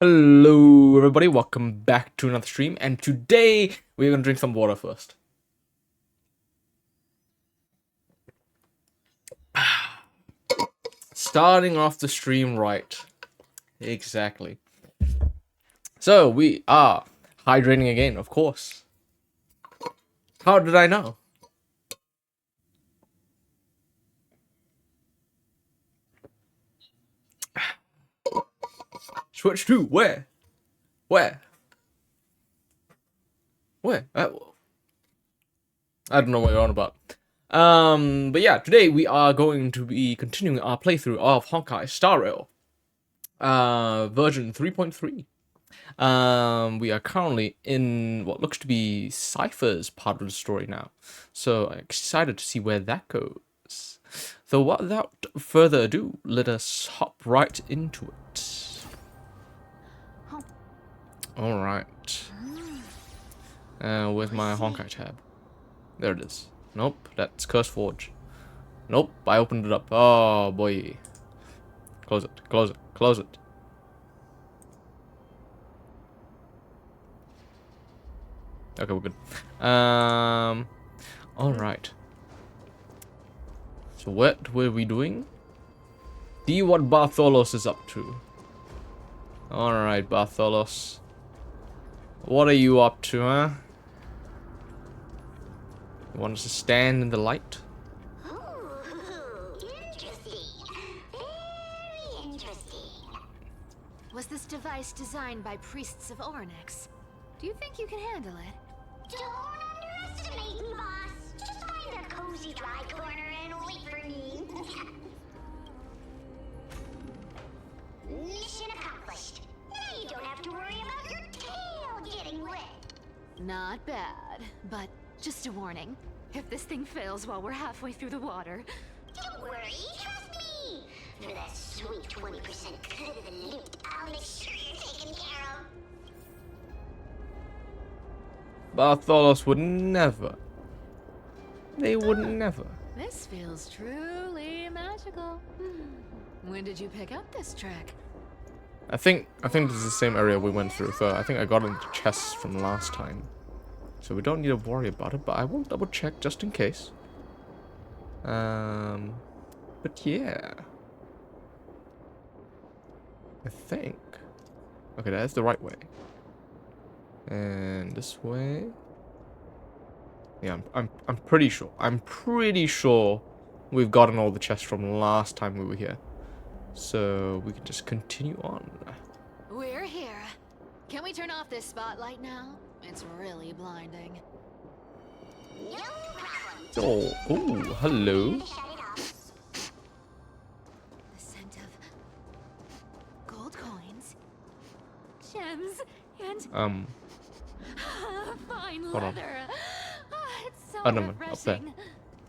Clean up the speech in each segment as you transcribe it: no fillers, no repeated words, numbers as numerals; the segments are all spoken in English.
Hello everybody, welcome back to another stream, and today we're gonna drink some water first. Starting off the stream right. Exactly. So we are hydrating again, of course. How did I know? Switch to where? Where? Where? I don't know what you're on about. But yeah, today we are going to be continuing our playthrough of Honkai Star Rail. Version 3.3. We are currently in what looks to be Cypher's part of the story now. So I'm excited to see where that goes. So without further ado, let us hop right into it. Alright. Where's my Honkai tab? There it is. Nope, that's Curse Forge. Nope, I opened it up. Oh boy. Close it, close it, close it. Okay, we're good. Alright. So what were we doing? See what Bartholos is up to. Alright, Bartholos. What are you up to, huh? You want us to stand in the light? Interesting. Very interesting. Was this device designed by priests of Ornyx? Do you think you can handle it? Don't underestimate me, boss. Just find a cozy dry corner and wait for me. Mission accomplished. Now you don't have to worry about your tail getting wet. Not bad, but just a warning. If this thing fails while we're halfway through the water... Don't worry, trust me. For that sweet 20% cut of the loot, I'll make sure you're taken care of. Bartholos would never. They would never. This feels truly magical. When did you pick up this trick? I think this is the same area we went through, so I think I got into chests from last time. So we don't need to worry about it, but I will double check just in case. But yeah. I think. Okay, that's the right way. And this way. Yeah, I'm pretty sure. I'm pretty sure we've gotten all the chests from last time we were here. So we can just continue on. We're here. Can we turn off this spotlight now? It's really blinding. No problem. Oh, hello. Shut it off. The scent of gold coins, gems, and fine Hold on. leather. It's so Oh, no, man, up there. refreshing.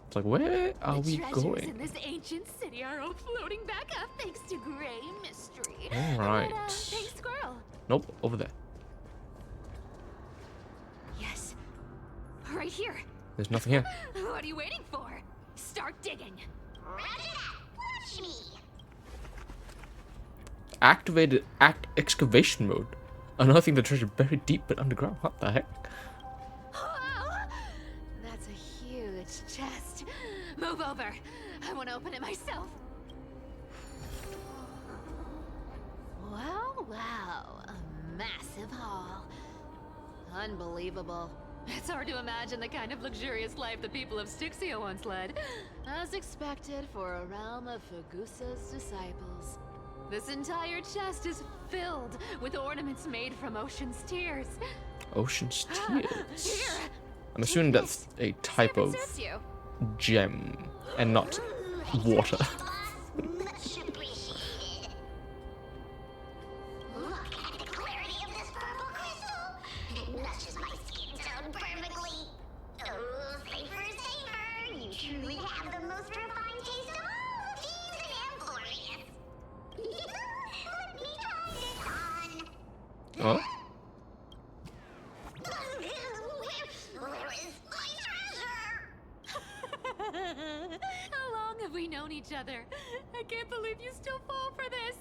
It's like, where are we The treasures going? in this ancient city are all floating back up thanks to Grey Mystery. All right. But, thanks, Squirrel. Nope, over there. Yes, right here. There's nothing here. What are you waiting for? Start digging. Roger that. Watch me. Activated excavation mode. Unearthing the treasure buried deep but underground. What the heck? Wow, that's a huge chest. Move over. I want to open it myself. Wow, a massive haul. Unbelievable. It's hard to imagine the kind of luxurious life the people of Styxia once led. As expected for a realm of Fagusa's disciples. This entire chest is filled with ornaments made from ocean's tears. Ocean's tears. Here. I'm assuming that's a type of Suits you. gem and not water. Much appreciated. Look at the clarity of this purple crystal. It matches my skin tone perfectly. Oh, safer, safer. You truly have the most refined taste of all of these in Amphoreus. Let me try this on. Oh, Where is my treasure? How long have we known each other? I can't believe you still fall for this.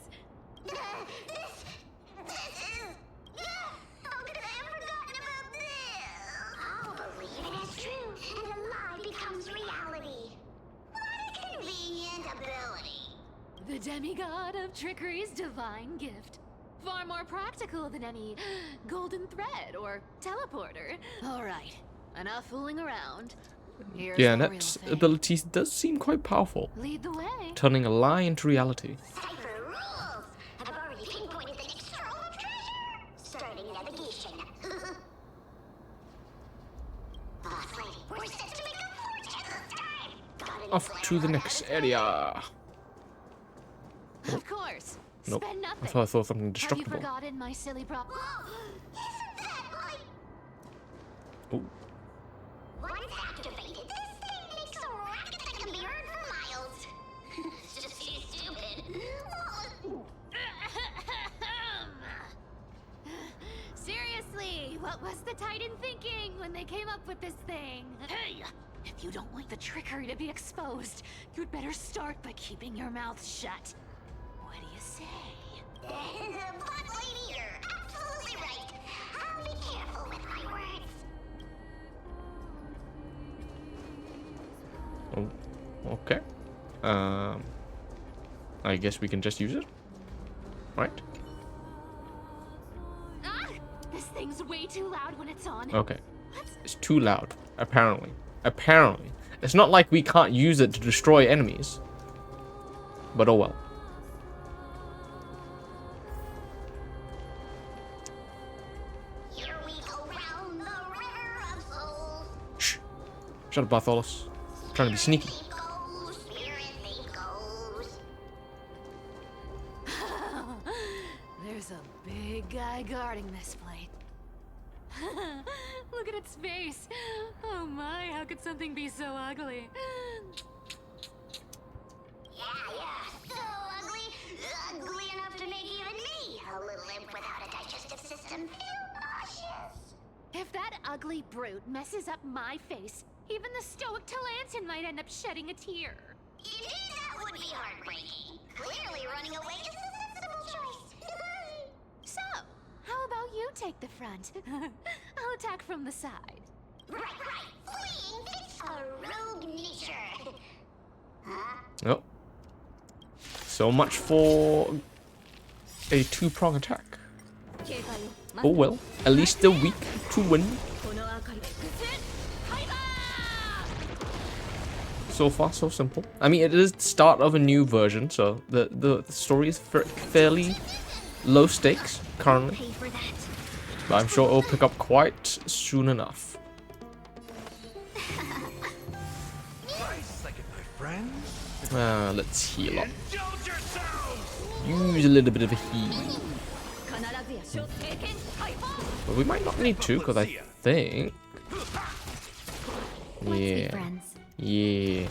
How could I have forgotten about this? I'll believe it is true, and a lie becomes reality. What a convenient ability. The demigod of trickery's divine gift. Far more practical than any golden thread or teleporter. Alright, enough fooling around. Here's Yeah, the real Net's thing. abilities does seem quite powerful, Lead the way. turning a lie into reality. Cipher rules. I've already pinpointed the next trove of treasure. Starting navigation. Boss lady, we're set to make a fortune this time. Got an Off to the next area. Of course. Nope. Spend nothing. I thought something Have you destructible. forgotten my silly prop? Isn't that like... Oh, Once activated, this thing makes a racket that can be heard for miles. It's just too stupid. Seriously, what was the Titan thinking when they came up with this thing? Hey! If you don't want the trickery to be exposed, you'd better start by keeping your mouth shut. What do you say? Boss lady, you're absolutely right. I'll be careful with my words. oh, okay. I guess we can just use it, right? Ah! This thing's way too loud when it's on. Okay. It's too loud, apparently. Apparently. It's not like we can't use it to destroy enemies. But oh well. Here we go round the river of souls. Shh. Shut up, Bartholus. Trying to be sneaky. Spirit goes, spirit babe goes. There's a big guy guarding this plate. Look at its face. Oh my, how could something be so ugly? Yeah, so ugly. Ugly enough to make even me, a little imp without a digestive system, feel nauseous. If that ugly brute messes up my face, even the stoic Talantin might end up shedding a tear. Indeed, that would be heartbreaking. Clearly running away is a sensible choice. So, how about you take the front? I'll attack from the side. Right. Fleeing fits a rogue nature. Huh? Oh. So much for a two-prong attack. Oh well. At least they're weak to win. So far, so simple. I mean, it is the start of a new version, so the story is fairly low stakes currently. Pay for that. But I'm sure it'll pick up quite soon enough. Nice, like it, my friends. Let's heal up. Indulge yourselves! Use a little bit of a heal. But we might not need to, because I think... Yeah. Yeah.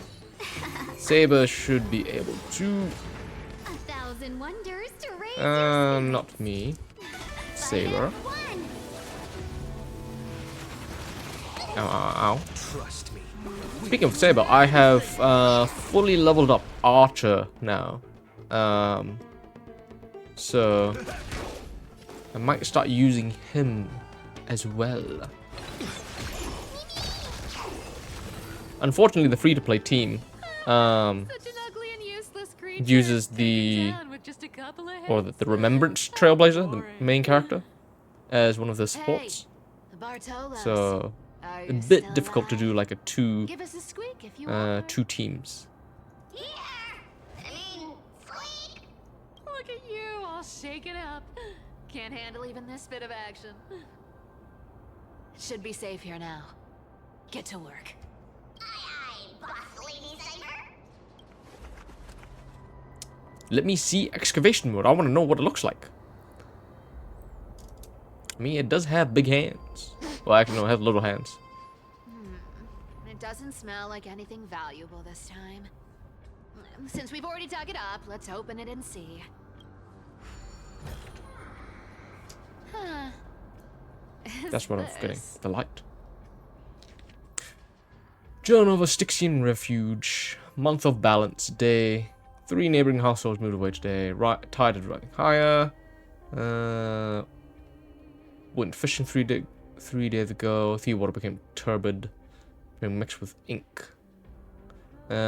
Saber should be able to... 1,000 wonders to raise Not me. Saber. Ow. Trust me. Speaking of Saber, I have fully leveled up Archer now. So I might start using him as well. Unfortunately, the free-to-play team Such an ugly and useless creature. uses taken the down with just a couple of or hits. the Remembrance Trailblazer, the main character, as one of the Hey, supports. Bartolos. So Are a you bit still difficult to alive? do like a Give us a squeak if you want. two teams. Yeah! I mean, squeak! Look at you, all shaken up. Can't handle even this bit of action. Should be safe here now. Get to work. Aye, boss lady Cypher. Let me see excavation mode. I want to know what it looks like. I mean, it does have big hands. Well, actually, no, it has little hands. It doesn't smell like anything valuable this time. Since we've already dug it up, let's open it and see. Huh. That's what I'm forgetting. The light. Journal of a Styxian Refuge. Month of Balance. Day. 3 neighboring households moved away today. Tide is running higher. Went fishing 3 days ago. The water became turbid, being mixed with ink.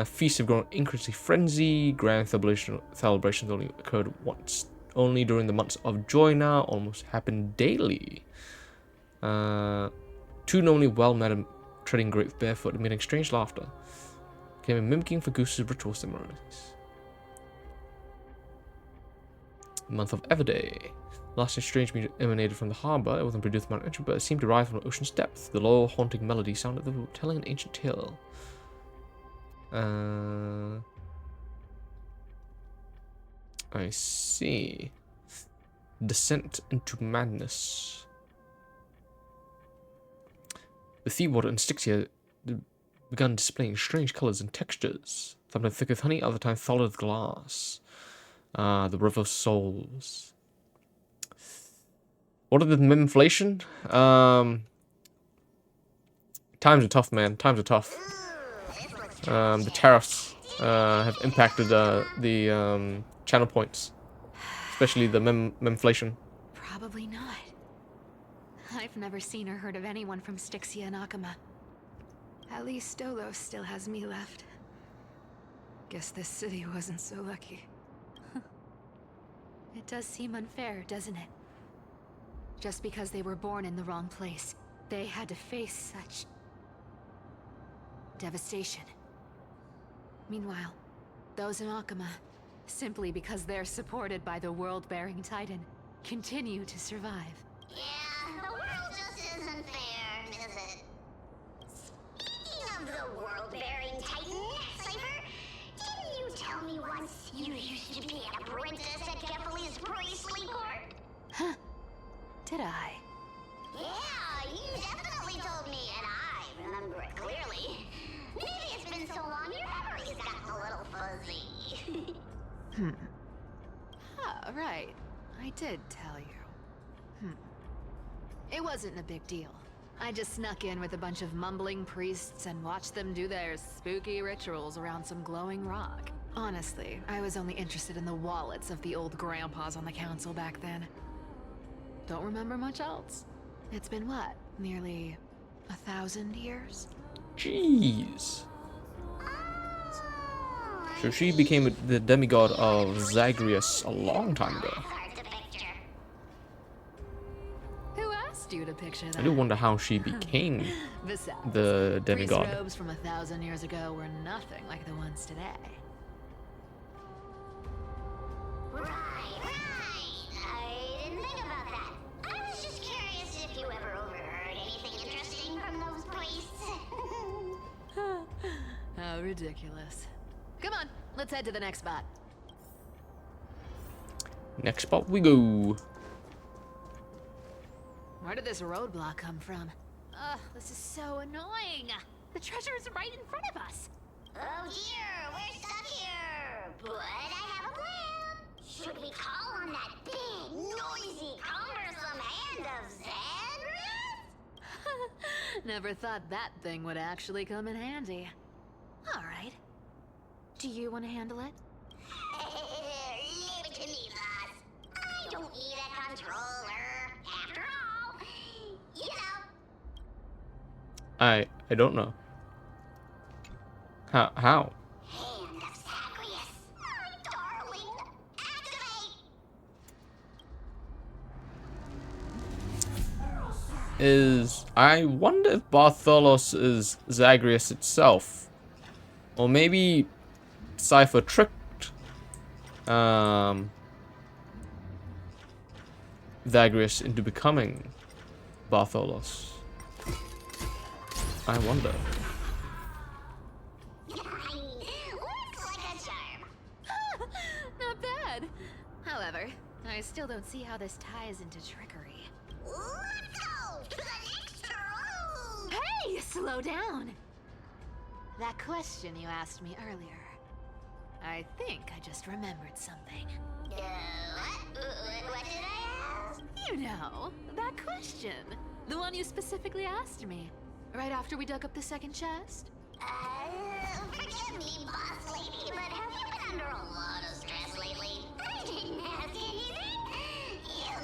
Feasts have grown increasingly frenzy. Grand celebrations only occurred once, only during the months of joy now. Almost happen daily. Two normally well-met treading grapes barefoot, emitting strange laughter, came in mimicking for Goose's ritual ceremonies. Month of Everday. Lasting strange music emanated from the harbour. It wasn't produced by an entry, but it seemed to rise from the ocean's depth. The low, haunting melody sounded as though telling an ancient tale. I see. Descent into madness. The sea water in Styxia began displaying strange colours and textures. Sometimes thick as honey, other times solid as glass. The river of souls. What are the inflation? Times are tough, man. Times are tough. The tariffs have impacted the channel points, especially the memflation. Probably not. I've never seen or heard of anyone from Styxia and Akama. At least Stolos still has me left. Guess this city wasn't so lucky. It does seem unfair, doesn't it? Just because they were born in the wrong place, they had to face such devastation. Meanwhile, those in Akama, simply because they're supported by the world-bearing Titan, continue to survive. Yeah, the world just isn't fair, is it? Speaking of the world-bearing Titan, Cypher, didn't you tell me once you used to be an apprentice at Kephal's priestly court? Huh. Did I? Yeah, you definitely told me, and I remember it clearly. Maybe it's been so long your memory's gotten a little fuzzy. Ah, right. I did tell you. It wasn't a big deal. I just snuck in with a bunch of mumbling priests and watched them do their spooky rituals around some glowing rock. Honestly, I was only interested in the wallets of the old grandpas on the council back then. Don't remember much else. It's been what? Nearly 1,000 years? Jeez. So she became the demigod of Zagreus a long time ago. Hard to picture. Who asked you to picture that? I do wonder how she became Besides, the priest demigod. robes from 1,000 years ago were nothing like the ones today. Right. I didn't think about that. I was just curious if you ever overheard anything interesting from those priests. How ridiculous. Come on, let's head to the next spot. Next spot we go. Where did this roadblock come from? Ugh, this is so annoying. The treasure is right in front of us. Oh dear, we're stuck here. But I have a plan. Should we call on that big, noisy, cumbersome hand of Zagreus? Never thought that thing would actually come in handy. All right. Do you want to handle it? Leave it to me, boss. I don't need a controller. After all, you know. I don't know. How? Hand of Zagreus. My darling. Activate. I wonder if Bartholos is Zagreus itself, or maybe Cypher tricked Zagreus into becoming Bartholos. I wonder. Looks like a charm. Not bad. However, I still don't see how this ties into trickery. Let's go to the next room. Hey, slow down. That question you asked me earlier. I think I just remembered something. What did I ask? You know, that question. The one you specifically asked me. Right after we dug up the second chest? Forgive me, boss lady, but have you been under a lot of stress lately? I didn't ask anything. You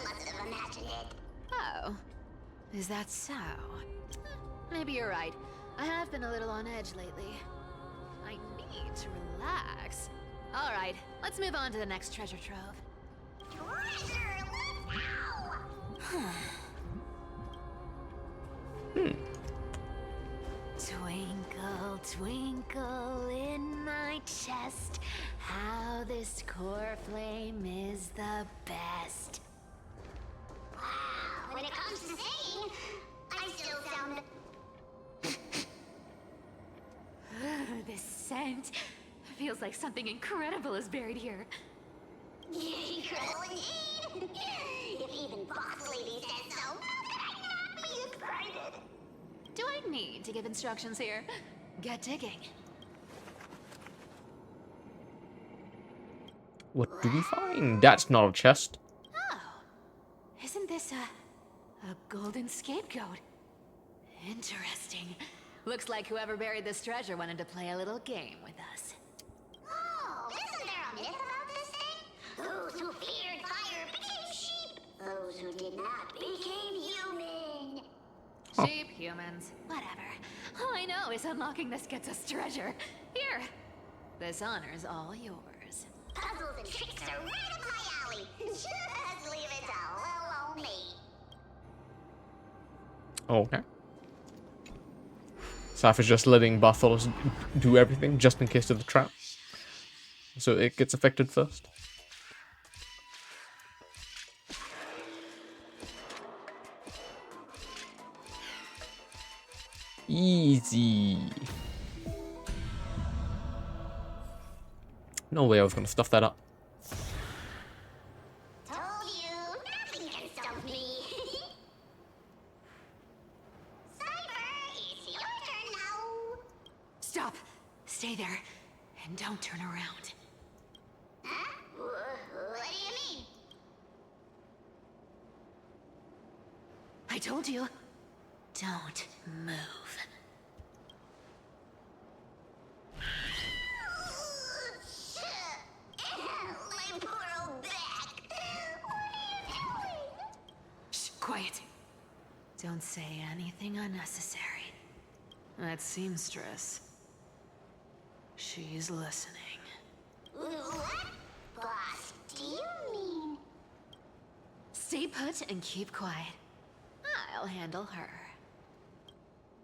Is that so? Maybe you're right. I have been a little on edge lately. I need to relax. All right, let's move on to the next treasure trove. Treasure, let's go! Twinkle, twinkle in my chest, how this core flame is the best. Wow, when it comes to singing, I still sound... This scent feels like something incredible is buried here. Incredible indeed! If even Boss Lady says so, how could I not be excited? Do I need to give instructions here? Get digging. What do we find? That's not a chest. Oh, isn't this a golden scapegoat? Interesting. Looks like whoever buried this treasure wanted to play a little game with us. Oh, isn't there a myth about this thing? Those who feared fire became sheep. Those who did not became human. Sheep, humans, whatever. All I know is unlocking this gets us treasure. Here, this honor's all yours. Puzzles and tricks are right up my alley. Just leave it all alone me. Okay. Cypher's just letting Bartholus do everything just in case of the trap. So it gets affected first. Easy. No way I was gonna stuff that up. Told you, nothing can stump me. Cypher, it's your turn now. Stop. Stay there. And don't turn around. Huh? What do you mean? I told you. Don't move. My poor old back. What are you doing? Shh, quiet. Don't say anything unnecessary. That seamstress. She's listening. What? Boss, do you mean? Stay put and keep quiet. I'll handle her.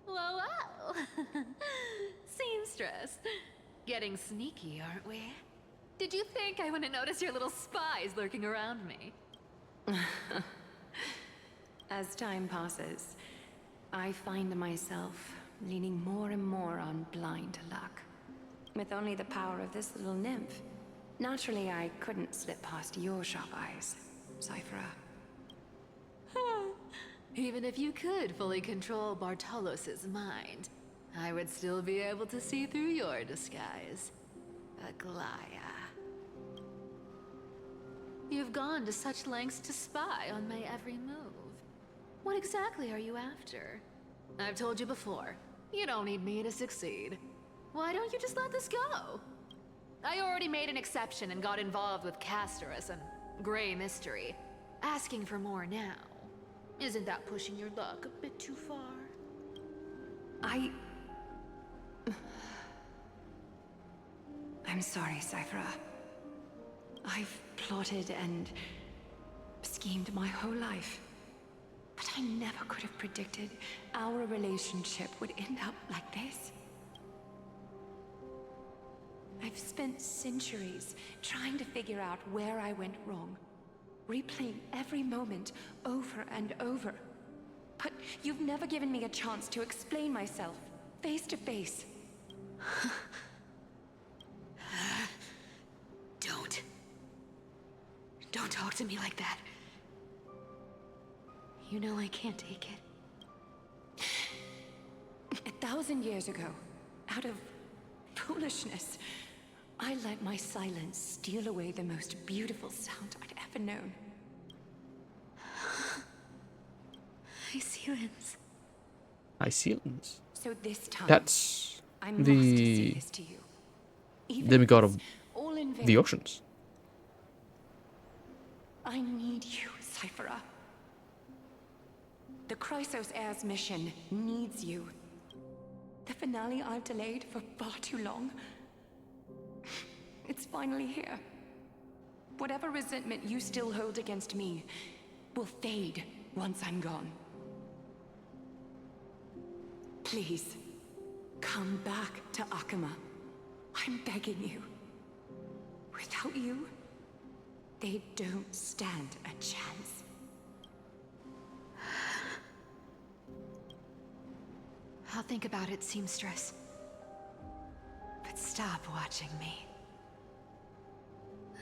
Whoa, whoa. Seamstress. Getting sneaky, aren't we? Did you think I wouldn't notice your little spies lurking around me? As time passes, I find myself leaning more and more on blind luck. With only the power of this little nymph, naturally I couldn't slip past your sharp eyes, Cypher. Even if you could fully control Bartolos's mind, I would still be able to see through your disguise. Aglaya. You've gone to such lengths to spy on my every move. What exactly are you after? I've told you before, you don't need me to succeed. Why don't you just let this go? I already made an exception and got involved with Castorus and Grey Mystery. Asking for more now. Isn't that pushing your luck a bit too far? I'm sorry, Cypher. I've plotted and schemed my whole life. But I never could have predicted our relationship would end up like this. I've spent centuries trying to figure out where I went wrong, replaying every moment over and over. But you've never given me a chance to explain myself, face to face. Don't talk to me like that. You know I can't take it. 1,000 years ago, out of foolishness, I let my silence steal away the most beautiful sound I'd ever known. Icelands. So this time, That's I must say the this to you. Even demigod if of it's all in vain, the oceans. I need you, Cypher. The Chrysos Heir's mission needs you. The finale I've delayed for far too long. It's finally here. Whatever resentment you still hold against me will fade once I'm gone. Please, come back to Akama. I'm begging you. Without you, they don't stand a chance. I'll think about it, seamstress. But stop watching me.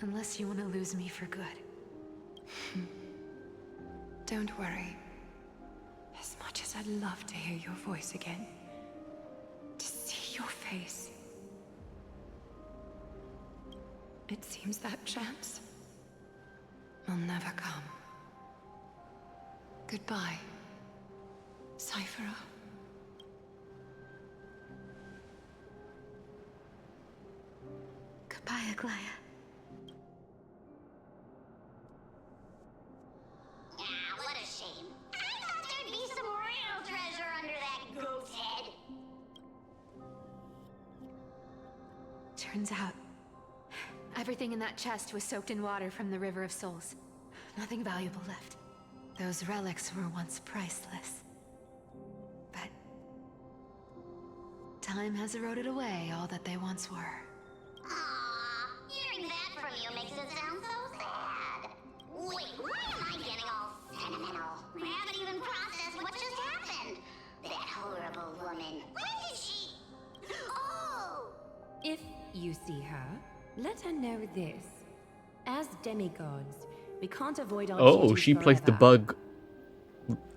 Unless you want to lose me for good. Don't worry. As much as I'd love to hear your voice again, to see your face, it seems that chance will never come. Goodbye, Cyphera. Goodbye, Aglaya. Ah, what a shame. I thought there'd be some real treasure under that goat's head. Turns out, everything in that chest was soaked in water from the River of Souls. Nothing valuable left. Those relics were once priceless. But time has eroded away all that they once were. Aw, hearing that from you makes it sound so sad. Wait, why am I getting all sentimental? I haven't even processed what just happened. That horrible woman. When did she... Oh! If you see her, let her know this. As demigods, we can't avoid our Oh, duties she played the forever. bug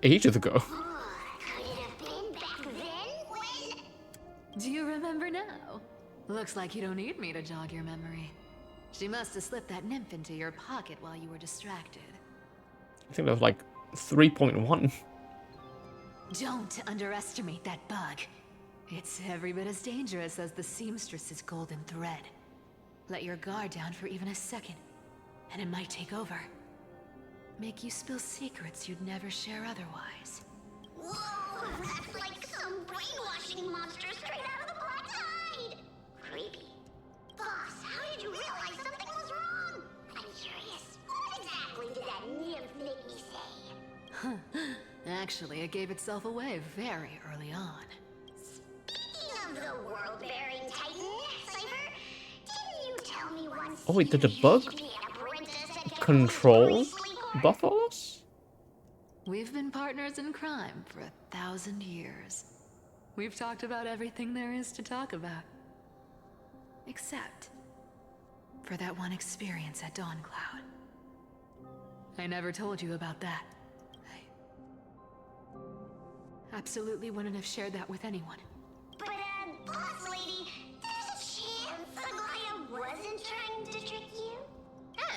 ages ago. Could it have been back then when... Do you remember now? Looks like you don't need me to jog your memory. She must have slipped that nymph into your pocket while you were distracted. I think that was like 3.1. Don't underestimate that bug. It's every bit as dangerous as the seamstress's golden thread. Let your guard down for even a second, and it might take over. Make you spill secrets you'd never share otherwise. Whoa, that's like some brainwashing monster straight out of the Black Tide! Creepy. Boss, how did you realize something was wrong? I'm curious. What exactly did that nymph make me say? Actually, it gave itself away very early on. Speaking of the world-bearing titan, Cypher, didn't you tell me once Oh, wait, did the you bug used to be an apprentice at Getaway's control priestly court? Buffaloes? We've been partners in crime for 1,000 years. We've talked about everything there is to talk about. Except for that one experience at Dawncloud. I never told you about that. I absolutely wouldn't have shared that with anyone. But, boss lady, there's a chance Aglaya wasn't trying to trick you?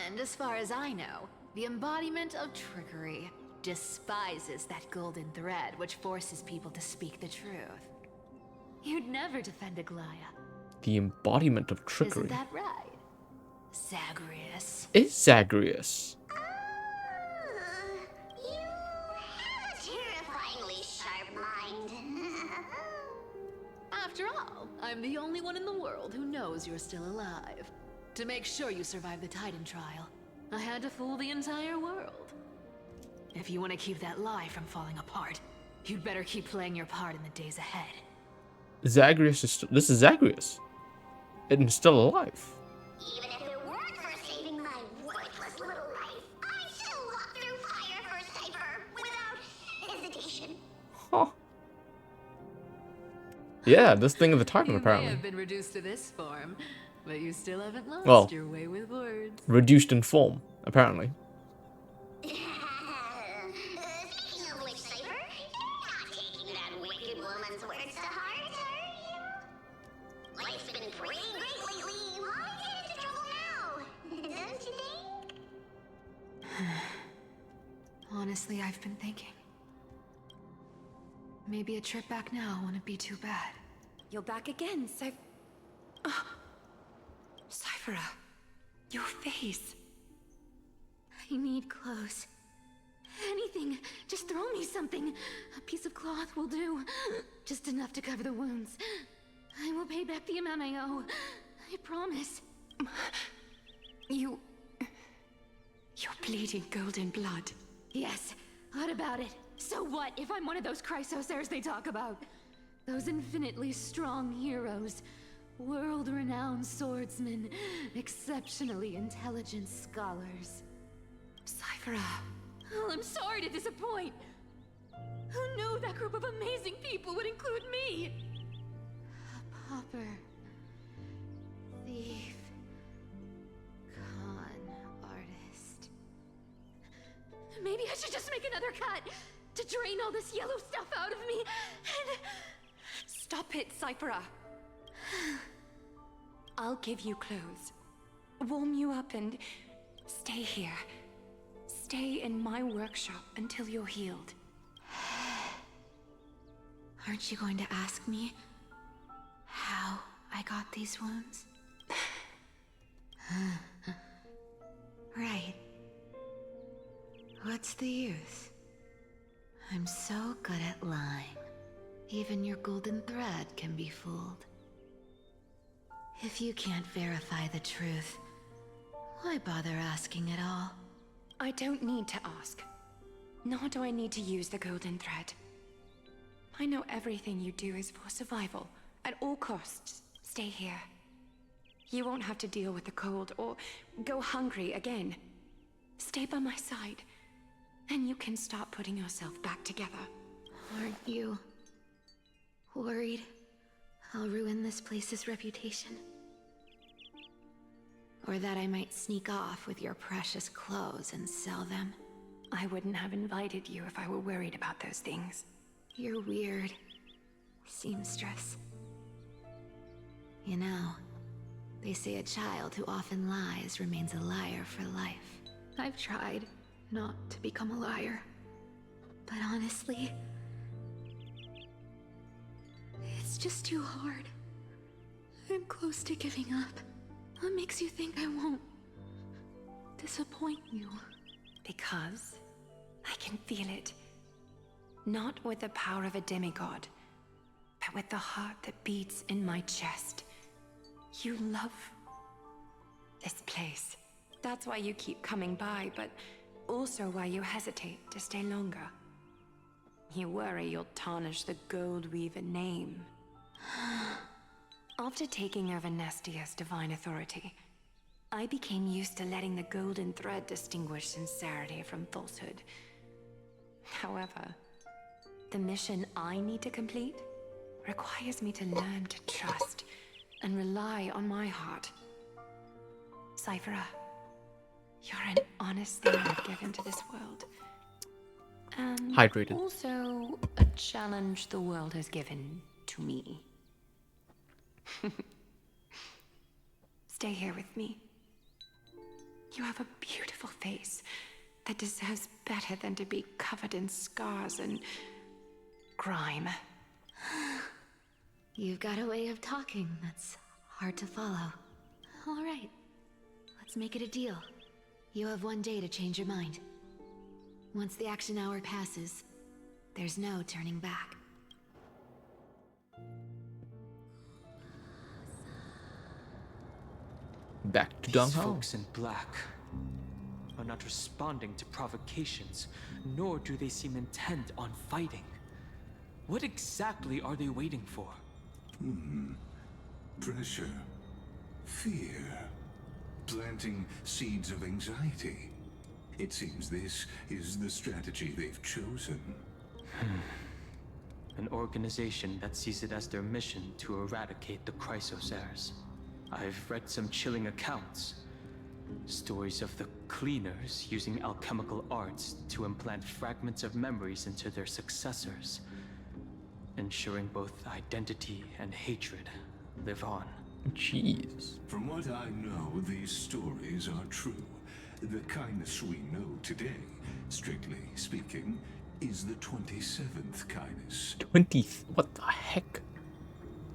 And as far as I know, the embodiment of trickery despises that golden thread which forces people to speak the truth. You'd never defend Aglaya. The embodiment of trickery. Isn't that right, Zagreus? Is Zagreus. You have a terrifyingly sharp mind. After all, I'm the only one in the world who knows you're still alive. To make sure you survive the Titan trial, I had to fool the entire world. If you want to keep that lie from falling apart, you'd better keep playing your part in the days ahead. Zagreus is. This is Zagreus. And still alive. Even if it weren't for saving my worthless little life, I'd still walk through fire for Cypher without hesitation. Huh. Yeah, this thing of the Titan You may apparently. have been reduced to this form, but you still haven't lost Well. your way with words. Reduced in form, apparently. Speaking of which, Cypher, you're not taking that wicked woman's words to heart, are you? Life's been pretty great lately. Why get into trouble now? Don't you think? Honestly, I've been thinking. Maybe a trip back now wouldn't be too bad. You're back again, Cyphera. Your face. I need clothes. Anything. Just throw me something. A piece of cloth will do. Just enough to cover the wounds. I will pay back the amount I owe. I promise. You're bleeding golden blood. Yes. What about it? So what if I'm one of those Chrysosairs they talk about? Those infinitely strong heroes. World-renowned swordsmen. Exceptionally intelligent scholars. Cyphera. Oh, I'm sorry to disappoint. Who knew that group of amazing people would include me? A pauper. Thief. Con artist. Maybe I should just make another cut to drain all this yellow stuff out of me and... Stop it, Cyphera. I'll give you clothes. Warm you up and stay here. Stay in my workshop until you're healed. Aren't you going to ask me how I got these wounds? Right. What's the use? I'm so good at lying. Even your golden thread can be fooled. If you can't verify the truth, why bother asking at all? I don't need to ask. Nor do I need to use the golden thread. I know everything you do is for survival. At all costs, stay here. You won't have to deal with the cold or go hungry again. Stay by my side, and you can start putting yourself back together. Aren't you worried I'll ruin this place's reputation? Or that I might sneak off with your precious clothes and sell them? I wouldn't have invited you if I were worried about those things. You're weird, seamstress. You know, they say a child who often lies remains a liar for life. I've tried not to become a liar, but honestly, it's just too hard. I'm close to giving up. What makes you think I won't disappoint you? Because I can feel it. Not with the power of a demigod, but with the heart that beats in my chest. You love this place. That's why you keep coming by, but also why you hesitate to stay longer. You worry you'll tarnish the Gold Weaver name. After taking over Nestia's divine authority, I became used to letting the golden thread distinguish sincerity from falsehood. However, the mission I need to complete requires me to learn to trust and rely on my heart. Cyphera, you're an honest thing I've given to this world. And Hydrated. also a challenge the world has given to me. Stay here with me. You have a beautiful face that deserves better than to be covered in scars and grime. You've got a way of talking that's hard to follow. All right, let's make it a deal. You have 1 day to change your mind. Once the action hour passes, there's no turning back. Back to These Dong Hao. folks in black are not responding to provocations, nor do they seem intent on fighting. What exactly are they waiting for? Pressure. Fear. Planting seeds of anxiety. It seems this is the strategy they've chosen. An organization that sees it as their mission to eradicate the Chrysosairs. I've read some chilling accounts. Stories of the cleaners using alchemical arts to implant fragments of memories into their successors, ensuring both identity and hatred live on. Jeez. From what I know, these stories are true. The kindness we know today, strictly speaking, is the 27th kindness. 20th. What the heck?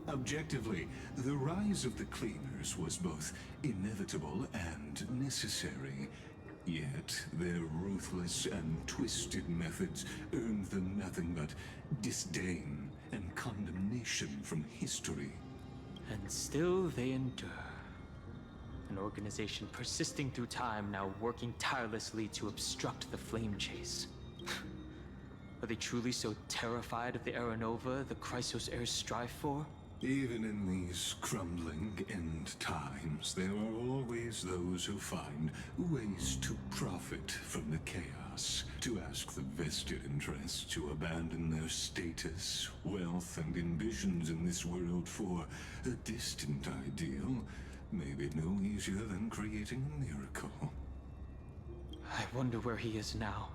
Objectively, the rise of the cleaners was both inevitable and necessary. Yet their ruthless and twisted methods earned them nothing but disdain and condemnation from history. And still they endure. An organization persisting through time, now working tirelessly to obstruct the flame chase. Are they truly so terrified of the Aranova the Chrysos heirs strive for? Even in these crumbling end times, there are always those who find ways to profit from the chaos, to ask the vested interests to abandon their status, wealth, and ambitions in this world for a distant ideal may be no easier than creating a miracle. I wonder where he is now.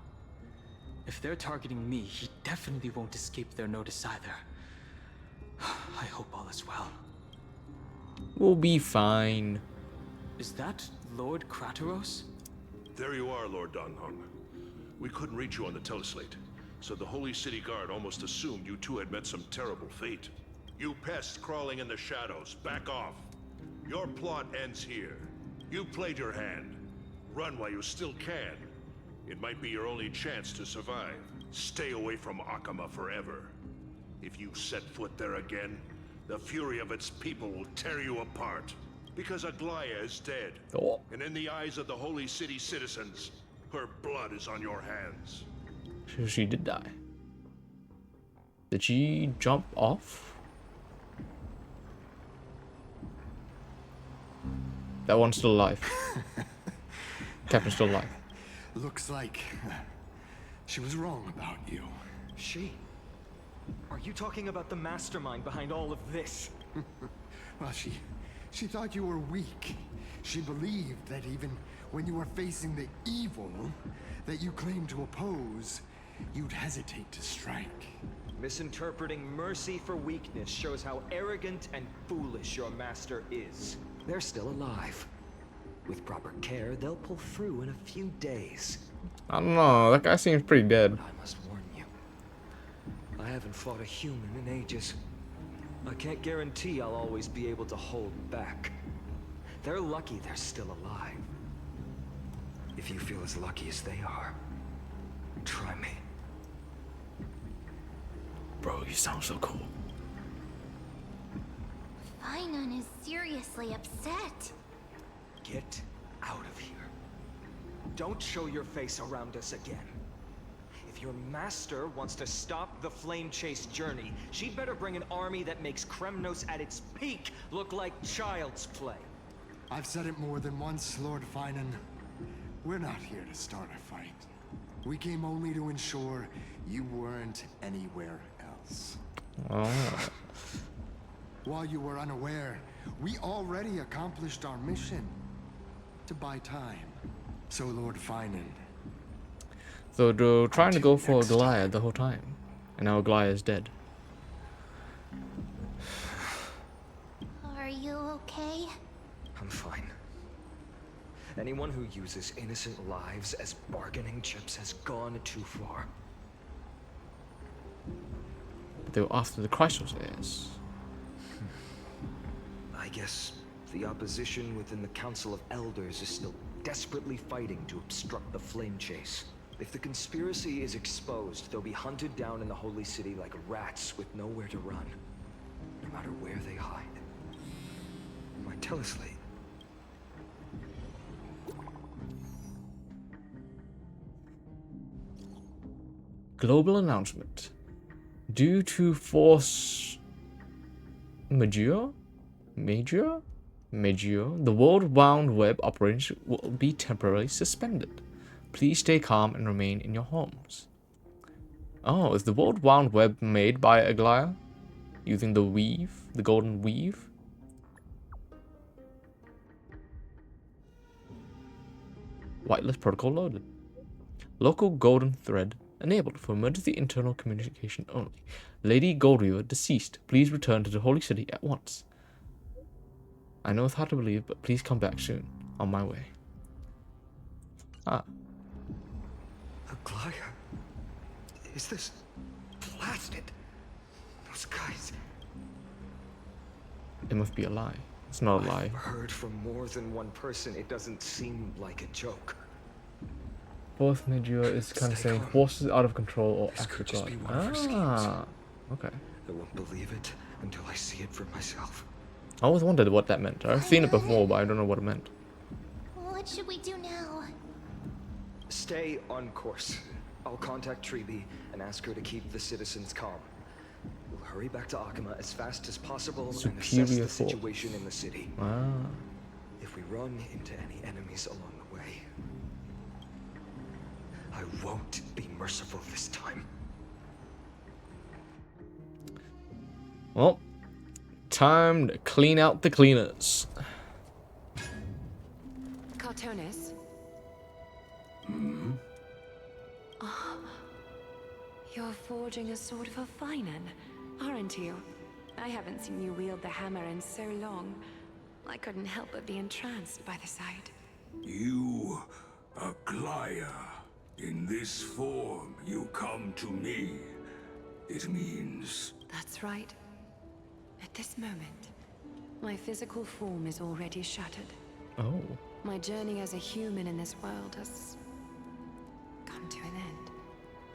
If they're targeting me, he definitely won't escape their notice either. I hope all is well. We'll be fine. Is that Lord Krateros? There you are, Lord Donghong. We couldn't reach you on the teleslate, so the Holy City Guard almost assumed you two had met some terrible fate. You pests crawling in the shadows, back off. Your plot ends here. You played your hand. Run while you still can. It might be your only chance to survive. Stay away from Akama forever. If you set foot there again, the fury of its people will tear you apart. Because Aglaya is dead. Oh. And in the eyes of the Holy City citizens, her blood is on your hands. She did die. Did she jump off? That one's still alive. Captain's still alive. Looks like she was wrong about you. She? Are you talking about the mastermind behind all of this? Well, she thought you were weak. She believed that even when you were facing the evil that you claimed to oppose, you'd hesitate to strike. Misinterpreting mercy for weakness shows how arrogant and foolish your master is. They're still alive. With proper care, they'll pull through in a few days. I don't know. That guy seems pretty dead. I must warn you. I haven't fought a human in ages. I can't guarantee I'll always be able to hold back. They're lucky they're still alive. If you feel as lucky as they are, try me. Bro, you sound so cool. Bygone is seriously upset. Get out of here. Don't show your face around us again. If your master wants to stop the flame chase journey, she'd better bring an army that makes Kremnos at its peak look like child's play. I've said it more than once, Lord Finan. We're not here to start a fight. We came only to ensure you weren't anywhere else. Oh. While you were unaware, we already accomplished our mission. To buy time. So, Lord Finan. So they're trying to go for Goliath the whole time. And now Goliath is dead. Are you okay? I'm fine. Anyone who uses innocent lives as bargaining chips has gone too far. But they were after the Chrysos heirs. I guess the opposition within the Council of Elders is still desperately fighting to obstruct the flame chase. If the conspiracy is exposed, they'll be hunted down in the Holy City like rats with nowhere to run. No matter where they hide. My teleslate. Global announcement. Due to force majeure, the World Wide Web operations will be temporarily suspended. Please stay calm and remain in your homes. Oh, is the World Wide Web made by Aglaya? Using the weave, the golden weave? Whitelist protocol loaded. Local golden thread enabled for emergency internal communication only. Lady Goldweaver deceased. Please return to the Holy City at once. I know it's hard to believe, but please come back soon. On my way. Ah. Aglaya? Is this blasted? Those guys. It must be a lie. It's not a lie. I've heard from more than one person. It doesn't seem like a joke. Both Medjua is kind of Stay saying calm. horses out of control or This could just be African. one of her schemes. Ah, okay. I won't believe it until I see it for myself. I always wondered what that meant. I've seen it before, but I don't know what it meant. What should we do now? Stay on course. I'll contact Treeby and ask her to keep the citizens calm. We'll hurry back to Akama as fast as possible and assess Superior the force. situation in the city. Ah. If we run into any enemies along the way, I won't be merciful this time. Well, time to clean out the cleaners. Cartonis? Oh, you're forging a sword for Finan, aren't you? I haven't seen you wield the hammer in so long. I couldn't help but be entranced by the sight. You, Aglaya, in this form you come to me. It means That's right. At this moment, my physical form is already shattered. Oh. My journey as a human in this world has come to an end.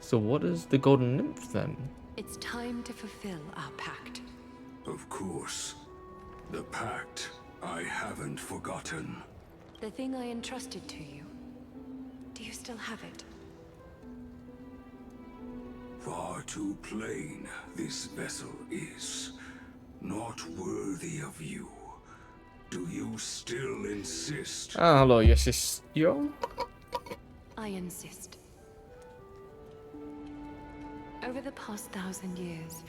So what is the golden nymph then? It's time to fulfill our pact. of course, the pact I haven't forgotten. The thing I entrusted to you. Do you still have it? Far too plain this vessel is. Not worthy of you. Do you still insist? Ah, hello, yes, yo. I insist. Over the past 1,000 years,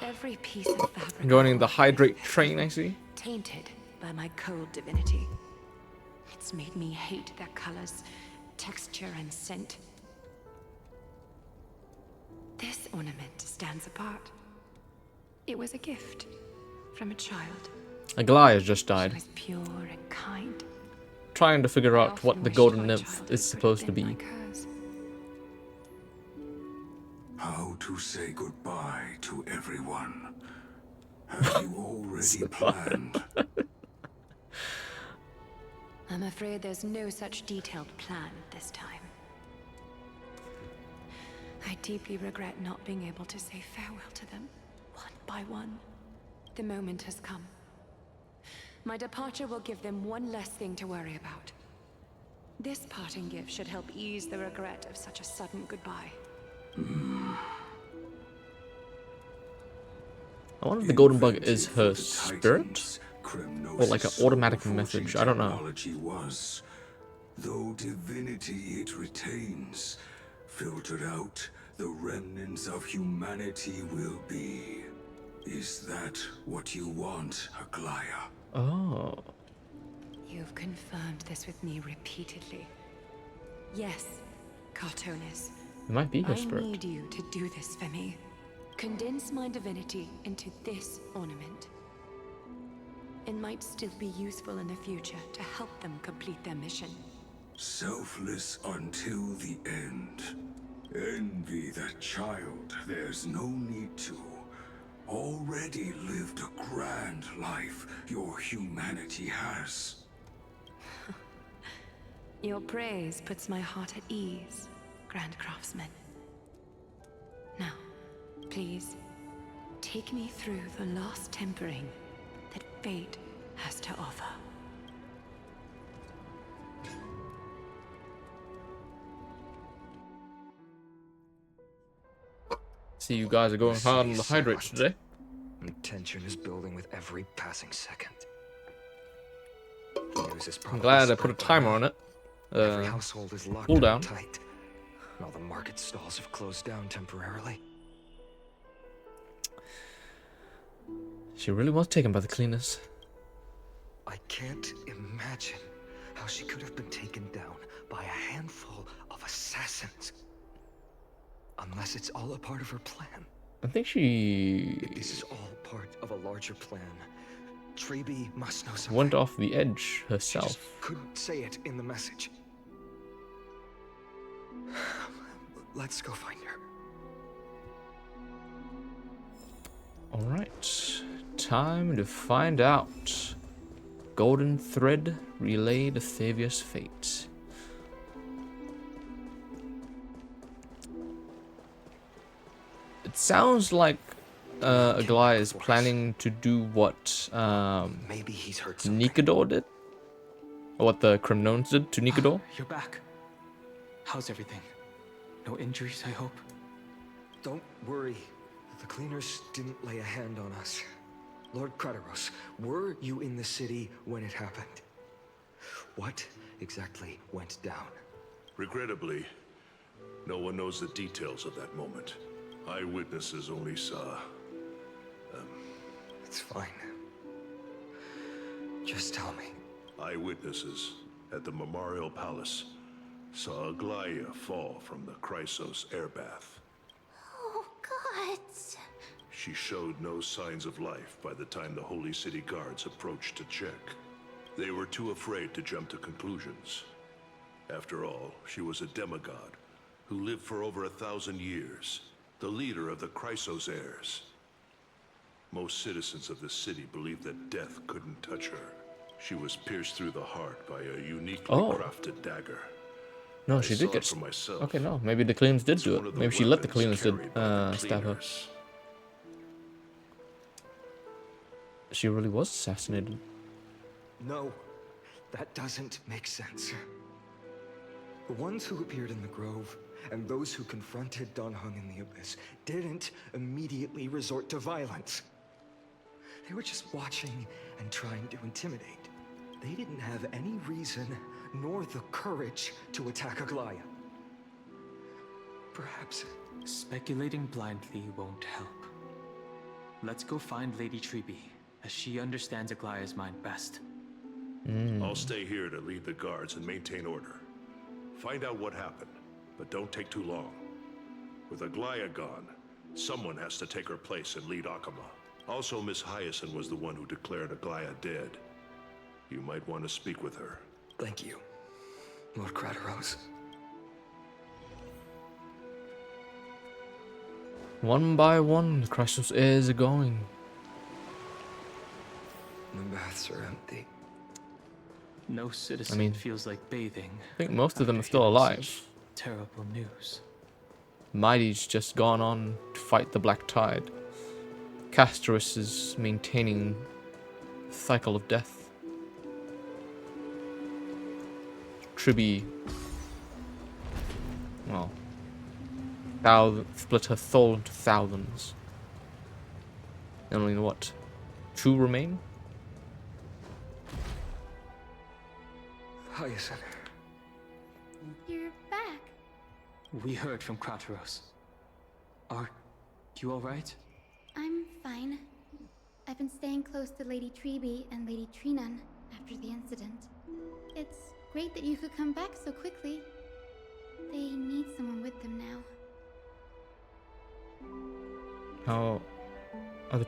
every piece of fabric Joining the hydrate train, I see. tainted by my cold divinity. It's made me hate their colors, texture, and scent. This ornament stands apart. It was a gift from a child. Aglaya just She died. was pure and kind. Trying to figure I out often what the wished golden my nymph childhood is could supposed have to been be. like hers. How to say goodbye to everyone? Have you already planned? I'm afraid there's no such detailed plan this time. I deeply regret not being able to say farewell to them, one by one. The moment has come. My departure will give them one less thing to worry about. This parting gift should help ease the regret of such a sudden goodbye. I wonder if the golden bug is her spirit? Or like an automatic message, I don't know. Was, though divinity it retains, filtered out, the remnants of humanity will be. Is that what you want, Aglaya? Oh. You've confirmed this with me repeatedly. Yes, Cartonis. It might be her I spirit. need you to do this for me. Condense my divinity into this ornament. It might still be useful in the future to help them complete their mission. Selfless until the end. Envy that child, there's no need to. Already lived a grand life your humanity has. Your praise puts my heart at ease, Grand Craftsman. Now, please, take me through the last tempering that fate has to offer. See, you guys are going hard on the hydrates today. And tension is building with every passing second. The news is I'm probably glad I spread put a by timer now. on it. Every household is locked cool down down. tight. And all the market stalls have closed down temporarily. She really was taken by the cleaners. I can't imagine how she could have been taken down by a handful of assassins. Unless it's all a part of her plan. I think she If this is all part of a larger plan, Treeby must know something. went off the edge She herself. just couldn't say it in the message. Let's go find her. Alright. Time to find out. Golden thread relay to Thavia's fate. It sounds like Aglaia is planning to do what Maybe he's heard something. Nikador did, or what the Cremnones did to Nikador. You're back. How's everything? No injuries, I hope? Don't worry. The cleaners didn't lay a hand on us. Lord Kratos, were you in the city when it happened? What exactly went down? Regrettably, no one knows the details of that moment. Eyewitnesses only saw... It's fine. Just tell me. Eyewitnesses at the Memorial Palace saw Aglaia fall from the Chrysos airbath. Oh, God. She showed no signs of life by the time the Holy City guards approached to check. They were too afraid to jump to conclusions. After all, she was a demigod who lived for over 1,000 years, the leader of the Chrysos heirs. Most citizens of the city believed that death couldn't touch her. She was pierced through the heart by a uniquely crafted dagger. No, I she saw did it get. for myself. Okay, no, maybe the cleaners did It's do one it. of the Maybe she let the weapons cleaners did carried by the stab her. cleaners. She really was assassinated. No, that doesn't make sense. The ones who appeared in the grove and those who confronted Dunhung in the abyss didn't immediately resort to violence. They were just watching and trying to intimidate. They didn't have any reason nor the courage to attack Aglaia. Perhaps... Speculating blindly won't help. Let's go find Lady Treby, as she understands Aglaia's mind best. I'll stay here to lead the guards and maintain order. Find out what happened, but don't take too long. With Aglaia gone, someone has to take her place and lead Akama. Also, Miss Hyacinth was the one who declared Aglaia dead. You might want to speak with her. Thank you, Lord Kratos. One by one, the Chrysos heirs are going. The baths are empty. No citizen I mean, feels like bathing. I think most of them are after still hearing alive. such terrible news. Mighty's just gone on to fight the Black Tide. Castorus is maintaining the cycle of death. Tribby, well, split her soul into thousands. And only what? 2 remain? Hyacinth. You're back. We heard from Kratos. Are you alright? I'm fine. I've been staying close to Lady Treby and Lady Trinan after the incident. It's great that you could come back so quickly. They need someone with them now. How are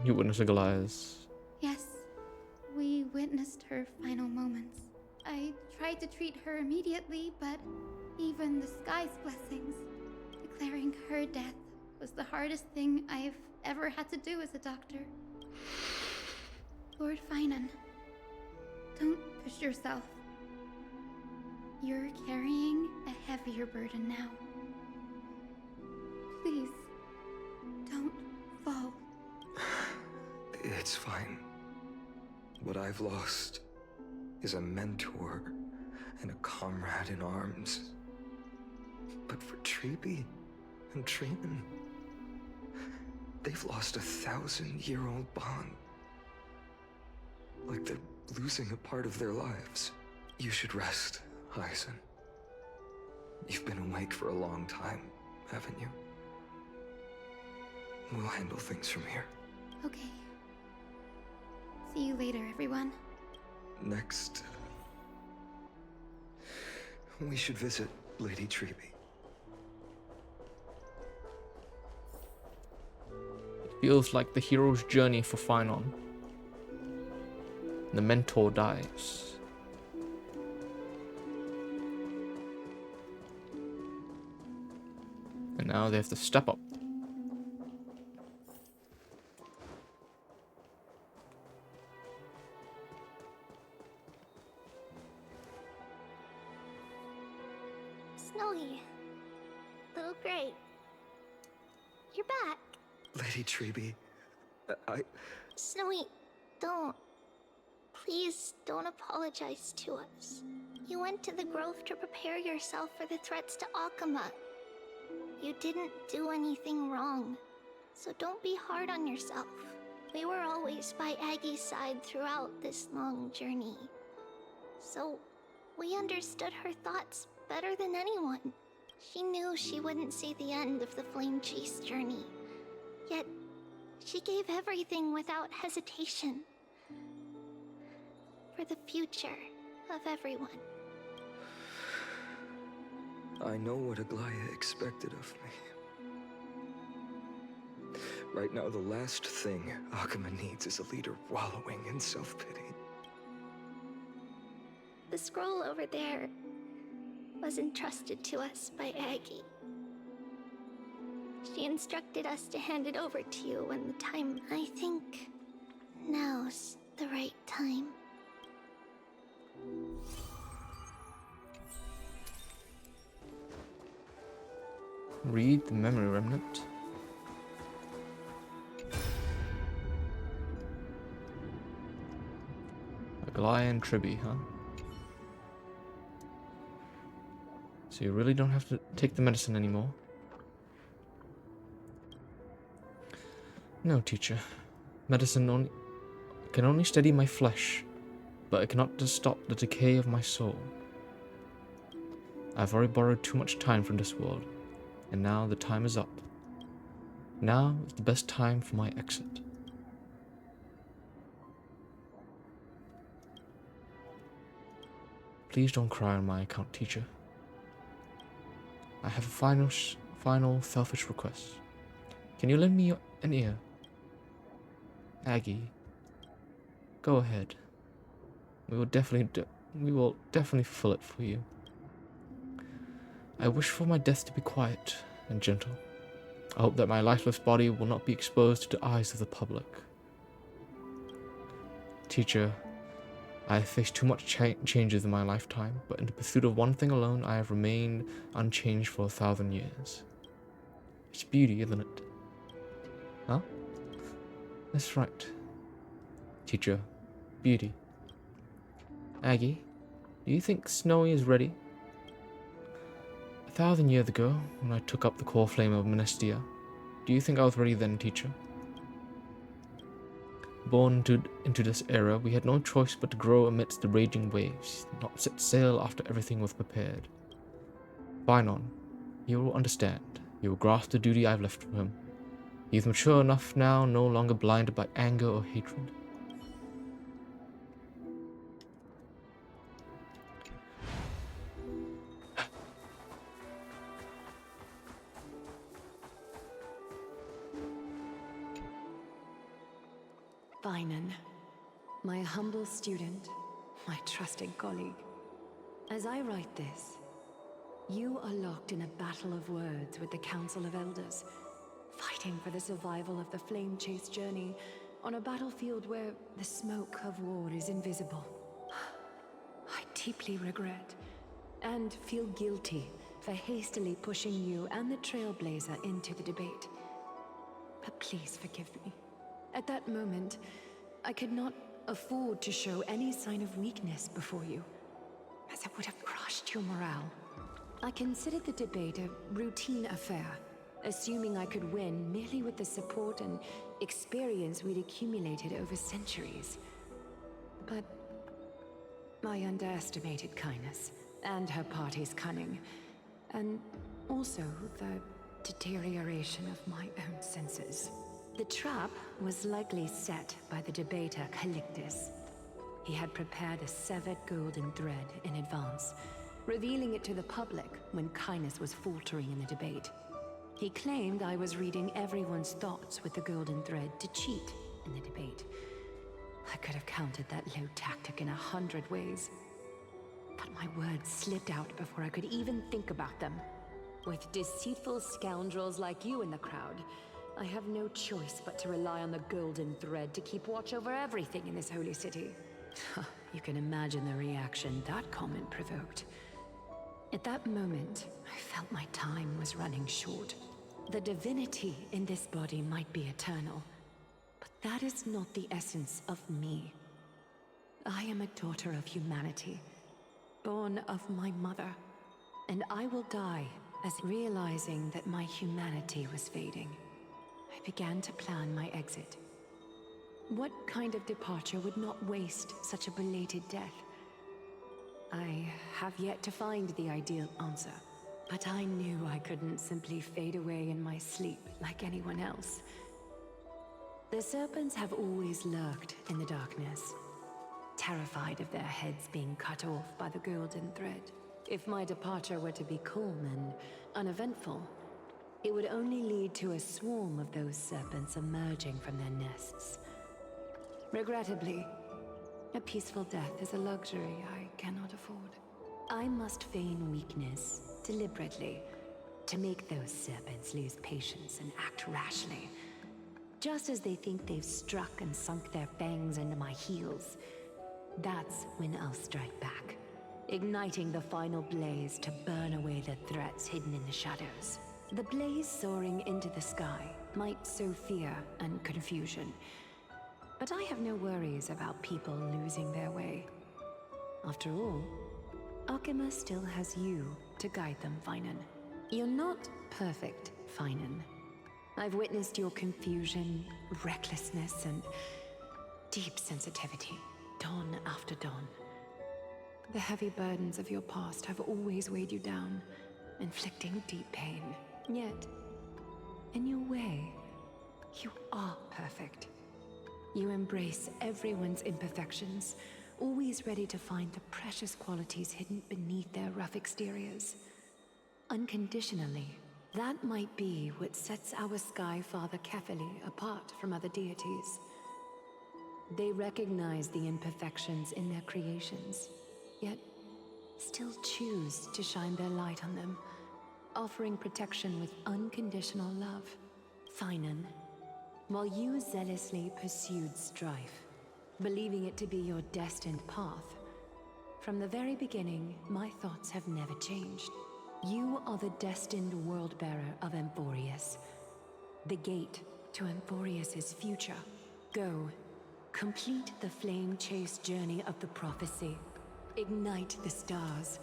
you witness Aglaia's? Yes, we witnessed her final moments. I tried to treat her immediately, but even the sky's blessings, declaring her death was the hardest thing I've ever had to do as a doctor. Lord Finan, don't push yourself. You're carrying a heavier burden now. Please, don't fall. It's fine. What I've lost is a mentor and a comrade in arms. But for Treby and Trinan, they've lost a 1,000-year-old bond. Like they're losing a part of their lives. You should rest, Hyacinth. You've been awake for a long time, haven't you? We'll handle things from here. Okay. See you later, everyone. Next, we should visit Lady Treby. Feels like the hero's journey for Finon. The mentor dies. And now they have to step up. Snowy. Little Gray. you're back. Lady Treby, Snowy, don't. Please don't apologize to us. You went to the grove to prepare yourself for the threats to Akama. You didn't do anything wrong, so don't be hard on yourself. We were always by Aggie's side throughout this long journey. So, we understood her thoughts better than anyone. She knew she wouldn't see the end of the Flame Chase journey. Yet, she gave everything without hesitation. For the future of everyone. I know what Aglaya expected of me. Right now, the last thing Akama needs is a leader wallowing in self-pity. The scroll over there was entrusted to us by Aggie. She instructed us to hand it over to you when the time... I think now's the right time. Read the memory remnant. Aglaya and Tribby, huh? So you really don't have to take the medicine anymore? No, teacher. Medicine can only steady my flesh, but it cannot stop the decay of my soul. I've already borrowed too much time from this world, and now the time is up. Now is the best time for my exit. Please don't cry on my account, teacher. I have a final selfish request. Can you lend me an ear? Aggie, go ahead. We will definitely fulfill it for you. I wish for my death to be quiet and gentle. I hope that my lifeless body will not be exposed to the eyes of the public. Teacher, I have faced too much changes in my lifetime, but in the pursuit of one thing alone, I have remained unchanged for 1,000 years. It's beauty, isn't it? Huh? That's right. Teacher, beauty. Aggie, do you think Snowy is ready? 1,000 years ago, when I took up the core flame of Menestia, do you think I was ready then, teacher? Born into this era, we had no choice but to grow amidst the raging waves, not set sail after everything was prepared. Bygone, he will understand. He will grasp the duty I've left for him. He is mature enough now, no longer blinded by anger or hatred. Bygone, my humble student, my trusted colleague. As I write this, you are locked in a battle of words with the Council of Elders, fighting for the survival of the Flame Chase journey on a battlefield where the smoke of war is invisible. I deeply regret and feel guilty for hastily pushing you and the Trailblazer into the debate. But please forgive me. At that moment, I could not afford to show any sign of weakness before you, as it would have crushed your morale. I considered the debate a routine affair, assuming I could win merely with the support and experience we'd accumulated over centuries. But I underestimated Kindness and her party's cunning, and also the deterioration of my own senses. The trap was likely set by the debater Calictus. He had prepared a severed golden thread in advance, revealing it to the public when Kindness was faltering in the debate. He claimed I was reading everyone's thoughts with the golden thread to cheat in the debate. I could have countered that low tactic in 100 ways. But my words slipped out before I could even think about them. With deceitful scoundrels like you in the crowd, I have no choice but to rely on the golden thread to keep watch over everything in this holy city. You can imagine the reaction that comment provoked. At that moment, I felt my time was running short. The divinity in this body might be eternal, but that is not the essence of me. I am a daughter of humanity, born of my mother, and I will die as realizing that my humanity was fading. I began to plan my exit. What kind of departure would not waste such a belated death? I have yet to find the ideal answer, but I knew I couldn't simply fade away in my sleep like anyone else. The serpents have always lurked in the darkness, terrified of their heads being cut off by the golden thread. If my departure were to be calm and uneventful, it would only lead to a swarm of those serpents emerging from their nests. Regrettably, a peaceful death is a luxury I cannot afford. I must feign weakness deliberately to make those serpents lose patience and act rashly. Just as they think they've struck and sunk their fangs into my heels, that's when I'll strike back, igniting the final blaze to burn away the threats hidden in the shadows. The blaze soaring into the sky might sow fear and confusion, but I have no worries about people losing their way. After all, Alchema still has you to guide them, Finan. You're not perfect, Finan. I've witnessed your confusion, recklessness, and deep sensitivity, dawn after dawn. The heavy burdens of your past have always weighed you down, inflicting deep pain. Yet, in your way, you are perfect. You embrace everyone's imperfections, always ready to find the precious qualities hidden beneath their rough exteriors. Unconditionally, that might be what sets our Sky Father Kefili apart from other deities. They recognize the imperfections in their creations, yet still choose to shine their light on them, offering protection with unconditional love. Finan, while you zealously pursued strife, believing it to be your destined path, from the very beginning, my thoughts have never changed. You are the destined world-bearer of Amphoreus, the gate to Amphoreus' future. Go, complete the flame-chased journey of the prophecy, ignite the stars,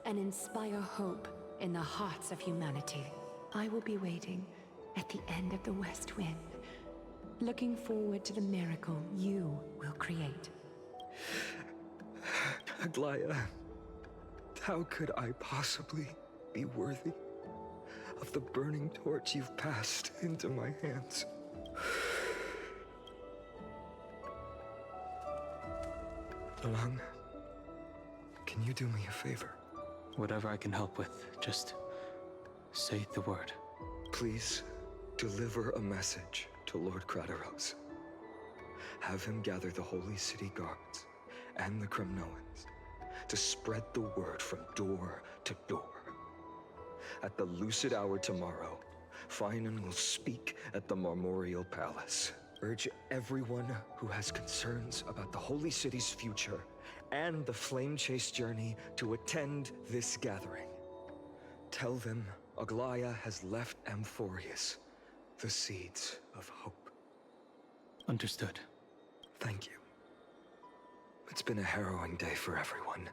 and inspire hope in the hearts of humanity. I will be waiting at the end of the West Wind, looking forward to the miracle you will create. Aglaya, how could I possibly be worthy of the burning torch you've passed into my hands? Along, can you do me a favor? Whatever I can help with, just say the word. Please deliver a message to Lord Krateros. Have him gather the Holy City guards and the Kremnoans to spread the word from door to door. At the lucid hour tomorrow, Finan will speak at the Marmorial Palace. Urge everyone who has concerns about the Holy City's future and the Flame Chase journey to attend this gathering. Tell them Aglaya has left Amphoreus the seeds of hope. Understood. Thank you. It's been a harrowing day for everyone.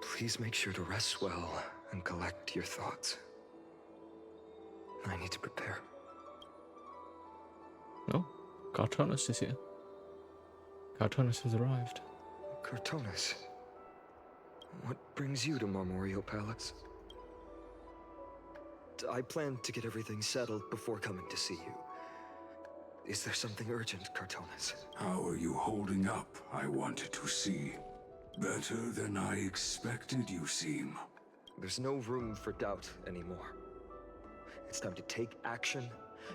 Please make sure to rest well and collect your thoughts. I need to prepare. Oh, Cartonus is here. Cartonus has arrived. Cartonus, what brings you to Marmorial Palace? I plan to get everything settled before coming to see you. Is there something urgent, Cartonus? How are you holding up, I wanted to see. Better than I expected, you seem. There's no room for doubt anymore. It's time to take action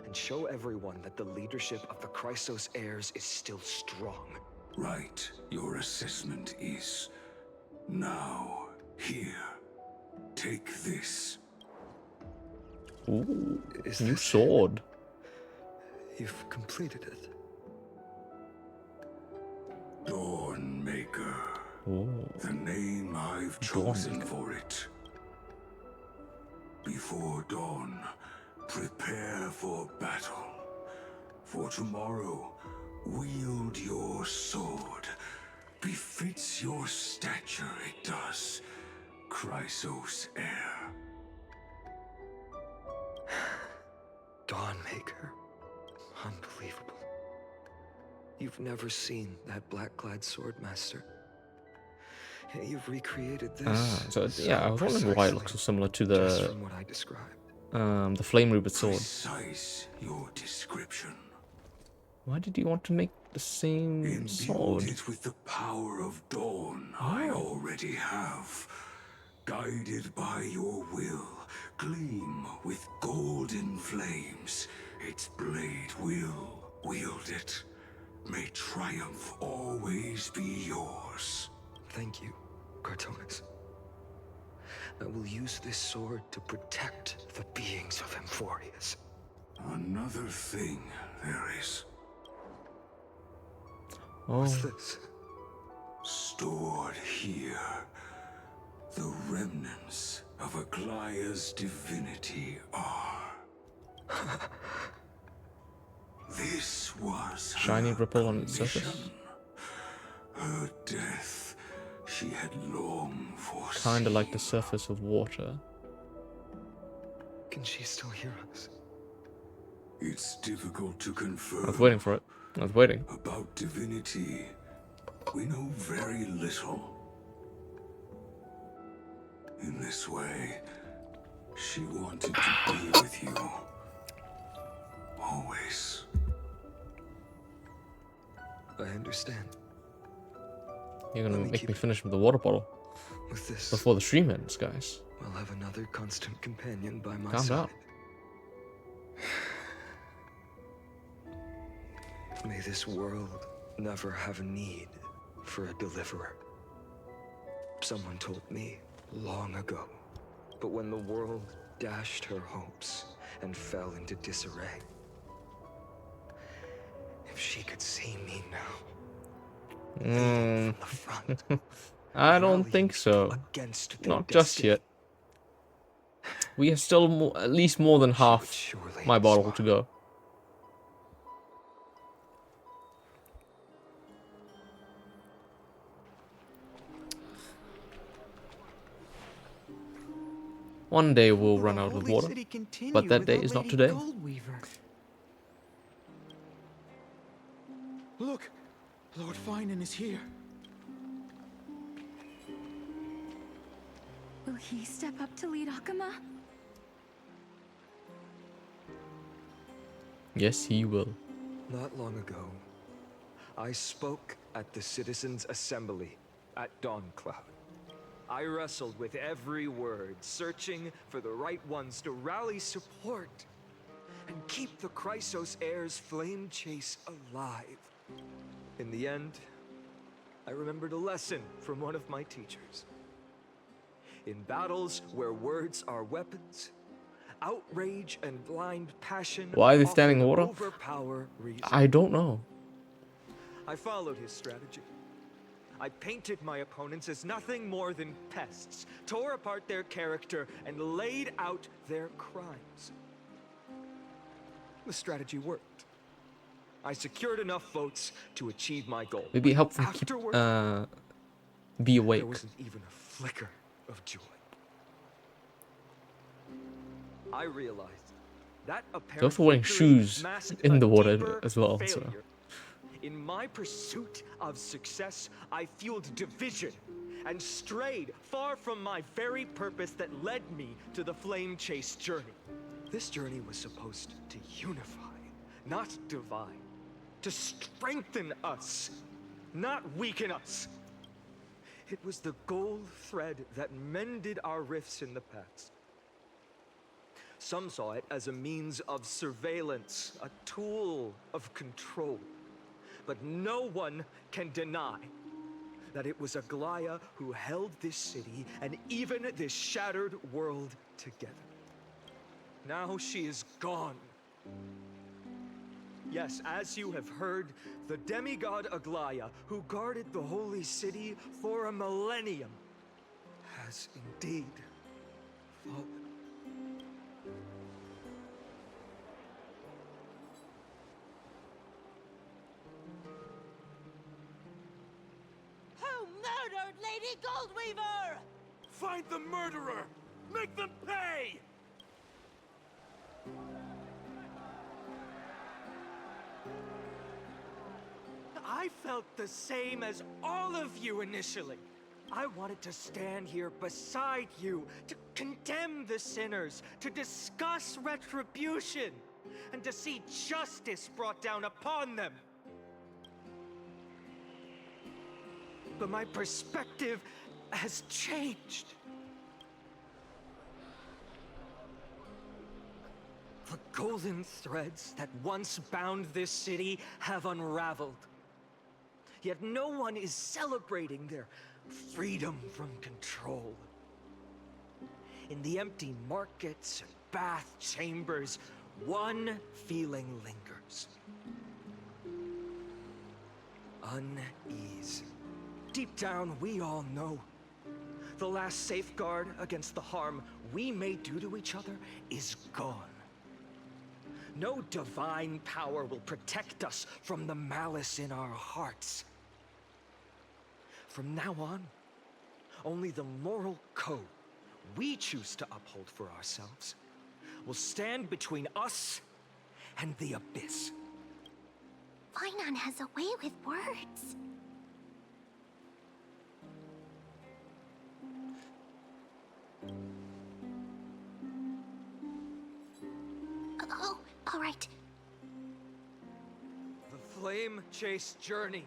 and show everyone that the leadership of the Chrysos heirs is still strong. Right, your assessment is. Now, here. Take this. Ooh, Is new this- sword. You've completed it. Dawnmaker. Ooh. The name I've chosen Dawnmaker. for it. Before dawn, prepare for battle. For tomorrow, wield your sword. Befits your stature, it does. Chrysos heir. Dawnmaker. Unbelievable. You've never seen that black-clad swordmaster. You've recreated this. So yeah, I was wondering why it looks so similar to just the from what I described. flame rupert sword. Precise your description. Why did you want to make the same Imbued sword? it with the power of dawn I already have. Guided by your will, gleam with golden flames. Its blade will wield it. May triumph always be yours. Thank you, Cartonis. I will use this sword to protect the beings of Amphoreus. Another thing there is. What's Oh, this? Stored here. The remnants of Aglaya's divinity are. This was shiny her ripple on its commission. surface. Her death she had long foreseen. Kinda like the surface of water. Can she still hear us? It's difficult to I confirm. was waiting for it. I was waiting. About divinity, we know very little. In this way, she wanted to be with you. Always. I understand. You're gonna Let me make keep me it. finish with the water bottle With this, before the stream ends, guys. I'll have another constant companion by my Calm side. down. May this world never have a need for a deliverer. Someone told me long ago, but when the world dashed her hopes and fell into disarray, if she could see me now, leading from the front, I don't rallying think so. against their Not just destiny, yet. We have still at least more than half surely my bottle smile. to go. One day we'll run out of water, but that day is not today. Look, Lord Finan is here. Will he step up to lead Akama? Yes, he will. Not long ago, I spoke at the Citizens' Assembly at Dawncloud. I wrestled with every word, searching for the right ones to rally support and keep the Chrysos heir's flame chase alive. In the end, I remembered a lesson from one of my teachers. In battles where words are weapons, outrage and blind passion Why are they often standing in water? overpower reason. I don't know. I followed his strategy. I painted my opponents as nothing more than pests, tore apart their character, and laid out their crimes. The strategy worked. I secured enough votes to achieve my goal. Maybe help them keep, Afterward, be there awake. wasn't even a flicker of joy. I realized that apparent also wearing victory shoes masked in a the water deeper as well, so. failure. In my pursuit of success, I fueled division and strayed far from my very purpose that led me to the flame chase journey. This journey was supposed to unify, not divide. To strengthen us, not weaken us. It was the gold thread that mended our rifts in the past. Some saw it as a means of surveillance, a tool of control. But no one can deny that it was Aglaya who held this city and even this shattered world together. Now she is gone. Yes, as you have heard, the demigod Aglaya, who guarded the holy city for a millennium, has indeed fallen. Who murdered Lady Goldweaver? Find the murderer! Make them pay! I felt the same as all of you initially. I wanted to stand here beside you, to condemn the sinners, to discuss retribution, and to see justice brought down upon them. But my perspective has changed. The golden threads that once bound this city have unraveled. Yet no one is celebrating their freedom from control. In the empty markets and bath chambers, one feeling lingers. Unease. Deep down, we all know the last safeguard against the harm we may do to each other is gone. No divine power will protect us from the malice in our hearts. From now on, only the moral code we choose to uphold for ourselves will stand between us and the abyss. Bygone has a way with words. Oh, all right. The flame chase journey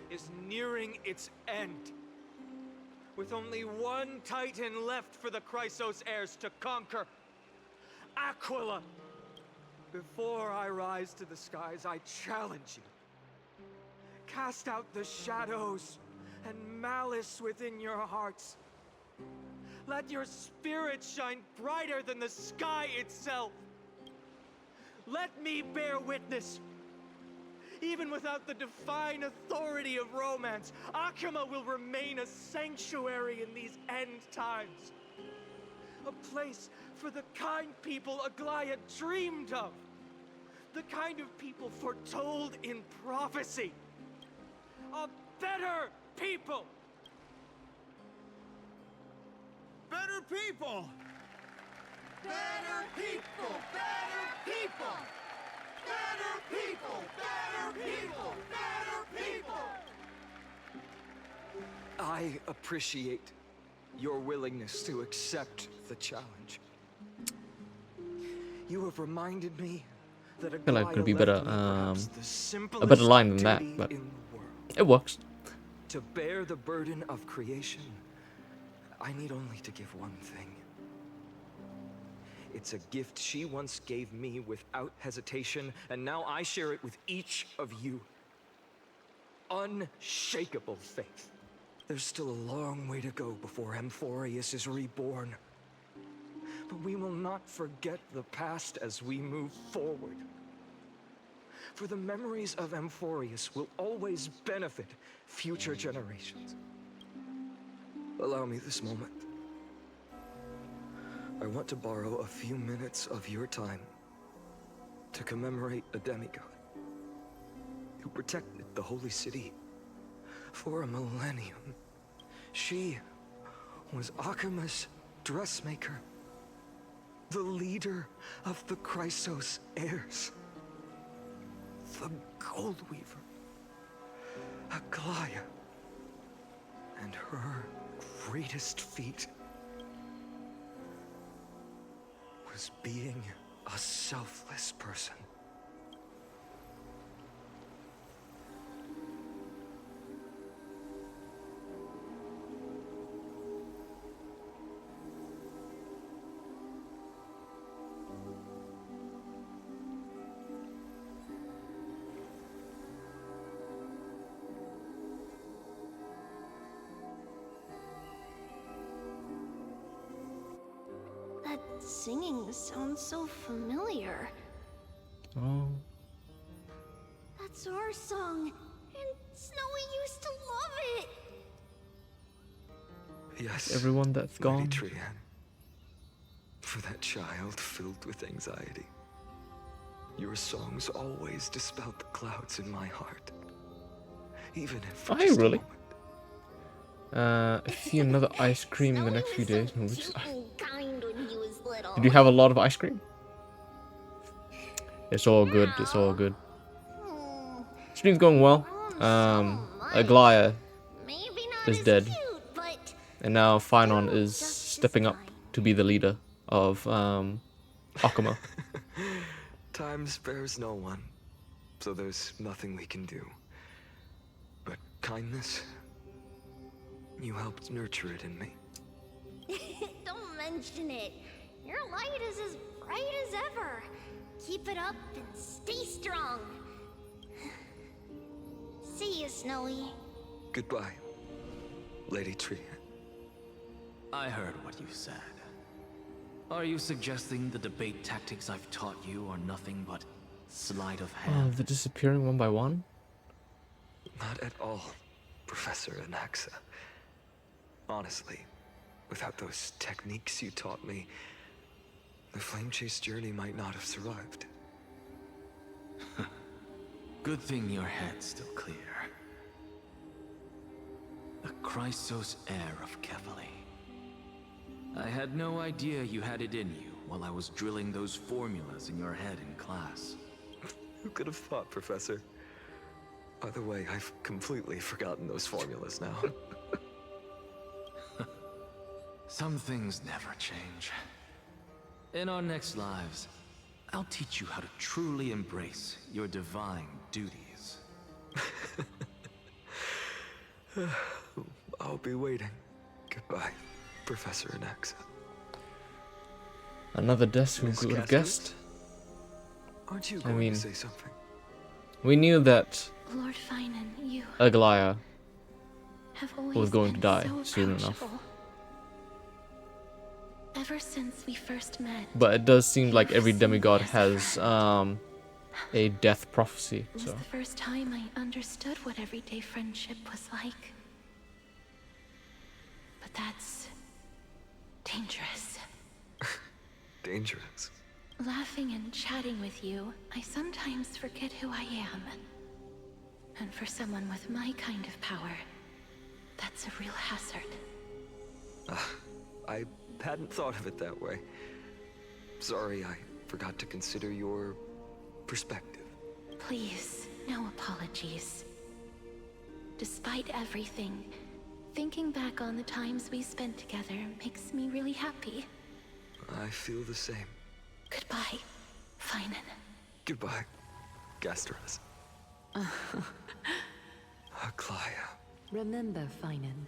is nearing its end. With only one Titan left for the Chrysos heirs to conquer. Aquila! Before I rise to the skies, I challenge you. Cast out the shadows and malice within your hearts. Let your spirit shine brighter than the sky itself. Let me bear witness. Even without the divine authority of romance, Akima will remain a sanctuary in these end times. A place for the kind people Aglaia dreamed of. The kind of people foretold in prophecy. A better people! Better people! Better people! Better people! Better people! Better people! Better people! I appreciate your willingness to accept the challenge. You have reminded me that feel like it could be Aglaia better, left me perhaps the a simplest better line than that, duty but in the world. it works. To bear the burden of creation, I need only to give one thing. It's a gift she once gave me without hesitation, and now I share it with each of you. Unshakable faith. There's still a long way to go before Amphoreus is reborn. But we will not forget the past as we move forward. For the memories of Amphoreus will always benefit future generations. Allow me this moment. I want to borrow a few minutes of your time to commemorate a demigod who protected the holy city for a millennium. She was Akima's dressmaker, the leader of the Chrysos heirs, the Gold Weaver, Aglaia, and her greatest feat was being a selfless person. That singing sounds so familiar. Oh. That's our song, and Snowy used to love it. Yes, Everyone that's Lady gone. Trian. for that child filled with anxiety. Your songs always dispelled the clouds in my heart. Even if for Are you just a really? moment. If you see another ice cream in the next few days, no, Cute and kind when he was little. did you have a lot of ice cream? It's all good. It's all good. Stream's going well. Aglaya Maybe not is as dead, cute, but and now Finon still is just as stepping up fine. to be the leader of Akuma. Time spares no one, so there's nothing we can do. But kindness, you helped nurture it in me. Don't mention it. Your light is as bright as ever. Keep it up and stay strong. See you, Snowy. Goodbye, Lady Tree. I heard what you said. Are you suggesting the debate tactics I've taught you are nothing but sleight of Oh, hand? they're disappearing one by one? Not at all, Professor Anaxa. Honestly, without those techniques you taught me, the Flame Chase journey might not have survived. Good thing your head's still clear. The Chrysos heir of Kefali. I had no idea you had it in you while I was drilling those formulas in your head in class. Who could have thought, Professor? By the way, I've completely forgotten those formulas now. Some things never change. In our next lives, I'll teach you how to truly embrace your divine duties. I'll be waiting. Goodbye, Professor Anaxa. Another death who Miss could have Catherine? guessed. Aren't you I going mean, to say something? we knew that Lord Finan, you Aglaya have always was going to been die so soon enough. approachable. Ever since we first met, But it does seem like every You've demigod seen me as a has friend. a death prophecy. it was So the first time I understood what everyday friendship was like. But that's dangerous. Dangerous. Laughing and chatting with you, I sometimes forget who I am. And for someone with my kind of power, that's a real hazard. I hadn't thought of it that way. Sorry, I forgot to consider your perspective. Please, no apologies. Despite everything, thinking back on the times we spent together makes me really happy. I feel the same. Goodbye, Finan. Goodbye, Gasteras. Aglaya. Remember, Finan,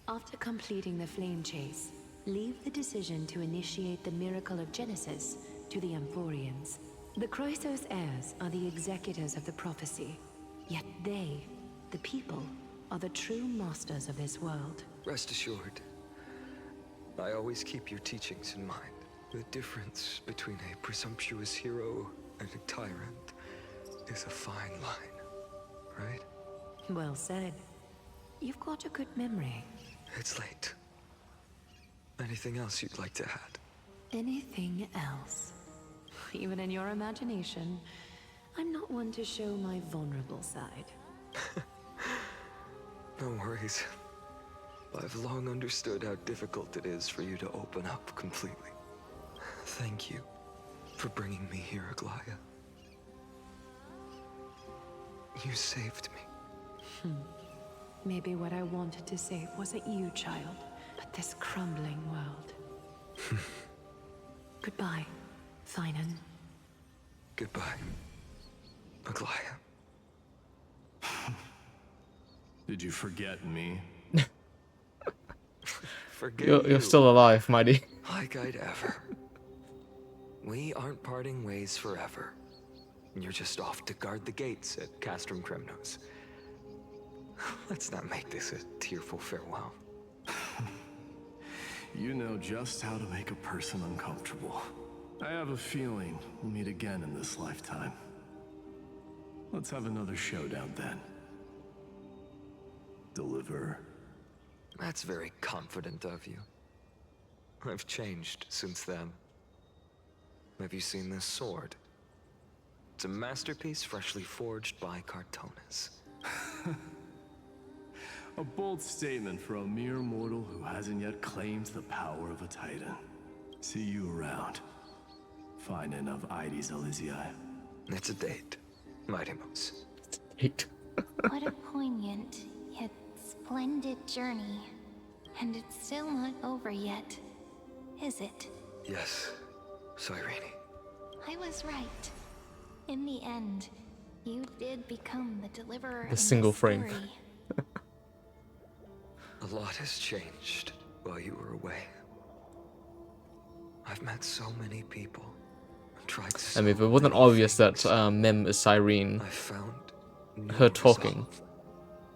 after completing the flame chase, leave the decision to initiate the miracle of Genesis to the Amphoreans. The Chrysos heirs are the executors of the prophecy, yet they, the people, are the true masters of this world. Rest assured, I always keep your teachings in mind. The difference between a presumptuous hero and a tyrant is a fine line, right? Well said. You've got a good memory. It's late. Anything else you'd like to add? Anything else? Even in your imagination, I'm not one to show my vulnerable side. No worries. I've long understood how difficult it is for you to open up completely. Thank you for bringing me here, Aglaya. You saved me. Maybe what I wanted to save wasn't you, child, but this crumbling world. Goodbye, Finan. Goodbye, Aglaya. Did you forget me? Forget you're you. still alive, mighty. Like I'd ever. We aren't parting ways forever. You're just off to guard the gates at Castrum Kremnos. Let's not make this a tearful farewell. You know just how to make a person uncomfortable. I have a feeling we'll meet again in this lifetime. Let's have another showdown then. Deliver. That's very confident of you. I've changed since then. Have you seen this sword? It's a masterpiece freshly forged by Cartonis. A bold statement for a mere mortal who hasn't yet claimed the power of a titan. See you around. Fine enough, Ides Elysiae. It's a date, Mighty Moose. Hate. What a poignant, yet splendid journey. And it's still not over yet, is it? Yes, Cyrene. I was right. In the end, you did become the deliverer in The single this frame. story. A lot has changed while you were away. I've met so many people. Tried so I mean, if it wasn't many obvious things. that Mem is Cyrene, I found new her talking, resolve,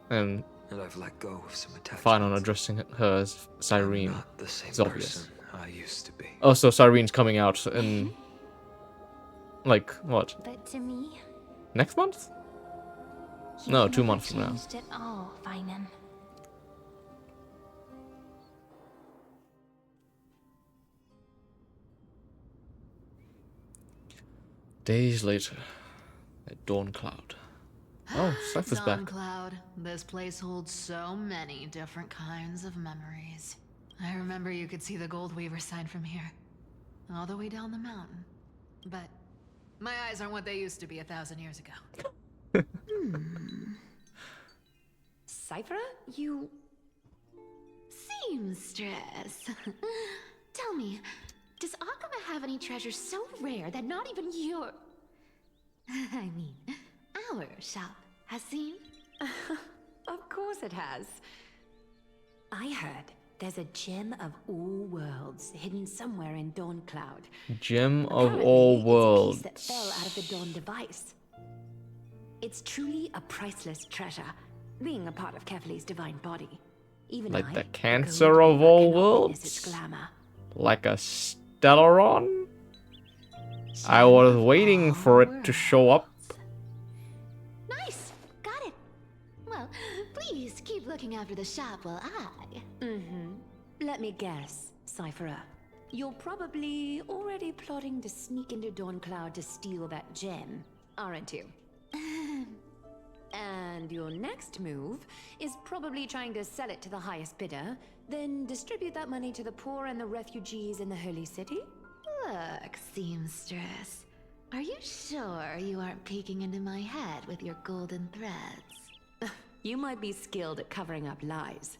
and I've let go of some attachments. fine on addressing her as Cyrene, I'm not the same it's obvious. person I used to be. Oh, so Cyrene's coming out in, like, what? But to me, Next month? you No, 2 never months from now. changed at all, Bygone. Days later, at Dawn Cloud. Oh, Cypher's back. Cloud. This place holds so many different kinds of memories. I remember you could see the Gold Weaver sign from here, all the way down the mountain. But my eyes aren't what they used to be 1,000 years ago. Cypher, you... Seamstress. Tell me, does Akama have any treasures so rare that not even your... I mean, our shop has seen? Of course it has. I heard there's a gem of all worlds hidden somewhere in Dawn Cloud. Gem of Apparently, all it's a worlds. piece that fell out of the Dawn device. It's truly a priceless treasure, being a part of Kefali's divine body. Even Like I, the Gold cancer of all cannot witness its worlds? glamour. Like a Stellaron? I was waiting for it to show up. Nice! Got it! Well, please keep looking after the shop while I... Let me guess, Cypherer. You're probably already plotting to sneak into Dawn Cloud to steal that gem, aren't you? And your next move is probably trying to sell it to the highest bidder, then distribute that money to the poor and the refugees in the Holy City? Look, seamstress. Are you sure you aren't peeking into my head with your golden threads? You might be skilled at covering up lies,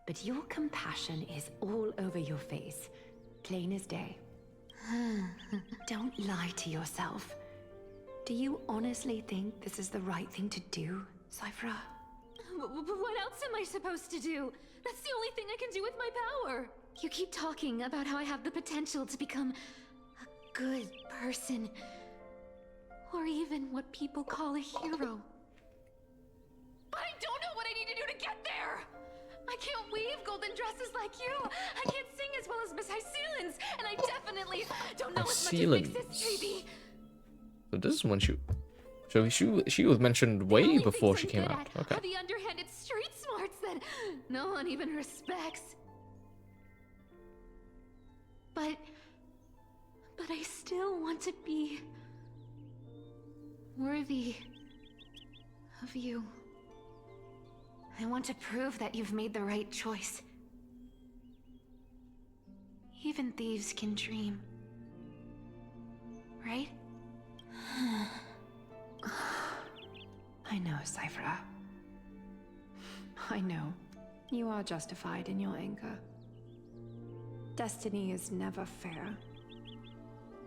but your compassion is all over your face, plain as day. Don't lie to yourself. Do you honestly think this is the right thing to do, Cypher? What else am I supposed to do? That's the only thing I can do with my power. You keep talking about how I have the potential to become a good person. Or even what people call a hero. But I don't know what I need to do to get there! I can't weave golden dresses like you! I can't sing as well as Miss Hyceelins! And I definitely don't know as much as Big Sis Tree. So this is when she was mentioned way before she came out. Okay. Are the underhanded street smarts that no one even respects. But I still want to be worthy of you. I want to prove that you've made the right choice. Even thieves can dream. Right? I know, Cypher. I know. You are justified in your anger. Destiny is never fair.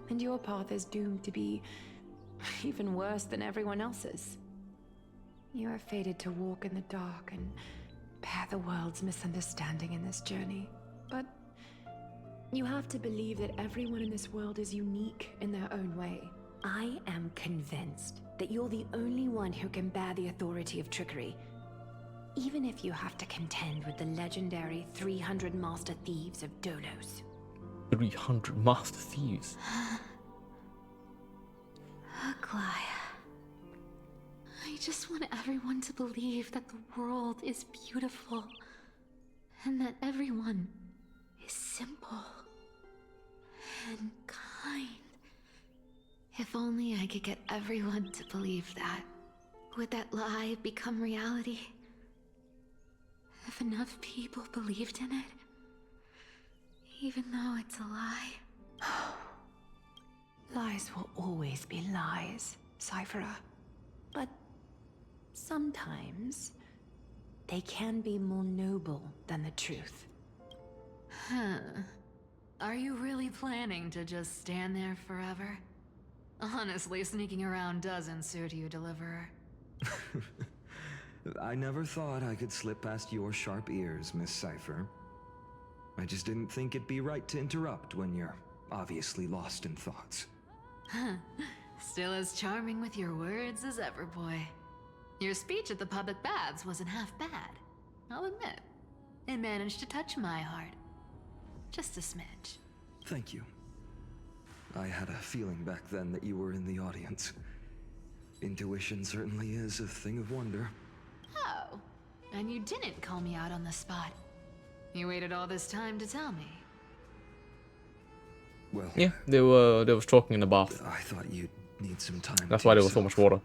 And your path is doomed to be even worse than everyone else's. You are fated to walk in the dark and bear the world's misunderstanding in this journey. But you have to believe that everyone in this world is unique in their own way. I am convinced that you're the only one who can bear the authority of trickery. Even if you have to contend with the legendary 300 Master Thieves of Dolos. 300 Master Thieves. Aglaya. I just want everyone to believe that the world is beautiful. And that everyone is simple. If only I could get everyone to believe that. Would that lie become reality? If enough people believed in it, even though it's a lie. Lies will always be lies, Cyphera. But sometimes they can be more noble than the truth. Huh. Are you really planning to just stand there forever? Honestly, sneaking around doesn't suit you, Deliverer. I never thought I could slip past your sharp ears, Miss Cypher. I just didn't think it'd be right to interrupt when you're obviously lost in thoughts. Still as charming with your words as ever, boy. Your speech at the public baths wasn't half bad. I'll admit. It managed to touch my heart. Just a smidge. Thank you. I had a feeling back then that you were in the audience. Intuition certainly is a thing of wonder. Oh, and you didn't call me out on the spot. You waited all this time to tell me. Well, Yeah, they was talking in the bath. I thought you'd need some time. That's to why there was so much water.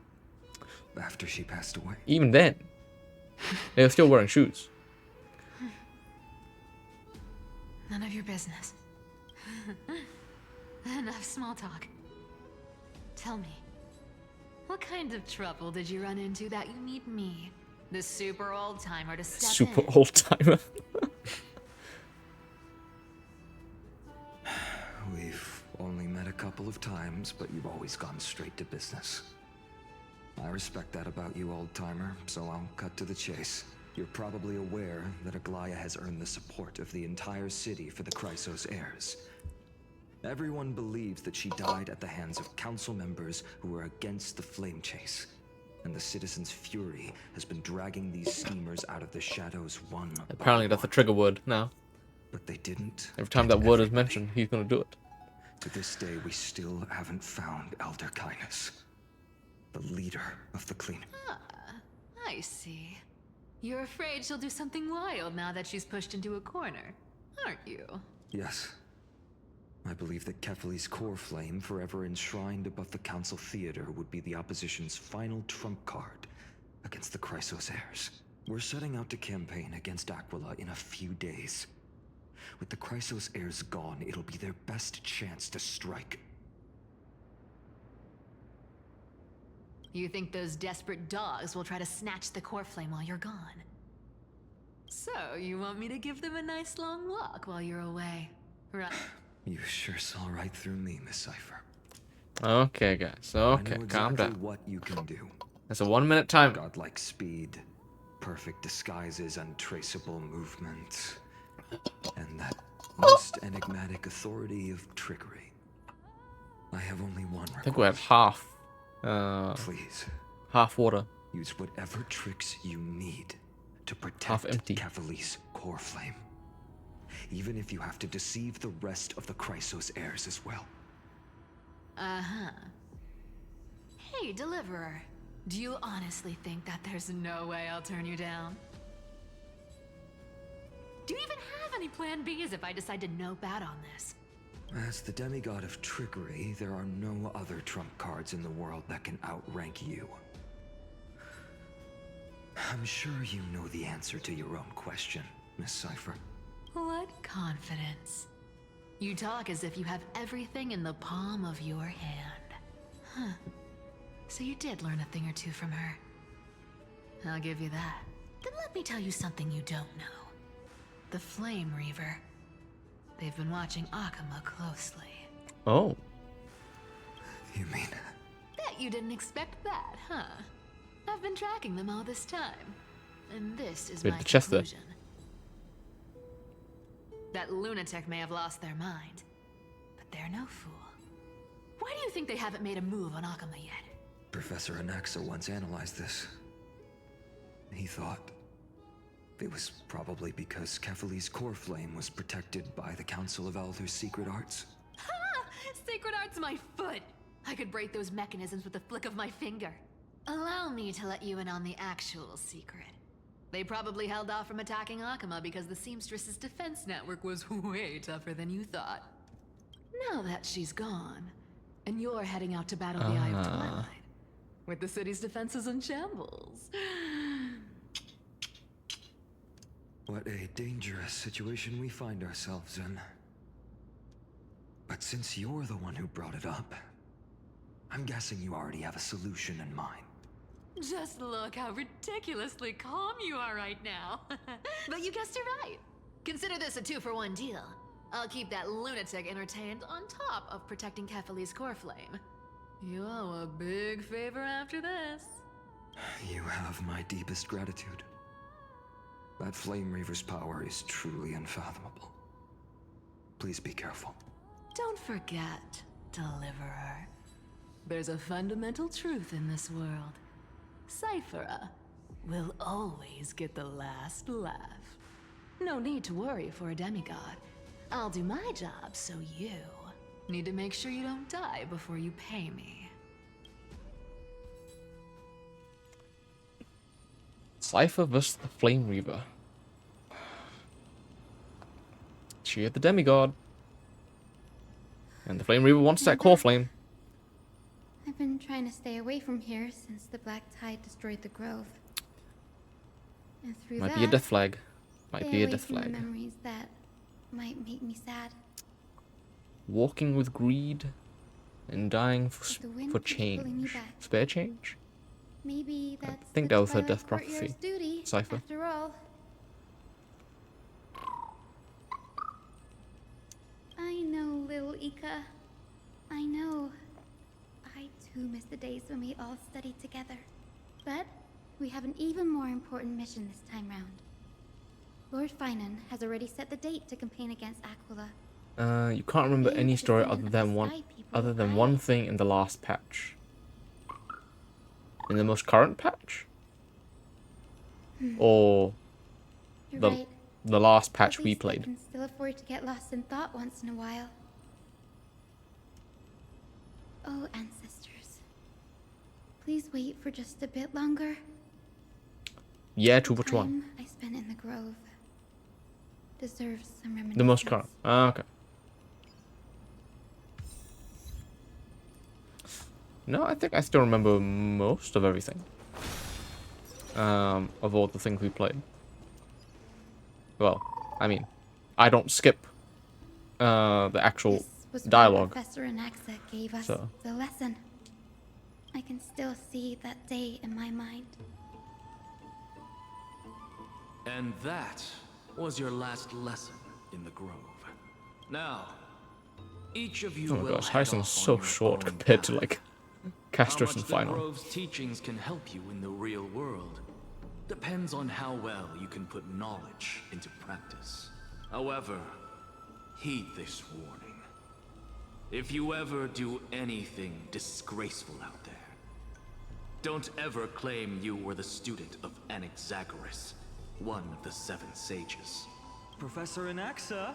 After she passed away. Even then, they were still wearing shoes. None of your business. Enough small talk. Tell me, what kind of trouble did you run into that you need me, the super old timer, to step Super in? old timer. We've only met a couple of times, but you've always gone straight to business. I respect that about you, old-timer, so I'll cut to the chase. You're probably aware that Aglaya has earned the support of the entire city for the Chrysos heirs. Everyone believes that she died at the hands of council members who were against the flame chase. And the citizens' fury has been dragging these schemers out of the shadows one by Apparently that's a trigger word now. But they didn't. Every time that word is mentioned, he's gonna do it. To this day, we still haven't found Elder Kindness, the leader of the clean. Ah, I see. You're afraid she'll do something wild now that she's pushed into a corner, aren't you? Yes. I believe that Kefali's core flame, forever enshrined above the council theater, would be the opposition's final trump card against the Chrysos heirs. We're setting out to campaign against Aquila in a few days. With the Chrysos heirs gone, it'll be their best chance to strike. You think those desperate dogs will try to snatch the core flame while you're gone? So, you want me to give them a nice long walk while you're away, right? You sure saw right through me, Miss Cypher. Okay, guys. Okay, I know calm exactly down. what you can do. That's a 1 minute timer. Godlike speed, perfect disguises, untraceable movement, and that most enigmatic authority of trickery. I have only one request. I think we have half. Please. Half water. Use whatever tricks you need to Half protect empty. Kefali's core flame. Even if you have to deceive the rest of the Chrysos heirs as well. Uh-huh. Hey, Deliverer. Do you honestly think that there's no way I'll turn you down? Do you even have any plan Bs if I decide to nope out on this? As the demigod of trickery, there are no other trump cards in the world that can outrank you. I'm sure you know the answer to your own question, Miss Cypher. What confidence. You talk as if you have everything in the palm of your hand. Huh. So you did learn a thing or two from her. I'll give you that. Then let me tell you something you don't know. The Flame Reaver. They've been watching Akama closely. Oh. You mean? Bet you didn't expect that, huh? I've been tracking them all this time. And this is Read my the chest there. conclusion. That lunatic may have lost their mind, but they're no fool. Why do you think they haven't made a move on Akama yet? Professor Anaxa once analyzed this. He thought it was probably because Kefali's core flame was protected by the Council of Elders' secret arts. Ha! Sacred Art's my foot! I could break those mechanisms with a flick of my finger. Allow me to let you in on the actual secret. They probably held off from attacking Akama because the Seamstress's defense network was way tougher than you thought. Now that she's gone, And you're heading out to battle the Eye of Twilight. With the city's defenses in shambles. What a dangerous situation we find ourselves in. But since you're the one who brought it up, I'm guessing you already have a solution in mind. Just look how ridiculously calm you are right now. But you guessed it right. Consider this a 2-for-1 deal. I'll keep that lunatic entertained on top of protecting Kefali's core flame. You owe a big favor after this. You have my deepest gratitude. That Flame Reaver's power is truly unfathomable. Please be careful. Don't forget, Deliverer. There's a fundamental truth in this world. Cyphera will always get the last laugh. No need to worry for a demigod. I'll do my job, so you need to make sure you don't die before you pay me. Cypher vs. the Flame Reaver. She had the demigod. And the Flame Reaver wants that core flame. I've been trying to stay away from here since the Black Tide destroyed the grove. And through Might that, be a death flag. Might stay be a away death from the flag. memories that might make me sad. Walking with greed and dying But the wind for keeps pulling me change. back. Spare change? Maybe that's think the that was her Twilight death Courtyard's prophecy, duty, Cypher. after all. I know, little Ika. I know. I too miss the days when we all studied together. But we have an even more important mission this time round. Lord Finan has already set the date to campaign against Aquila. You can't remember Being any story descendant other of than the one Sky People, right? one thing in the last patch. In the most current patch? Or You're the right. the last patch At we least I played? can still afford to get lost in thought once in a while. Oh, ancestors. Please wait for just a bit longer. Yeah, The to which one? time I spent in the grove deserves some reminiscence. The most current. Ah, okay. No, I think I still remember most of everything. Of all the things we played. Well, I mean, I don't skip the actual This was dialogue. when Professor Anaxa gave us So. the lesson. I can still see that day in my mind. And that was your last lesson in the grove. Now, each of you Oh my will gosh, head Hyson's off so on your short own compared to path. like How Castros much and the Final. grove's teachings can help you in the real world depends on how well you can put knowledge into practice. However, heed this warning. If you ever do anything disgraceful out there, don't ever claim you were the student of Anaxagoras, one of the 7 sages. Professor Anaxa,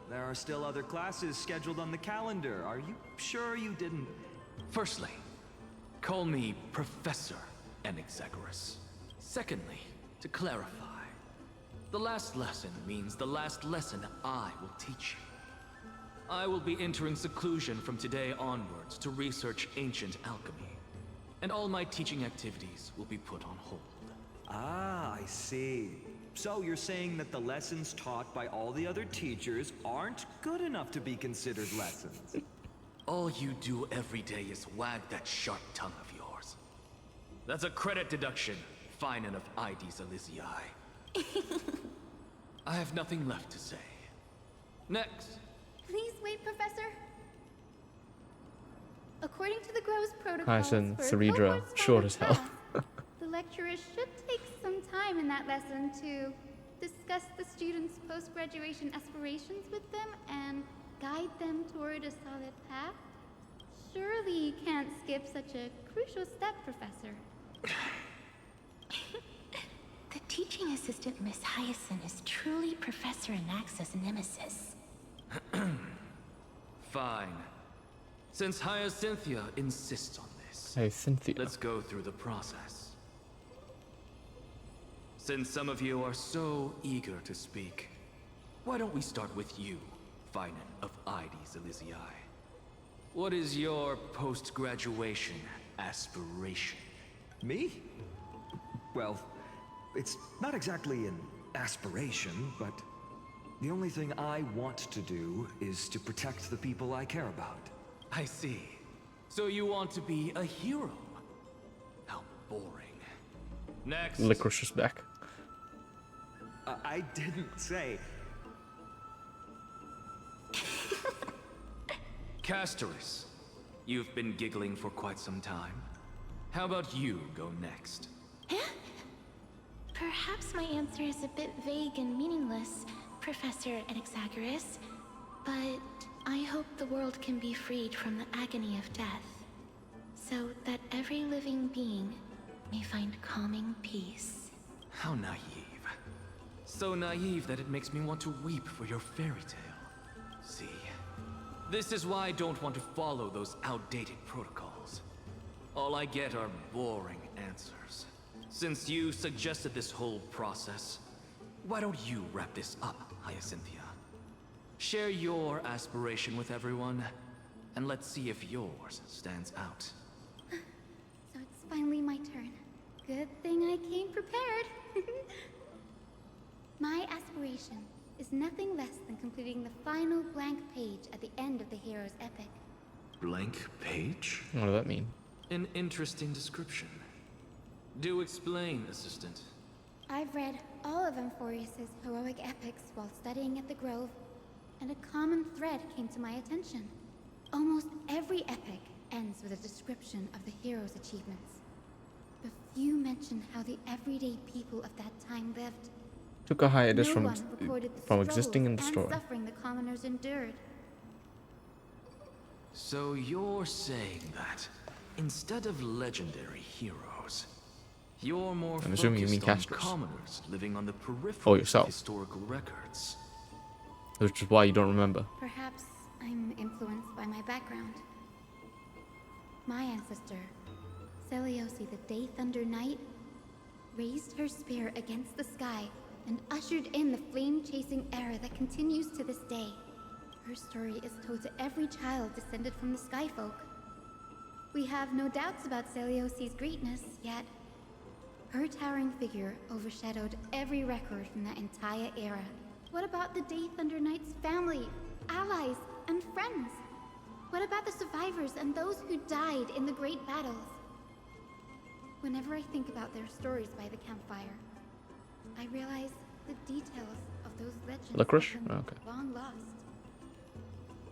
there are still other classes scheduled on the calendar. Are you sure you didn't? Firstly, call me Professor Anaxagoras. Secondly, to clarify, the last lesson means the last lesson I will teach you. I will be entering seclusion from today onwards to research ancient alchemy, and all my teaching activities will be put on hold. Ah, I see. So you're saying that the lessons taught by all the other teachers aren't good enough to be considered lessons? All you do every day is wag that sharp tongue of yours. That's a credit deduction, Finan of Ides Elysiae. I have nothing left to say. Next. Please wait, Professor. According to the Grove's protocols Hyson, for Ceredra, cohorts short final as hell. class, the lecturer should take some time in that lesson to discuss the students' post-graduation aspirations with them and guide them toward a solid path. Surely you can't skip such a crucial step, Professor. The teaching assistant, Miss Hyacinth, is truly Professor Anaxa's nemesis. Fine. Since Hyacinthia insists on this, Hyacinthia. let's go through the process. Since some of you are so eager to speak, why don't we start with you, Finan of Ides Elysiae? what is your post-graduation aspiration? Me? Well, it's not exactly an aspiration, but the only thing I want to do is to protect the people I care about. I see. So you want to be a hero? How boring. Next. Licorice is back. I didn't say... Casterus, you've been giggling for quite some time. How about you go next? Perhaps my answer is a bit vague and meaningless, Professor Anaxagoras, but I hope the world can be freed from the agony of death, so that every living being may find calming peace. How naive. So naive that it makes me want to weep for your fairy tale. See, this is why I don't want to follow those outdated protocols. All I get are boring answers. Since you suggested this whole process, why don't you wrap this up, Hyacinthia? Share your aspiration with everyone, and let's see if yours stands out. So it's finally my turn. Good thing I came prepared. My aspiration is nothing less than completing the final blank page at the end of the hero's epic. Blank page? What does that mean? An interesting description. Do explain, assistant. I've read all of Amphoreus' heroic epics while studying at the Grove, and a common thread came to my attention. Almost every epic ends with a description of the hero's achievements. But few mention how the everyday people of that time lived. Took a hiatus No from one recorded the existing in the struggles story. and suffering the commoners endured. So you're saying that, instead of legendary heroes, you're more I'm assuming you mean focused on casters. commoners living on the periphery of yourself. historical records. Which is why you don't remember. Perhaps I'm influenced by my background. My ancestor, Seliosi the Day Thunder Knight, raised her spear against the sky and ushered in the flame-chasing era that continues to this day. Her story is told to every child descended from the Skyfolk. We have no doubts about Seliosi's greatness, yet her towering figure overshadowed every record from that entire era. What about the Day Thunder Knight's family, allies, and friends? What about the survivors and those who died in the great battles? Whenever I think about their stories by the campfire, I realize the details of those legends Licorice? have been Okay. long lost.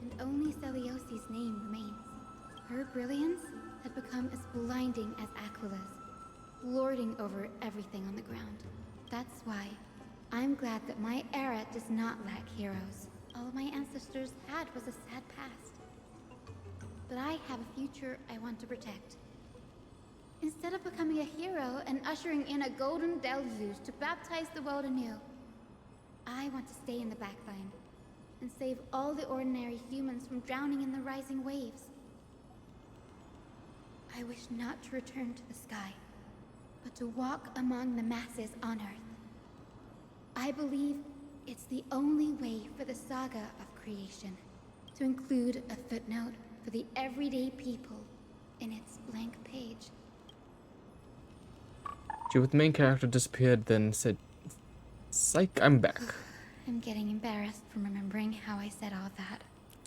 And only Seliosi's name remains. Her brilliance had become as blinding as Aquila's, lording over everything on the ground. That's why I'm glad that my era does not lack heroes. All my ancestors had was a sad past. But I have a future I want to protect. Instead of becoming a hero and ushering in a golden deluge to baptize the world anew, I want to stay in the backline and save all the ordinary humans from drowning in the rising waves. I wish not to return to the sky, but to walk among the masses on Earth. I believe it's the only way for the saga of creation to include a footnote for the everyday people in its blank page. The main character disappeared, then said, "Psych, I'm back." I'm getting embarrassed from remembering how I said all that.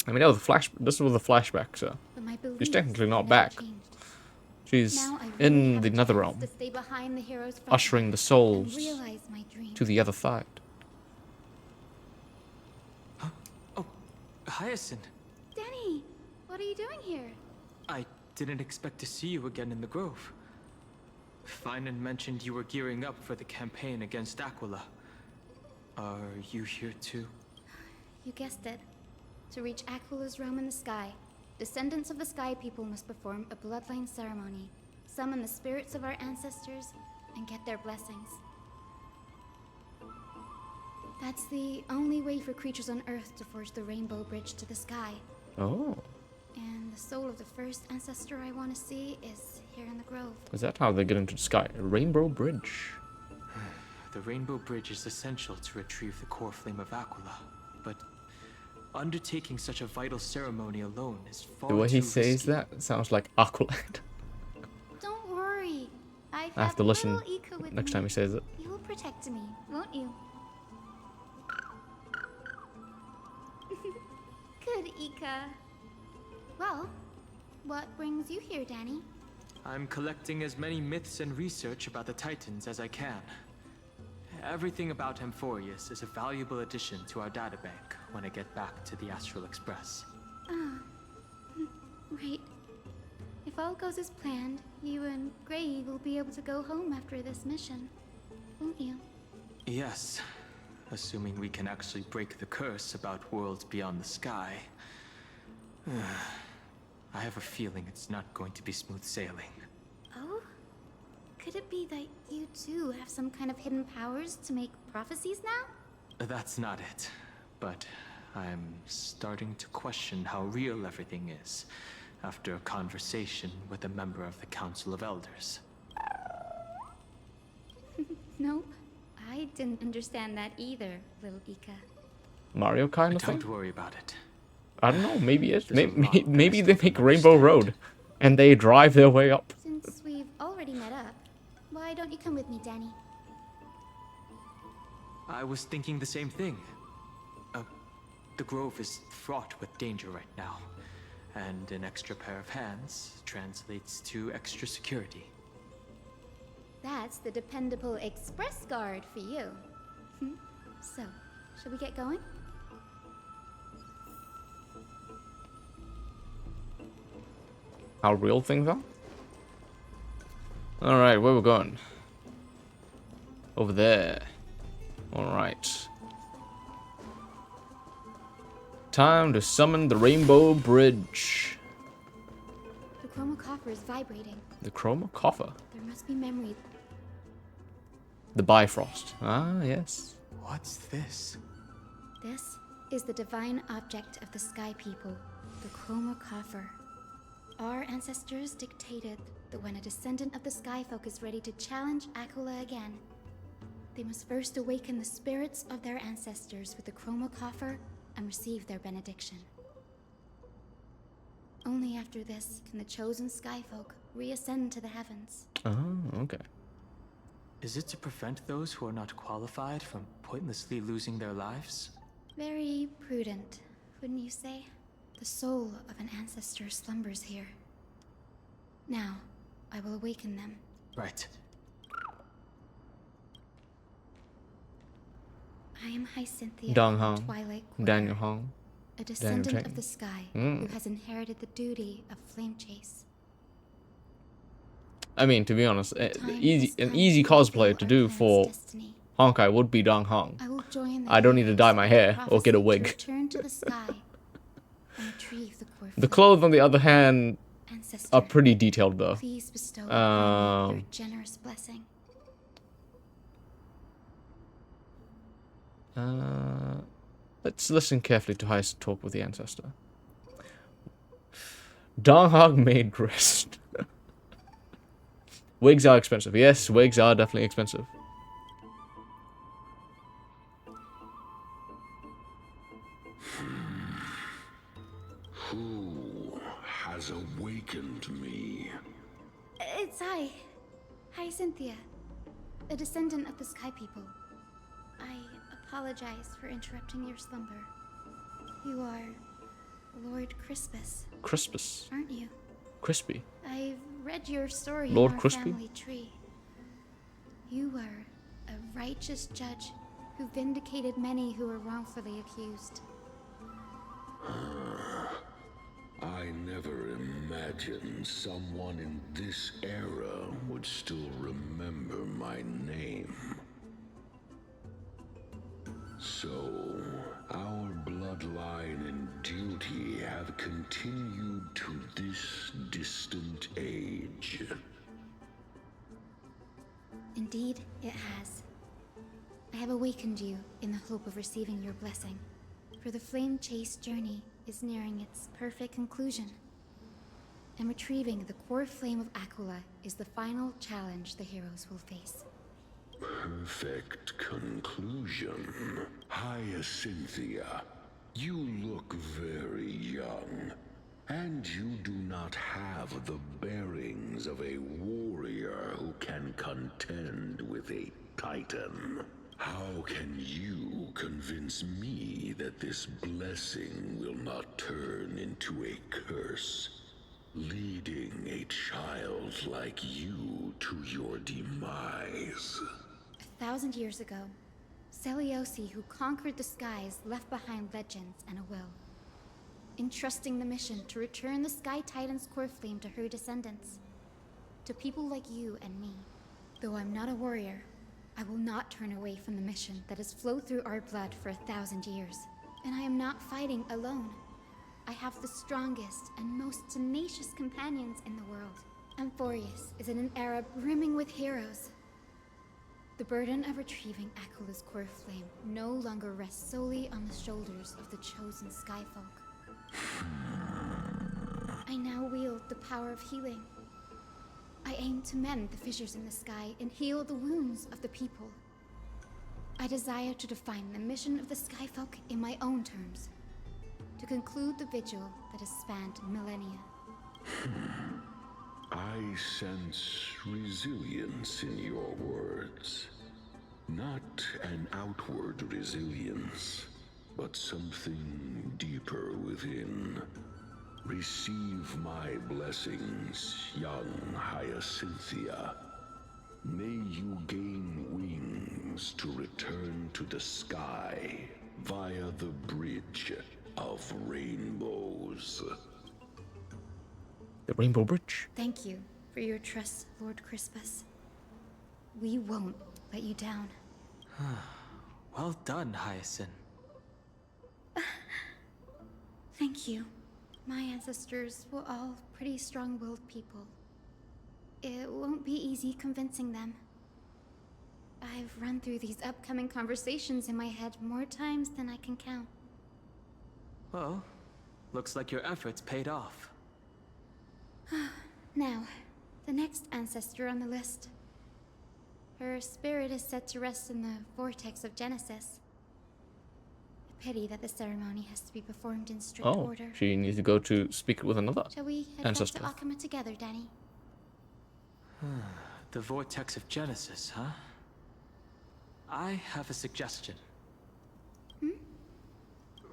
I mean, that was a flash. This was a flashback, so But my she's beliefs technically not never back. changed. She's Now I really in have the a nether chance realm, to stay behind the hero's front ushering the and souls realize my dream. to the other side. Oh, Hyacinth. Denny, what are you doing here? I didn't expect to see you again in the Grove. Finan mentioned you were gearing up for the campaign against Aquila. Are you here too? You guessed it. To reach Aquila's realm in the sky, descendants of the Sky People must perform a bloodline ceremony, summon the spirits of our ancestors, and get their blessings. That's the only way for creatures on Earth to forge the rainbow bridge to the sky. Oh, And the soul of the first ancestor I want to see is here in the Grove. is that how they get into the sky? A rainbow bridge. The Rainbow Bridge is essential to retrieve the core flame of Aquila, but Undertaking such a vital ceremony alone is far The way too he says risky. that sounds like Aqualad. Don't worry. I I have to listen little Ika with next me. time he says it. You will protect me, won't you? Good, Ika. Well, what brings you here, Danny? I'm collecting as many myths and research about the Titans as I can. Everything about Amphoreus is a valuable addition to our databank when I get back to the Astral Express. Ah, right. If all goes as planned, you and Gray will be able to go home after this mission, won't you? Yes, assuming we can actually break the curse about worlds beyond the sky. I have a feeling it's not going to be smooth sailing. Oh? Could it be that you too have some kind of hidden powers to make prophecies now? That's not it, but I'm starting to question how real everything is after a conversation with a member of the Council of Elders. Nope. I didn't understand that either, little Ika. Mario kind of Don't thing? worry about it. I don't know, maybe it's... There's a lot that I Maybe they still make don't Rainbow Road. And they drive their way up. Since we've already met up, why don't you come with me, Danny? I was thinking the same thing. The Grove is fraught with danger right now, and an extra pair of hands translates to extra security. That's the dependable express guard for you. So, shall we get going? How real things are? Alright, where we going? Over there. Alright. Time to summon the Rainbow Bridge. The chroma coffer is vibrating. The Chroma Coffer. There must be memory. The Bifrost. Ah, yes. What's this? This is the divine object of the Sky People, the chroma coffer. Our ancestors dictated that when a descendant of the Skyfolk is ready to challenge Aquila again, they must first awaken the spirits of their ancestors with the chroma coffer and receive their benediction. Only after this can the chosen Skyfolk reascend to the heavens. Oh, okay. Is it to prevent those who are not qualified from pointlessly losing their lives? Very prudent, wouldn't you say? The soul of an ancestor slumbers here. Now, I will awaken them. Right. I am Hyacinthia Dong of the Hong. Twilight Quarter, Daniel Hong. a descendant Chang. of the sky Mm. who has inherited the duty of flame chase. I mean, to be honest, Time has an come easy to cosplay fulfill to our do clan's for destiny. Honkai would be Dong Hong. I will join the I don't need to heroes dye my in hair their or get a prophecy wig. to return to the sky and retrieve the core The flame. clothes, on the other hand, Ancestor, are pretty detailed though. please bestow upon me your Um, generous blessing. Let's listen carefully to Hyacinth talk with the ancestor. Dong Hong made wrist. Wigs are expensive. Yes, wigs are definitely expensive. Who has awakened me? It's I, Hyacinthia, a descendant of the Sky People. I apologize for interrupting your slumber. You are Lord Crispus, Crispus. aren't you? Crispy. I've read your story Lord in our Crispy? family tree. You were a righteous judge who vindicated many who were wrongfully accused. I never imagined someone in this era would still remember my name. So, our bloodline and duty have continued to this distant age. Indeed, it has. I have awakened you in the hope of receiving your blessing, for the flame chase journey is nearing its perfect conclusion. And retrieving the core flame of Aquila is the final challenge the heroes will face. Perfect conclusion. Hyacinthia, You look very young, and you do not have the bearings of a warrior who can contend with a titan. How can you convince me that this blessing will not turn into a curse, leading a child like you to your demise? 1,000 years ago, Seliosi, who conquered the skies, left behind legends and a will, entrusting the mission to return the Sky Titan's core flame to her descendants, to people like you and me. Though I'm not a warrior, I will not turn away from the mission that has flowed through our blood for 1,000 years. And I am not fighting alone. I have the strongest and most tenacious companions in the world. Amphoreus is in an era brimming with heroes. The burden of retrieving Aquilus' core flame no longer rests solely on the shoulders of the chosen Skyfolk. I now wield the power of healing. I aim to mend the fissures in the sky and heal the wounds of the people. I desire to define the mission of the Skyfolk in my own terms, to conclude the vigil that has spanned millennia. I sense resilience in your words. Not an outward resilience, but something deeper within. Receive my blessings, young Hyacinthia. May you gain wings to return to the sky via the bridge of rainbows. The Rainbow Bridge. Thank you for your trust, Lord Crispus. We won't let you down. Well done, Hyacinth. Thank you. My ancestors were all pretty strong-willed people. It won't be easy convincing them. I've run through these upcoming conversations in my head more times than I can count. Well, looks like your efforts paid off. Now, the next ancestor on the list. Her spirit is set to rest in the Vortex of Genesis. A pity that the ceremony has to be performed in strict order. She needs to go to speak with another Shall we head ancestor. back to Akama together, Danny? The Vortex of Genesis, huh? I have a suggestion.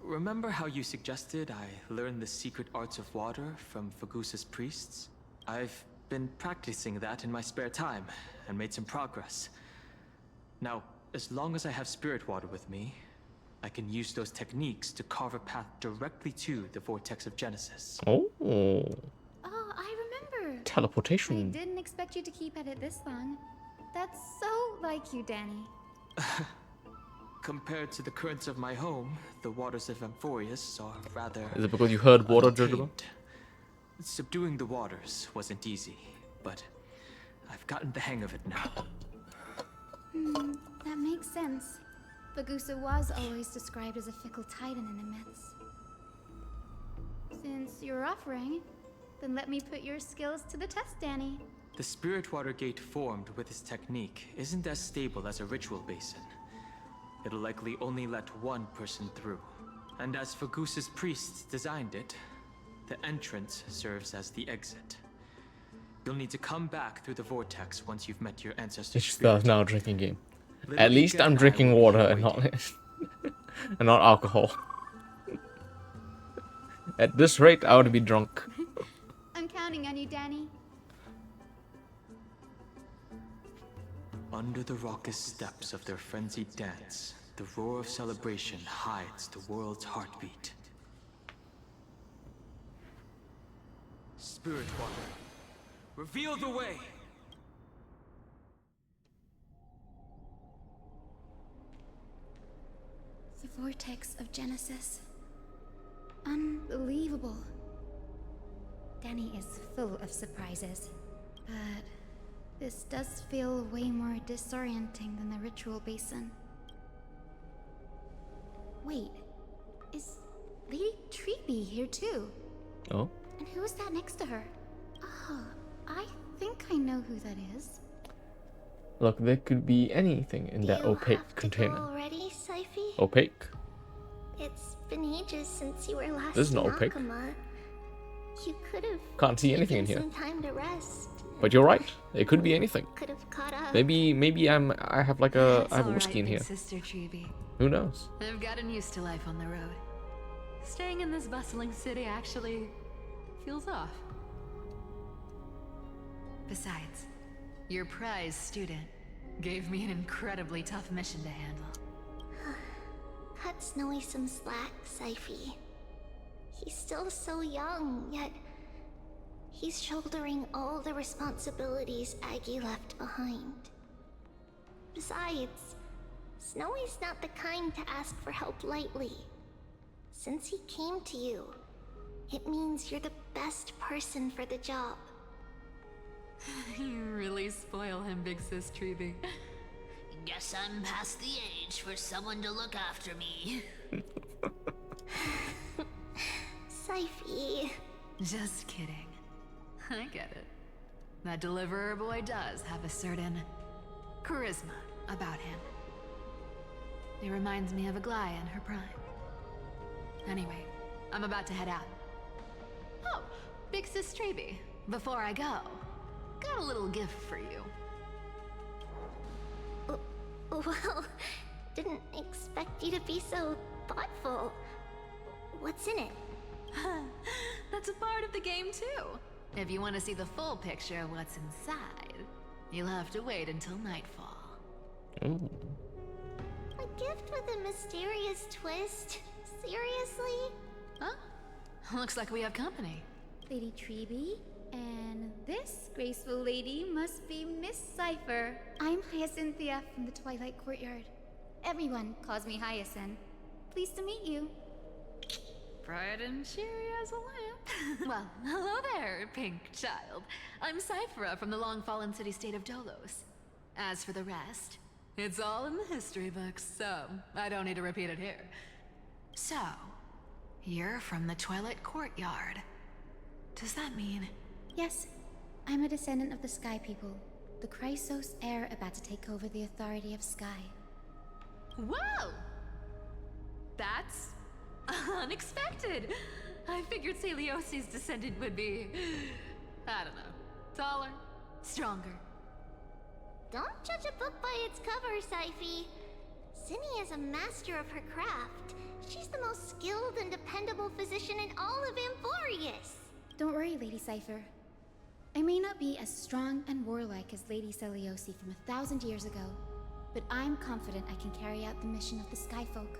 Remember how you suggested I learn the secret arts of water from Fagusa's priests? I've been practicing that in my spare time, and made some progress. Now, as long as I have spirit water with me, I can use those techniques to carve a path directly to the Vortex of Genesis. Oh. Oh, I remember. Teleportation. I didn't expect you to keep at it this long. That's so like you, Danny. Compared to the currents of my home, the waters of Amphoreus are rather... Is it because you heard water, Jojoba? Subduing the waters wasn't easy, but I've gotten the hang of it now. That makes sense. Fagusa was always described as a fickle titan in the myths. Since you're offering, then let me put your skills to the test, Danny. The spirit water gate formed with this technique isn't as stable as a ritual basin. It'll likely only let one person through. And as Fagusa's priests designed it, the entrance serves as the exit. You'll need to come back through the vortex once you've met your ancestor's It's spirit. now a drinking game. At least I'm drinking water and not and not alcohol. At this rate, I would be drunk. I'm counting on you, Danny. Under the raucous steps of their frenzied dance, the roar of celebration hides the world's heartbeat. Spirit water, reveal the way! The Vortex of Genesis. Unbelievable. Danny is full of surprises, but this does feel way more disorienting than the ritual basin. Wait, is Lady Treeby here too? Oh? And who is that next to her? Oh, I think I know who that is. Look, there could be anything in that opaque container. Already, Syphie? Opaque? It's been ages since you were last This is in an old pic. Akama. You could have Can't see anything in here. some time to rest. But you're right. It could be anything. Could have caught up. Maybe I have like a I have a whiskey in here. Sister Treeby. Who knows? I've gotten used to life on the road. Staying in this bustling city actually feels off. Besides, your prize student gave me an incredibly tough mission to handle. Cut Snowy some slack, Syphy. He's still so young, yet he's shouldering all the responsibilities Aggie left behind. Besides, Snowy's not the kind to ask for help lightly. Since he came to you, it means you're the best person for the job. You really spoil him, Big Sis Treeby. Guess I'm past the age for someone to look after me. Syphy. Just kidding. I get it. That deliverer boy does have a certain charisma about him. He reminds me of a Glaya in her prime. Anyway, I'm about to head out. Oh, Big Sis Treeby, before I go, got a little gift for you. Well, didn't expect you to be so thoughtful. What's in it? That's a part of the game too. If you want to see the full picture of what's inside, you'll have to wait until nightfall. Ooh. A gift with a mysterious twist? Seriously? Huh? Looks like we have company. Lady Treeby, and this graceful lady must be Miss Cypher. I'm Hyacinthia from the Twilight Courtyard. Everyone calls me Hyacinth. Pleased to meet you. Bright and cheery as a lamp. Well, hello there, pink child. I'm Cyphera from the long-fallen city-state of Dolos. As for the rest, it's all in the history books, so I don't need to repeat it here. So, you're from the Twilight Courtyard. Does that mean... Yes, I'm a descendant of the Sky People, the Chrysos heir about to take over the authority of Sky. Whoa! That's unexpected. I figured Celiosi's descendant would be, I don't know, taller, stronger. Don't judge a book by its cover, Syphy. Zinni is a master of her craft. She's the most skilled and dependable physician in all of Amphoreus. Don't worry, Lady Cypher. I may not be as strong and warlike as Lady Celiosi from 1,000 years ago, but I'm confident I can carry out the mission of the Skyfolk.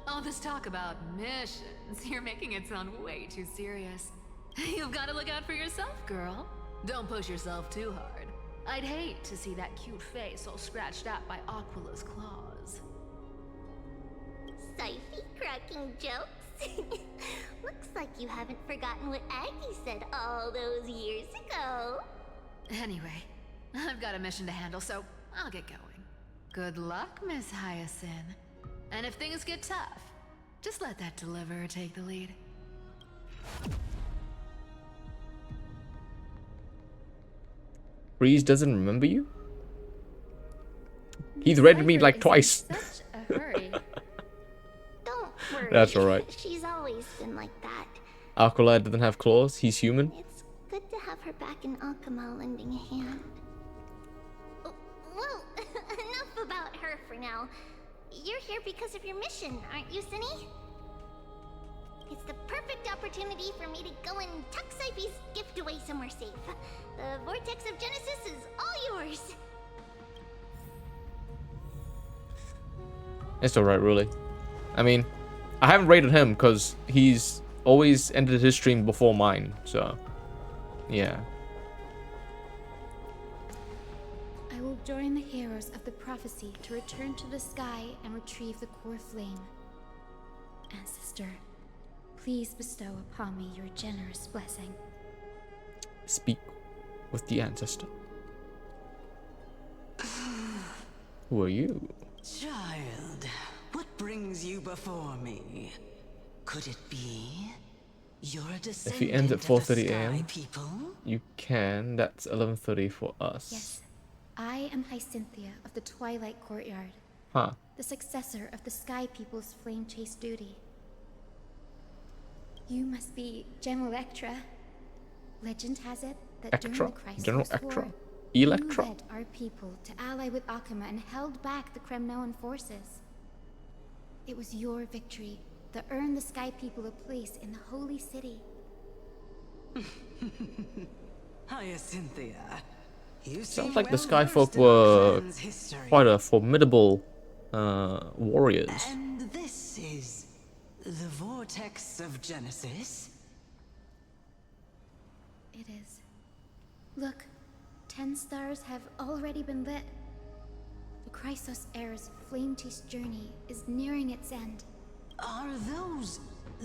All this talk about missions, you're making it sound way too serious. You've got to look out for yourself, girl. Don't push yourself too hard. I'd hate to see that cute face all scratched out by Aquila's claws. Syphy cracking jokes? Looks like you haven't forgotten what Aggie said all those years ago. Anyway, I've got a mission to handle, so I'll get going. Good luck, Miss Hyacinth. And if things get tough, just let that deliverer take the lead. Breeze doesn't remember you? He threatened me like twice. Such a hurry. Don't worry. That's alright. She's always been like that. Aquila doesn't have claws. He's human. It's good to have her back in Akama lending a hand. Oh, well, enough about her for now. You're here because of your mission, aren't you, Zinni? It's the perfect opportunity for me to go and tuck Syphy's gift away somewhere safe. The Vortex of Genesis is all yours. It's alright, really. I mean, I haven't rated him because he's always ended his stream before mine, so yeah. I will join the heroes of the prophecy to return to the sky and retrieve the core flame. Ancestor, please bestow upon me your generous blessing. Speak with the ancestor. Who are you? Child, what brings you before me? Could it be you're a descendant If he ends at of the 4:30 Sky a.m., people? you can. That's 11:30 for us. Yes, I am Hyacinthia of the Twilight Courtyard, Huh. the successor of the Sky People's flame chase duty. You must be General Electra. Legend has it that during Electra? the Crisis General War, Electra. you Electra. led our people to ally with Akuma and held back the Kremnoan forces. It was your victory that earned the Sky People a place in the Holy City. Hyacinthia, you Sounds seem like the well Skyfolk versed in our were clan's history. quite a formidable warriors. And this is the Vortex of Genesis? It is. Look, 10 stars have already been lit. The Chrysos Heir's flame-chase journey is nearing its end. Are those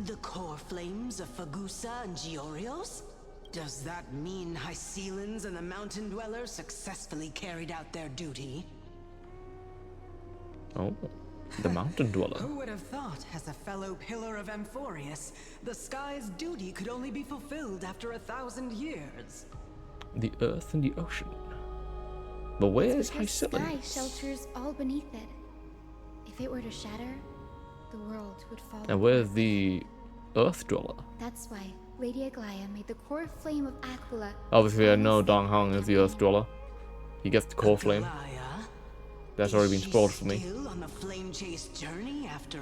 the core flames of Fagusa and Giorios? Does that mean Hycelans and the Mountain Dwellers successfully carried out their duty? Oh, the Mountain Dweller. Who would have thought, as a fellow pillar of Amphoreus, the sky's duty could only be fulfilled after 1,000 years? The earth and the ocean. But where's Because Hycelin? sky shelters all beneath it. If it were to shatter, the world would fall. And where's the Earth Dweller? That's why Lady Aglaya made the core flame of Aquila. Obviously, I know Dong Hong is the Earth Dweller. He gets the core flame. That's already been spoiled for me. Still on the flame chase journey after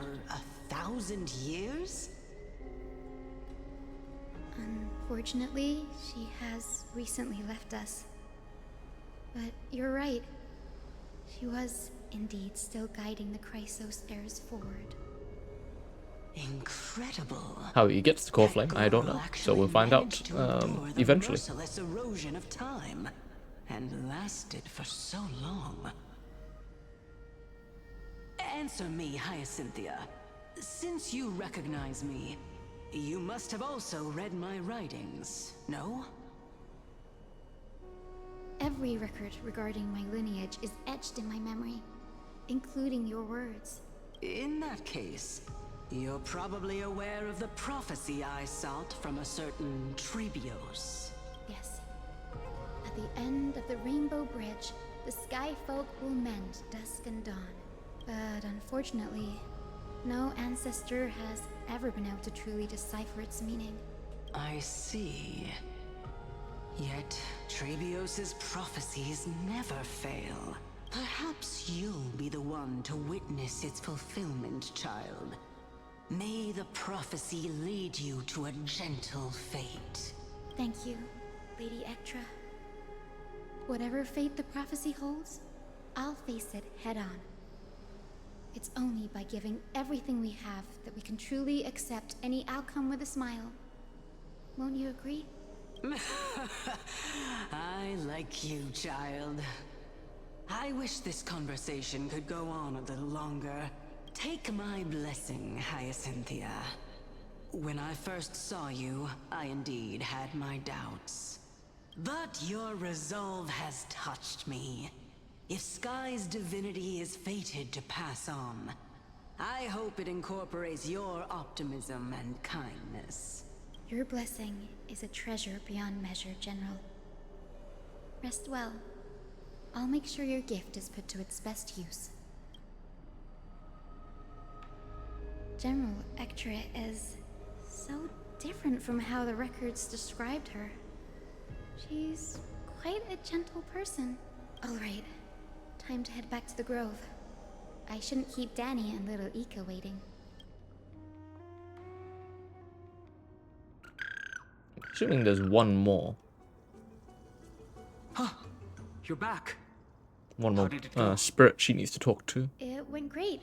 1,000 years? Unfortunately, she has recently left us. But you're right. She was indeed still guiding the Chrysos heirs forward. Incredible. How he gets the core flame, I don't know. So we'll find out eventually. Merciless erosion of time, and lasted for so long. Answer me, Hyacinthia. Since you recognize me, you must have also read my writings, no? Every record regarding my lineage is etched in my memory, including your words. In that case, you're probably aware of the prophecy I sought from a certain Trebios. Yes. At the end of the Rainbow Bridge, the Sky Folk will mend dusk and dawn. But unfortunately, no ancestor has ever been able to truly decipher its meaning. I see. Yet, Trebios' prophecies never fail. Perhaps you'll be the one to witness its fulfillment, child. May the prophecy lead you to a gentle fate. Thank you, Lady Ectra. Whatever fate the prophecy holds, I'll face it head on. It's only by giving everything we have that we can truly accept any outcome with a smile. Won't you agree? I like you, child. I wish this conversation could go on a little longer. Take my blessing, Hyacinthia. When I first saw you, I indeed had my doubts. But your resolve has touched me. If Sky's divinity is fated to pass on, I hope it incorporates your optimism and kindness. Your blessing is a treasure beyond measure, General. Rest well. I'll make sure your gift is put to its best use. General Ectra is so different from how the records described her. She's quite a gentle person. All right, time to head back to the Grove. I shouldn't keep Danny and little Ika waiting. Assuming there's one more. Huh. You're back. One How more did it go? spirit she needs to talk to. It went great.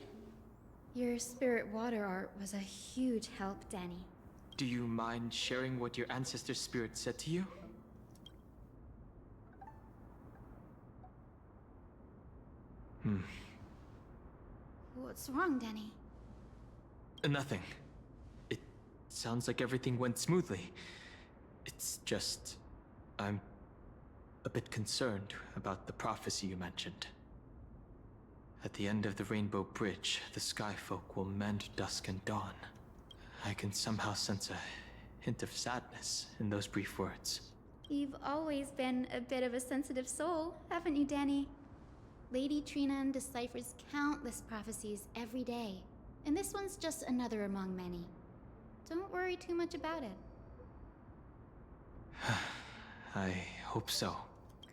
Your spirit water art was a huge help, Danny. Do you mind sharing what your ancestor's spirit said to you? What's wrong, Danny? Nothing. It sounds like everything went smoothly. It's just... I'm a bit concerned about the prophecy you mentioned. At the end of the Rainbow Bridge, the Skyfolk will mend dusk and dawn. I can somehow sense a hint of sadness in those brief words. You've always been a bit of a sensitive soul, haven't you, Danny? Lady Trina deciphers countless prophecies every day, and this one's just another among many. Don't worry too much about it. I hope so.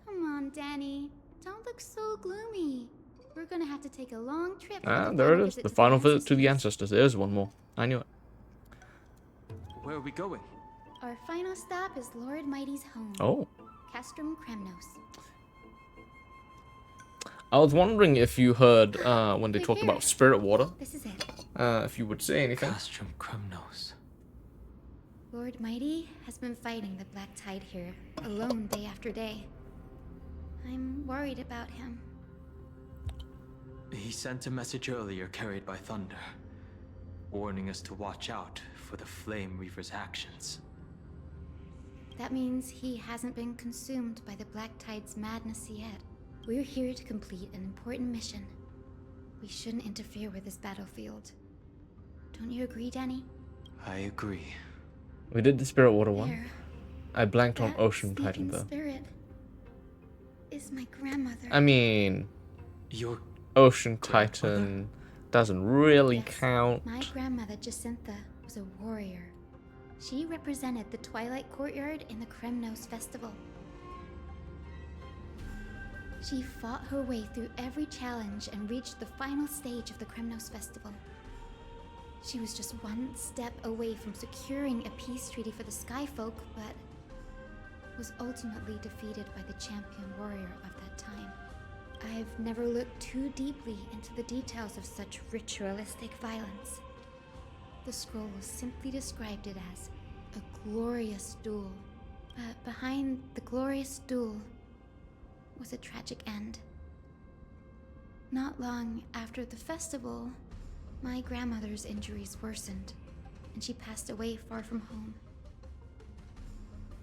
Come on, Danny. Don't look so gloomy. We're gonna have to take a long trip. Ah, there it is. The final visit to the ancestors. There's one more. I knew it. Where are we going? Our final stop is Lord Mighty's home. Oh. Castrum Kremnos. I was wondering if you heard when they talked about spirit water. This is it. If you would say anything. Castrum Kremnos. Lord Mighty has been fighting the Black Tide here, alone day after day. I'm worried about him. He sent a message earlier carried by thunder, warning us to watch out for the Flame Reaver's actions. That means he hasn't been consumed by the Black Tide's madness yet. We're here to complete an important mission. We shouldn't interfere with this battlefield. Don't you agree, Danny? I agree. We did the spirit water one. There. I blanked on That Ocean Titan speaking though. spirit is my grandmother. I mean, your Ocean Titan doesn't really count. My grandmother Jacintha was a warrior. She represented the Twilight Courtyard in the Kremnos Festival. She fought her way through every challenge and reached the final stage of the Kremnos Festival. She was just one step away from securing a peace treaty for the Skyfolk, but was ultimately defeated by the champion warrior of that time. I've never looked too deeply into the details of such ritualistic violence. The scroll simply described it as a glorious duel, but behind the glorious duel was a tragic end. Not long after the festival, my grandmother's injuries worsened, and she passed away far from home.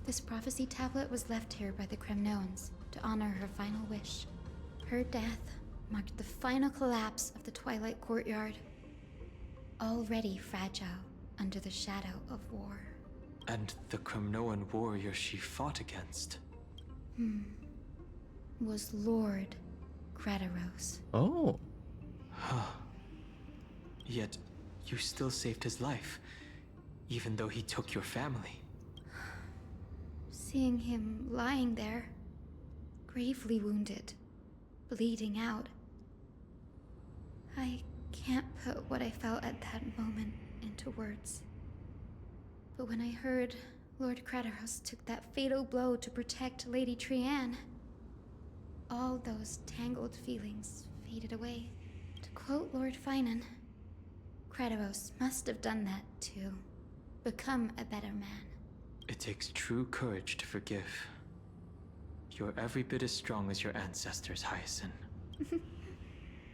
This prophecy tablet was left here by the Kremnoans to honor her final wish. Her death marked the final collapse of the Twilight Courtyard, already fragile under the shadow of war. And the Kremnoan warrior she fought against? Was Lord Gradaros. Oh. Yet, you still saved his life, even though he took your family. Seeing him lying there, gravely wounded, bleeding out, I can't put what I felt at that moment into words. But when I heard Lord Gradaros took that fatal blow to protect Lady Trianne, all those tangled feelings faded away. To quote Lord Finan, Gradaros must have done that to become a better man. It takes true courage to forgive. You're every bit as strong as your ancestors, Hyacinth.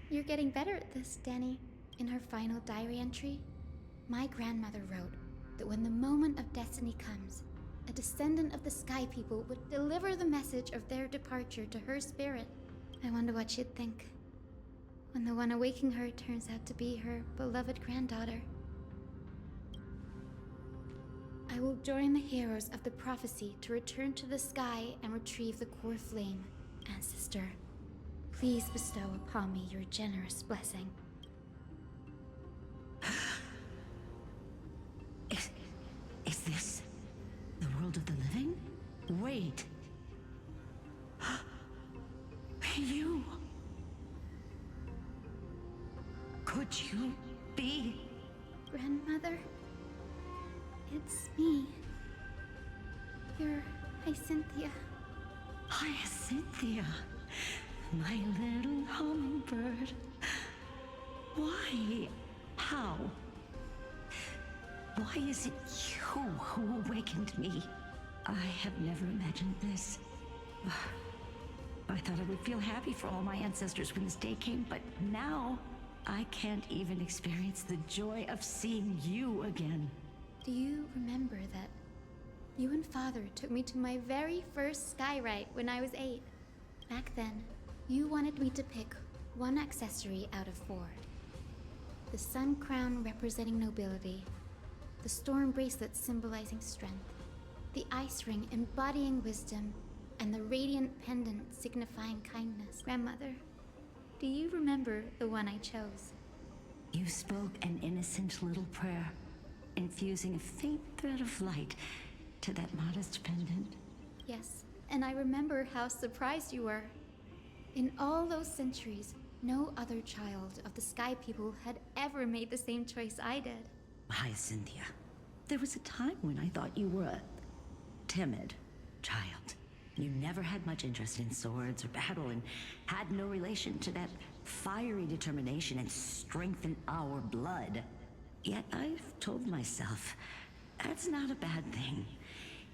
You're getting better at this, Danny. In her final diary entry, my grandmother wrote that when the moment of destiny comes, a descendant of the Sky People would deliver the message of their departure to her spirit. I wonder what she'd think when the one awaking her turns out to be her beloved granddaughter. I will join the heroes of the prophecy to return to the sky and retrieve the core flame. Ancestor, please bestow upon me your generous blessing. Is this the world of the living? Wait. You. Could you be? Grandmother, it's me. You're Hyacinthia. Hyacinthia, my little hummingbird. Why? How? Why is it you who awakened me? I have never imagined this. I thought I would feel happy for all my ancestors when this day came, but now I can't even experience the joy of seeing you again. Do you remember that you and Father took me to my very first skyride when I was 8? Back then, you wanted me to pick one accessory out of 4. The sun crown representing nobility, the storm bracelet symbolizing strength, the ice ring embodying wisdom, and the radiant pendant signifying kindness. Grandmother, Do you remember the one I chose? You spoke an innocent little prayer, infusing a faint thread of light to that modest pendant. Yes, and I remember how surprised you were. In all those centuries, no other child of the Sky People had ever made the same choice I did. Hyacinthia, there was a time when I thought you were a timid child. You never had much interest in swords or battle and had no relation to that fiery determination and strength in our blood. Yet I've told myself, that's not a bad thing.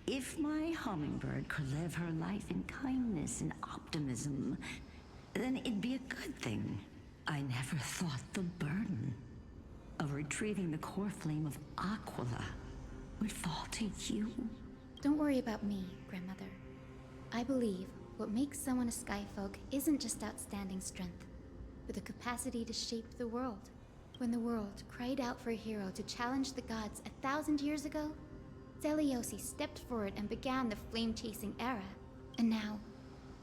If my hummingbird could live her life in kindness and optimism, then it'd be a good thing. I never thought the burden of retrieving the core flame of Aquila would fall to you. Don't worry about me, Grandmother. I believe what makes someone a Skyfolk isn't just outstanding strength, but the capacity to shape the world. When the world cried out for a hero to challenge the gods 1,000 years ago, Zeliosi stepped forward and began the flame-chasing era. And now,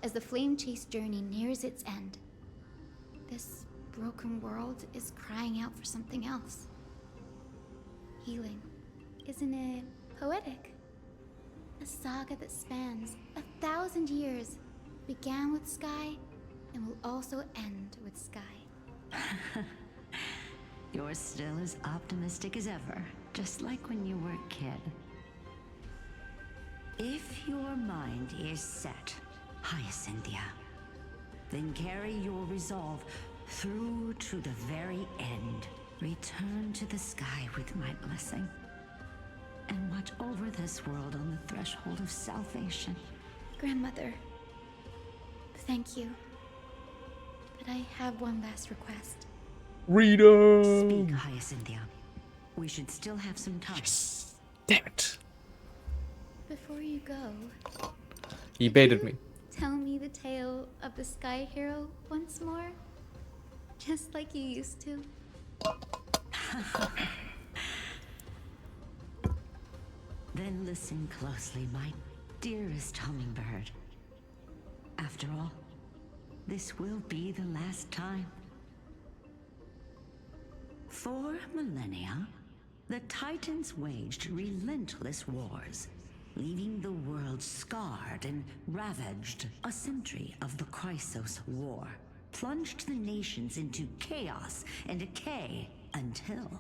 as the flame-chase journey nears its end, this broken world is crying out for something else. Healing. Isn't it poetic? A saga that spans 1,000 years began with Sky and will also end with Sky. You're still as optimistic as ever, just like when you were a kid. If your mind is set, Hyacinthia, then carry your resolve through to the very end. Return to the sky with my blessing, and watch over this world on the threshold of salvation. Grandmother, thank you. But I have one last request. Freedom! Speak, Hyacinthia. We should still have some time. Yes! Damn it! Before you go, He baited me. tell me the tale of the Sky Hero once more? Just like you used to. Then listen closely, my dearest hummingbird. After all, this will be the last time. For millennia, the Titans waged relentless wars, leaving the world scarred and ravaged. A century of the Chrysos War plunged the nations into chaos and decay until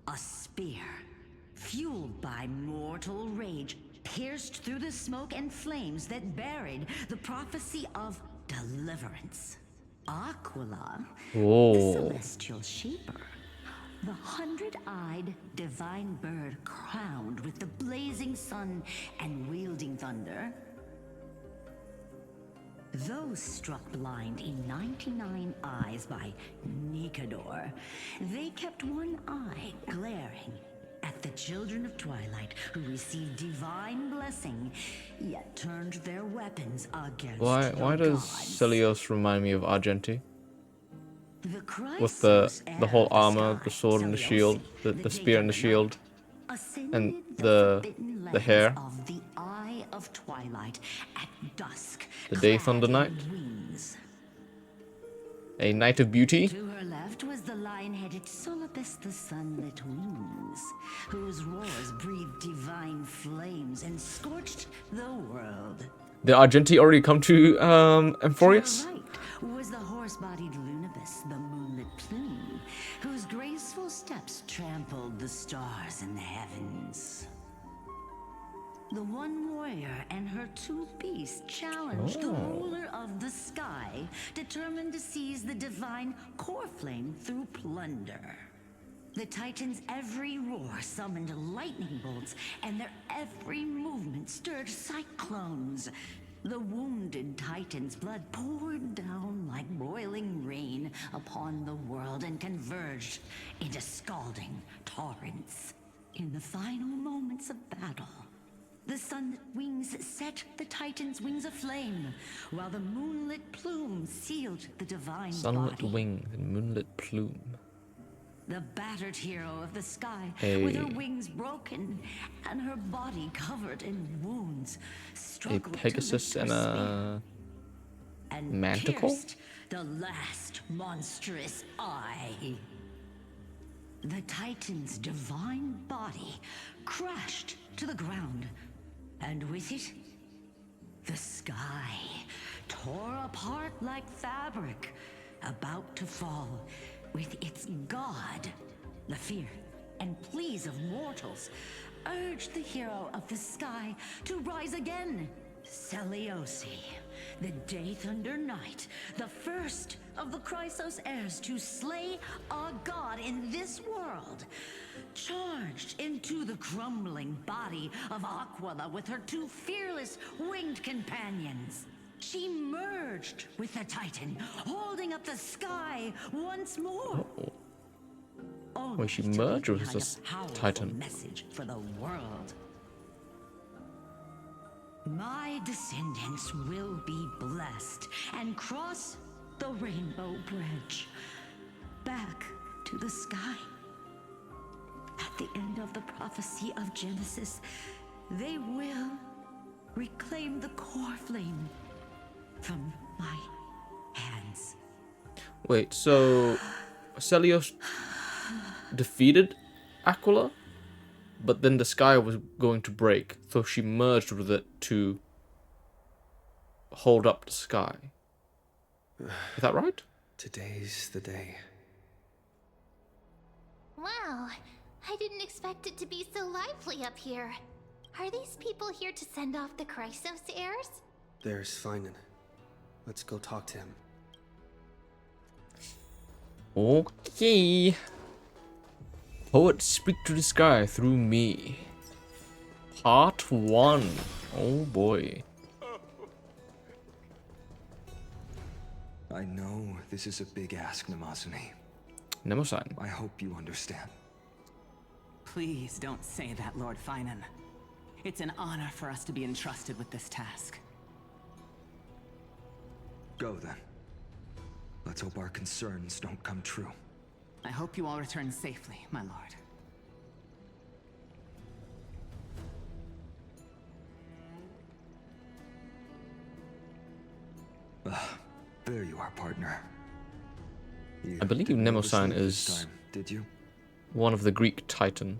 a spear, fueled by mortal rage, pierced through the smoke and flames that buried the prophecy of deliverance. Aquila, the celestial shaper, the 100-eyed divine bird crowned with the blazing sun and wielding thunder. Those struck blind in 99 eyes by Nikador, they kept one eye glaring at the children of Twilight who received divine blessing, yet turned their weapons against Why the does gods. Celios remind me of Argenti? The With the Chrysos whole era of armor, sky, the sword and the Seleucid, shield, the spear and the shield, ascended and the forbidden hair. lands of the Eye of Twilight at dusk, The Day clad Thunder in Knight. wings. A Knight of Beauty. To her left was the lion-headed Solipus the Sunlit Wings, whose roars breathed divine flames and scorched the world. Did Argenti already come to Amphoreus? To her right was the horse-bodied Lunibus, the moonlit plume, whose graceful steps trampled the stars in the heavens. The one warrior and her two beasts challenged the ruler of the sky, determined to seize the divine core flame through plunder. The Titans' every roar summoned lightning bolts, and their every movement stirred cyclones. The wounded Titan's blood poured down like boiling rain upon the world and converged into scalding torrents. In the final moments of battle, the sunlit wings set the Titan's wings aflame, while the moonlit plume sealed the divine Sunlit body. wing and moonlit plume. The battered hero of the sky, Hey. with her wings broken and her body covered in wounds, A struggled Pegasus to and lift her a spear and manticle? pierced the last monstrous eye. The Titan's divine body crashed to the ground, and with it, the sky tore apart like fabric, about to fall with its god. The fear and pleas of mortals urged the hero of the sky to rise again. Seliosi, the Day Thunder Knight, the first of the Chrysos heirs to slay a god in this world, charged into the crumbling body of Aquila with her two fearless winged companions. She merged with the Titan, holding up the sky once more. Wait, she merged with this Titan. Message for the world. My descendants will be blessed and cross the Rainbow Bridge back to the sky. At the end of the prophecy of Genesis, they will reclaim the core flame from my hands. Wait, so Celios defeated Aquila, but then the sky was going to break, so she merged with it to hold up the sky. Is that right? Today's the day. Wow, I didn't expect it to be so lively up here. Are these people here to send off the Chrysos heirs? There's Finan. Let's go talk to him. Okay. Poet speak to the sky through me. Part 1. Oh boy. I know this is a big ask, Namazuni. Nemosan. I hope you understand. Please don't say that, Lord Finan. It's an honor for us to be entrusted with this task. Go then. Let's hope our concerns don't come true. I hope you all return safely, my lord. There you are, partner. I believe Nemosan is did you? one of the Greek Titan.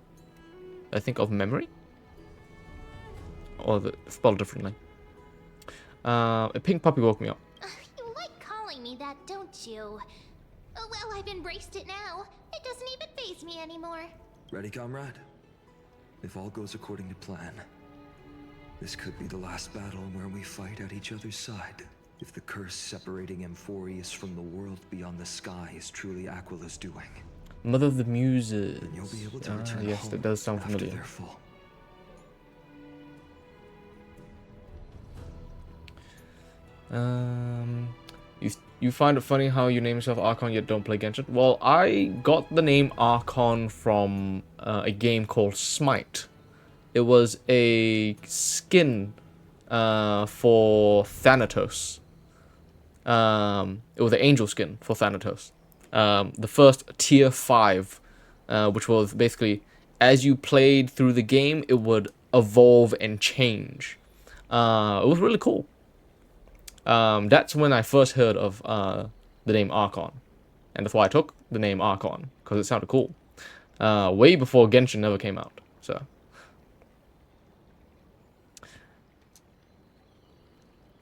I think of memory? Or spelled differently. A pink puppy woke me up. You like calling me that, don't you? Oh, well, I've embraced it now. It doesn't even faze me anymore. Ready, comrade? If all goes according to plan, this could be the last battle where we fight at each other's side. If the curse separating Amphoreus from the world beyond the sky is truly Aquila's doing, Mother of the Muses. then you'll be able to return yes, home that does sound after familiar. their fall. You find it funny how you name yourself Archon yet don't play Genshin? Well, I got the name Archon from a game called Smite. It was a skin for Thanatos. It was an angel skin for Thanatos. The first tier 5, which was basically as you played through the game, it would evolve and change. It was really cool. That's when I first heard of the name Archon, and that's why I took the name Archon, because it sounded cool. Way before Genshin ever came out. So,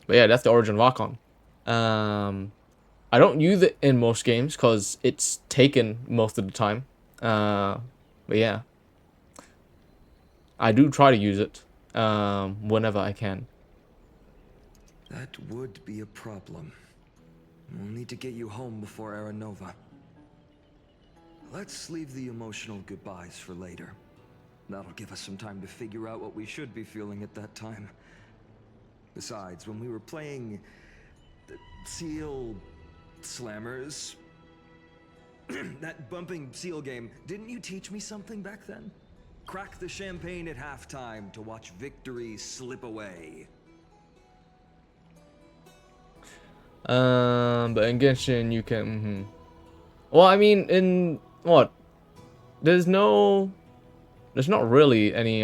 but yeah, that's the origin of Archon. I don't use it in most games because it's taken most of the time. But yeah, I do try to use it whenever I can. That would be a problem. We'll need to get you home before Aranova. Let's leave the emotional goodbyes for later. That'll give us some time to figure out what we should be feeling at that time. Besides, when we were playing the Seal Slammers, that bumping seal game, didn't you teach me something back then? Crack the champagne at halftime to watch victory slip away. But in Genshin you can. Well, I mean, in what? There's not really any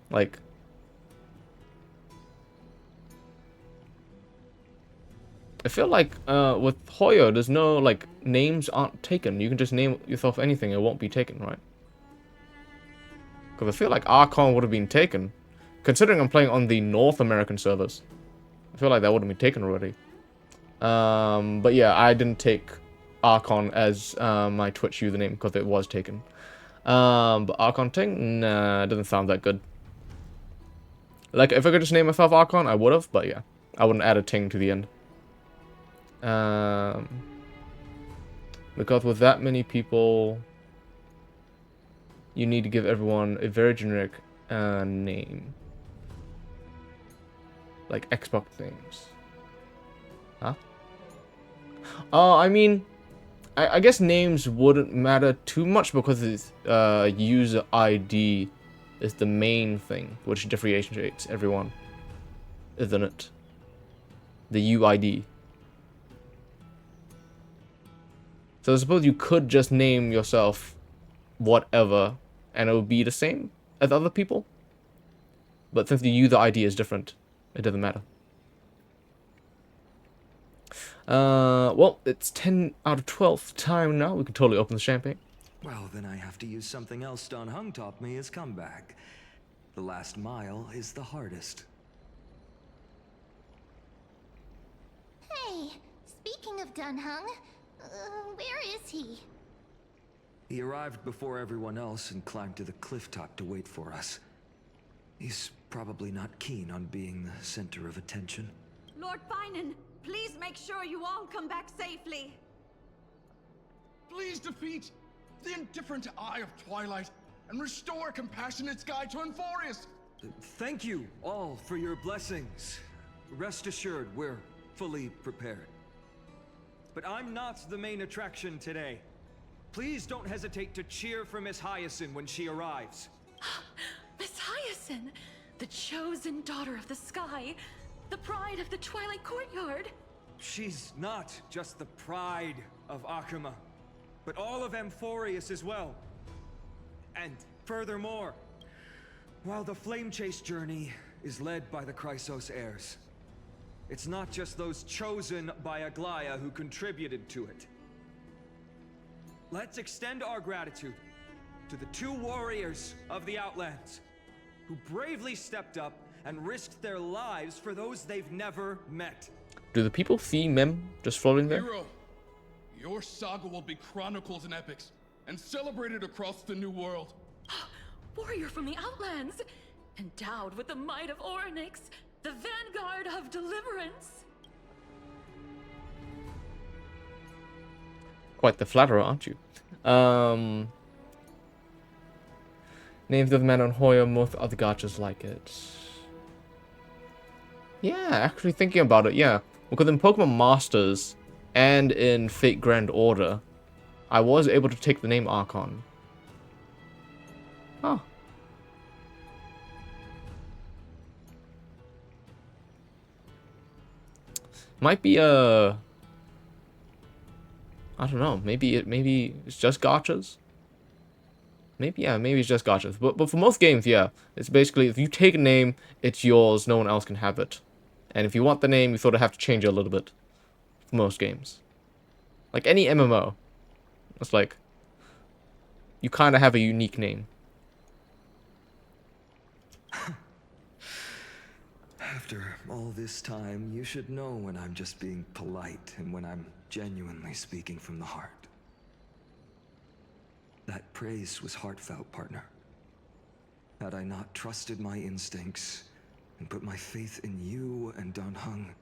like. I feel like with Hoyo, there's no like names aren't taken. You can just name yourself anything; it won't be taken, right? Because I feel like Archon would have been taken, considering I'm playing on the North American servers. I feel like that would have been taken already. But yeah, I didn't take Archon as my Twitch username because it was taken. But Archon Ting, nah, it doesn't sound that good. Like, if I could just name myself Archon, I would have, but yeah. I wouldn't add a Ting to the end. Because with that many people, you need to give everyone a very generic name. Like Xbox names. Huh? Oh, I mean, I guess names wouldn't matter too much because it's user ID is the main thing which differentiates everyone, isn't it? The UID. So I suppose you could just name yourself whatever and it would be the same as other people. But since the user ID is different, it doesn't matter. Well, it's 10 out of 12 time now. We can totally open the champagne. Well, then I have to use something else Don Hung taught me as comeback. The last mile is the hardest. Hey, speaking of Dunhung, where is he? He arrived before everyone else and climbed to the cliff top to wait for us. He's probably not keen on being the center of attention. Lord Bygone, please make sure you all come back safely. Please defeat the indifferent eye of Twilight and restore a compassionate sky to Amphoreus. Thank you all for your blessings. Rest assured, we're fully prepared. But I'm not the main attraction today. Please don't hesitate to cheer for Miss Hyacinth when she arrives. Miss Hyacinth, the chosen daughter of the sky, the pride of the Twilight Courtyard. She's not just the pride of Akuma, but all of Amphoreus as well. And furthermore, while the Flame Chase journey is led by the Chrysos heirs, it's not just those chosen by Aglaya who contributed to it. Let's extend our gratitude to the 2 warriors of the Outlands who bravely stepped up and risked their lives for those they've never met. Do the people see Mem just floating there? Hero, your saga will be chronicled in epics and celebrated across the New World. Warrior from the Outlands, endowed with the might of Orynyx, the vanguard of deliverance. Quite the flatterer, aren't you? Names of the man on Hoyo, most other gachas like it. Yeah, actually thinking about it, yeah. Because in Pokemon Masters and in Fate Grand Order, I was able to take the name Archon. Huh. Might be I don't know. Maybe it's just gachas. Maybe it's just gachas. But for most games, yeah, it's basically if you take a name, it's yours. No one else can have it. And if you want the name, you sort of have to change it a little bit. For most games, like any MMO, it's like you kind of have a unique name. After all this time, you should know when I'm just being polite and when I'm genuinely speaking from the heart. That praise was heartfelt, partner. Had I not trusted my instincts and put my faith in you and Don Hung,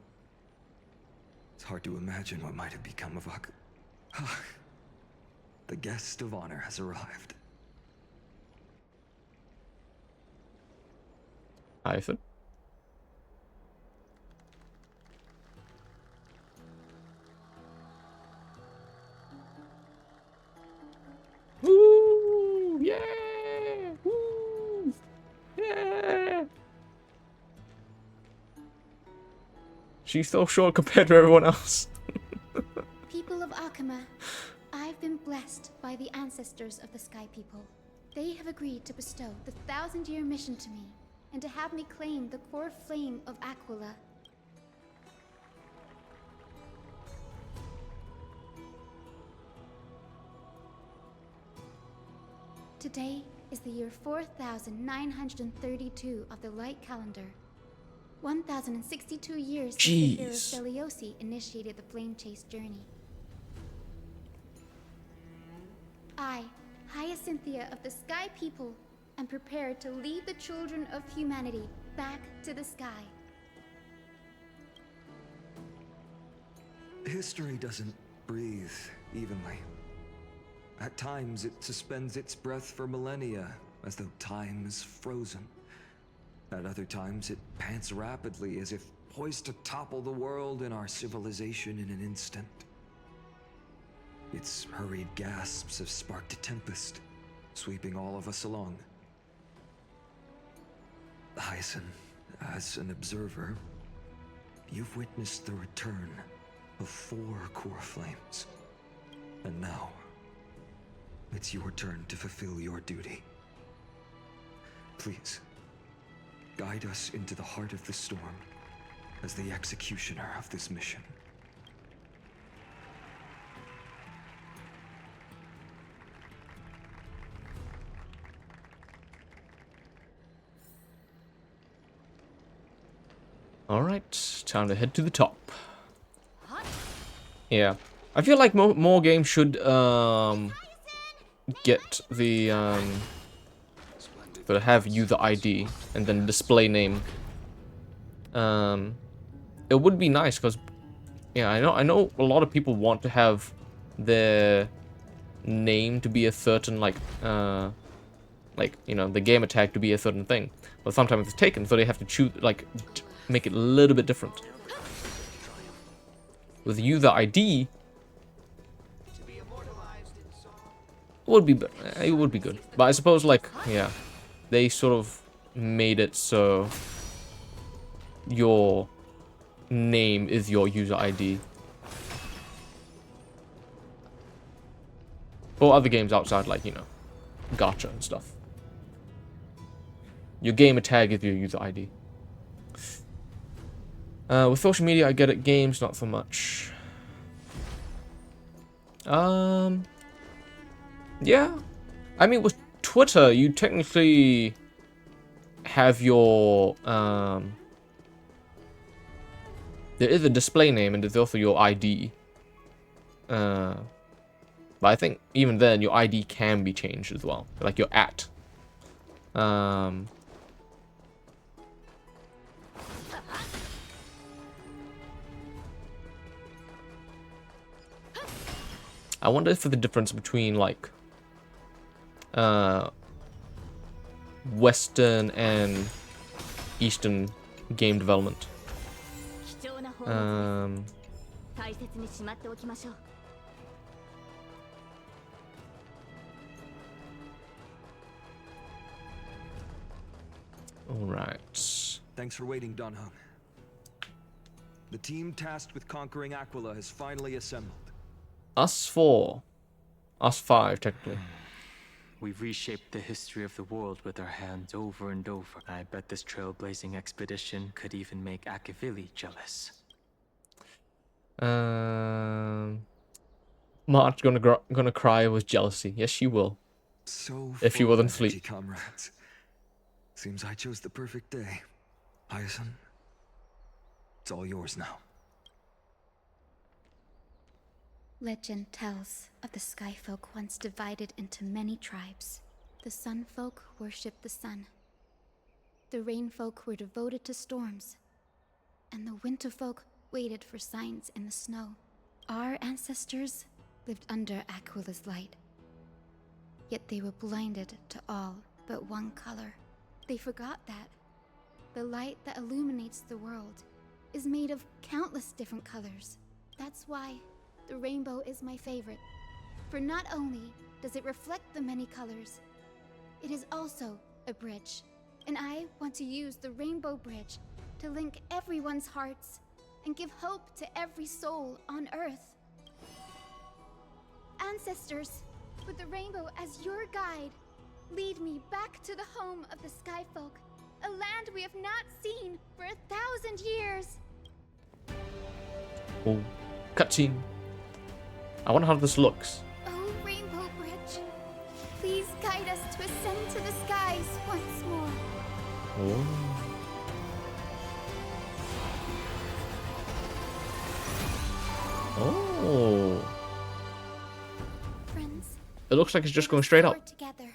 it's hard to imagine what might have become of The guest of honor has arrived. Hyphen. Woo! Yeah! Woo! Yeah! She's so short compared to everyone else. People of Akuma, I've been blessed by the ancestors of the Sky People. They have agreed to bestow the 1,000-year mission to me, and to have me claim the core flame of Aquila. Today is the year 4932 of the light calendar. 1062 years since the hero Seliosi initiated the flame chase journey. I, Hyacinthia of the Sky People, am prepared to lead the children of humanity back to the sky. History doesn't breathe evenly. At times, it suspends its breath for millennia, as though time is frozen. At other times, it pants rapidly, as if poised to topple the world and our civilization in an instant. Its hurried gasps have sparked a tempest, sweeping all of us along. Hyacinth, as an observer, you've witnessed the return of 4 core flames. And now, it's your turn to fulfill your duty. Please, guide us into the heart of the storm as the executioner of this mission. Alright, time to head to the top. Yeah. I feel like more games should get the that have user ID and then display name. It would be nice because yeah, I know a lot of people want to have their name to be a certain like you know, the gamer tag to be a certain thing. But sometimes it's taken, so they have to choose like make it a little bit different. With user ID, it would be good. But I suppose like yeah, they sort of made it so your name is your user ID. For other games outside, like, you know, gacha and stuff. Your gamer tag is your user ID. With social media, I get it. Games, not so much. Yeah. I mean, with Twitter, you technically have your, there is a display name and there's also your ID. But I think even then, your ID can be changed as well. Like your @. I wonder if the difference between like Western and Eastern game development. Alright. Thanks for waiting, Danhong. The team tasked with conquering Aquila has finally assembled. Us 4. Us 5, technically. We've reshaped the history of the world with our hands over and over. I bet this trailblazing expedition could even make Akavili jealous. March gonna cry with jealousy. Yes, she will. So if she wasn't asleep. Comrades. Seems I chose the perfect day. Hyacinth, it's all yours now. Legend tells of the Sky Folk once divided into many tribes. The Sun Folk worshipped the sun. The Rain Folk were devoted to storms. And the Winter Folk waited for signs in the snow. Our ancestors lived under Aquila's light. Yet they were blinded to all but one color. They forgot that the light that illuminates the world is made of countless different colors. That's why the rainbow is my favorite. For not only does it reflect the many colors, it is also a bridge. And I want to use the Rainbow Bridge to link everyone's hearts and give hope to every soul on Earth. Ancestors, with the rainbow as your guide, lead me back to the home of the Sky Folk, a land we have not seen for 1,000 years. Oh, cutscene. I wonder how this looks. Oh, Rainbow Bridge, Please guide us to ascend to the skies once more. Oh. Friends, It looks like it's just going straight up. together.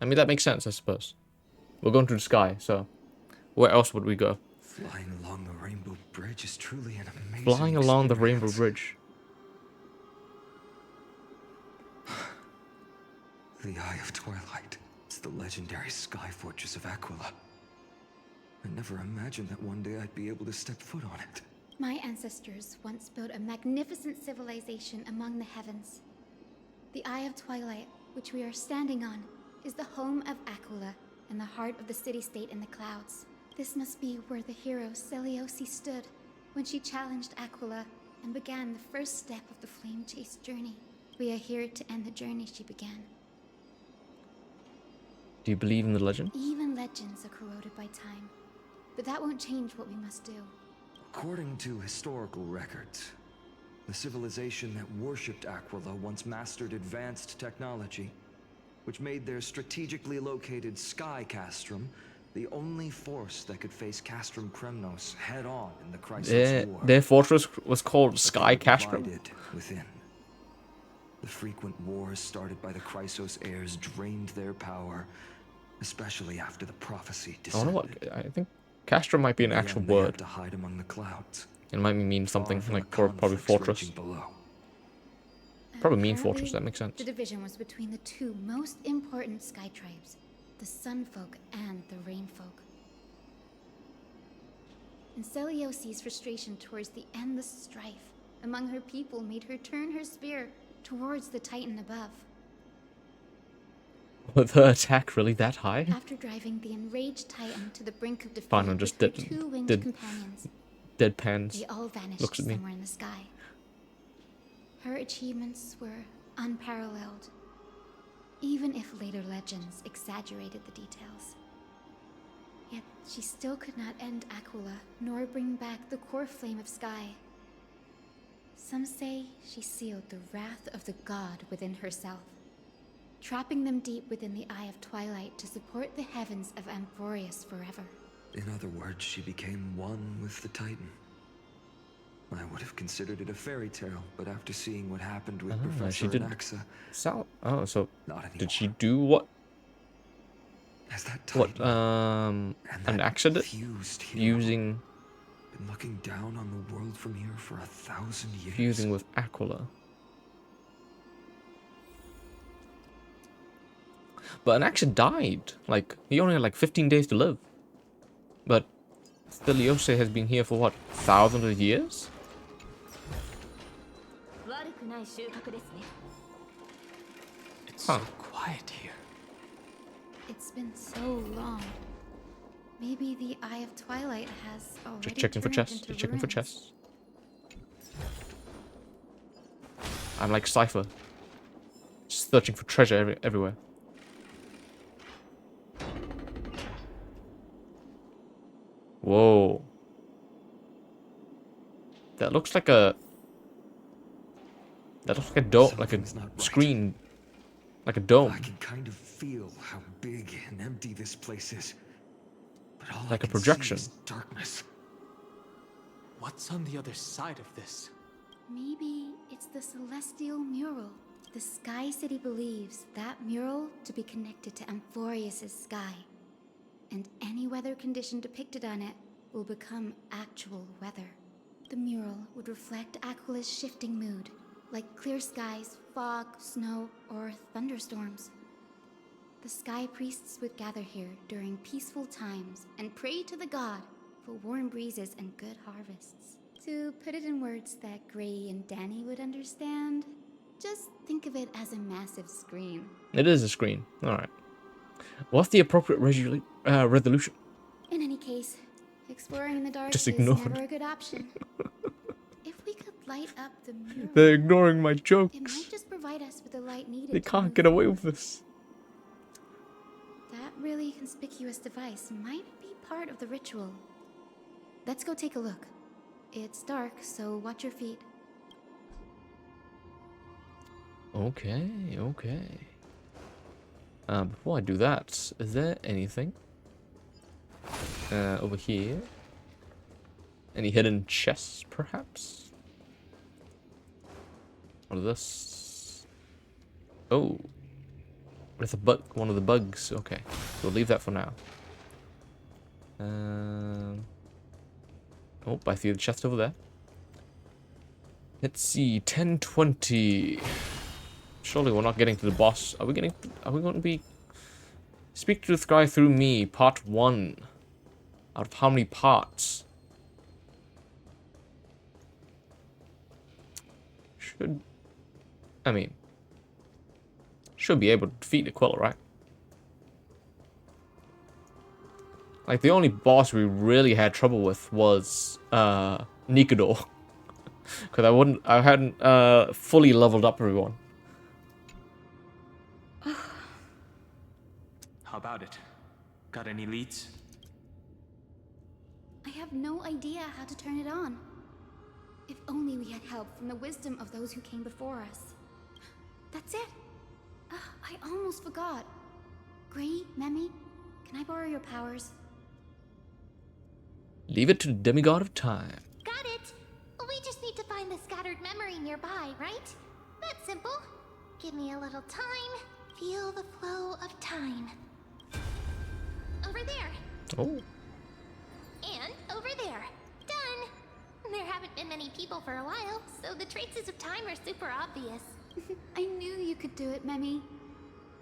I mean, that makes sense, I suppose. We're going to the sky, so where else would we go? Flying along the Rainbow Bridge is truly an amazing Flying along the Rainbow experience. Bridge. The Eye of Twilight. It's the legendary sky fortress of Aquila. I never imagined that one day I'd be able to step foot on it. My ancestors once built a magnificent civilization among the heavens. The Eye of Twilight, which we are standing on, is the home of Aquila and the heart of the city-state in the clouds. This must be where the hero Seleucus stood when she challenged Aquila and began the first step of the flame chase journey. We are here to end the journey she began. Do you believe in the legend? Even legends are corroded by time, but that won't change what we must do. According to historical records, the civilization that worshipped Aquila once mastered advanced technology, which made their strategically located Sky Castrum the only force that could face Castrum Kremnos head-on in the Chrysos War. Their fortress was called Sky Castrum. Within. The frequent wars started by the Chrysos heirs drained their power, especially after the prophecy I don't know descended. what. I think Castrum might be an actual They had word. to hide among the clouds. It might mean something Far from like the probably conflicts fortress. raging below. Probably mean Apparently, fortress. That makes sense. The division was between the two most important sky tribes, the Sun Folk and the Rain Folk. And Seleucus' frustration towards the endless strife among her people made her turn her spear towards the Titan above. Was the attack really that high? After driving the enraged Titan to the brink of defeat Fine, I'm just with her two winged companions, deadpans. they all vanished Looks at me. somewhere in the sky. Her achievements were unparalleled, even if later legends exaggerated the details. Yet she still could not end Aquila, nor bring back the core flame of Sky. Some say she sealed the wrath of the god within herself, trapping them deep within the Eye of Twilight to support the heavens of Amphoreus forever. In other words, she became one with the Titan. I would have considered it a fairy tale, but after seeing what happened with Professor she did. Anaxa, So not anymore. did she do what? Has that What? Titan An accident? fused hero Fusing. been looking down on the world from here for 1,000 years? Fusing with Aquila. But Anaxa died. Like, he only had like 15 days to live. But Seleucus has been here for what, thousands of years? It's so quiet here. It's been so long. Maybe the Eye of Twilight has already Just checking for turned chests. into Just checking for ruins. chests. I'm like Cypher. Just searching for treasure everywhere. Whoa. That looks like a... That looks like a dome, like a screen. Like a dome. I can kind of feel how big and empty this place is. But all Like I a can projection. see is darkness. What's on the other side of this? Maybe it's the celestial mural. The Sky City believes that mural to be connected to Amphoreus' sky. And any weather condition depicted on it will become actual weather. The mural would reflect Aquila's shifting mood, like clear skies, fog, snow, or thunderstorms. The Sky Priests would gather here during peaceful times and pray to the god for warm breezes and good harvests. To put it in words that Gray and Danny would understand, just think of it as a massive screen. It is a screen. Alright. What's the appropriate resolution? In any case, exploring in the dark Just is ignore never it. a good option. If we could light up the mural, They're ignoring my it jokes. might just provide us with the light needed. They to can't move get away with this. That really conspicuous device might be part of the ritual. let's go take a look. It's dark, so watch your feet. Okay, okay. Before I do that, is there anything over here? Any hidden chests, perhaps? What is this? Oh, it's a bug. One of the bugs. Okay, we'll leave that for now. Oh, I see the chest over there. Let's see, 10:20. Surely we're not getting to the boss. Are we going to be... Speak to this guy through me, part 1. Out of how many parts? Should be able to defeat Aquila, right? Like, the only boss we really had trouble with was Nikador. Because I hadn't fully leveled up everyone. How about it? Got any leads? I have no idea how to turn it on. If only we had help from the wisdom of those who came before us. That's it. I almost forgot. Gray, Memi, can I borrow your powers? Leave it to the demigod of time. Got it! We just need to find the scattered memory nearby, right? That's simple. Give me a little time. Feel the flow of time. Over there. Oh. And over there. Done! There haven't been many people for a while, so the traces of time are super obvious. I knew you could do it, Memi.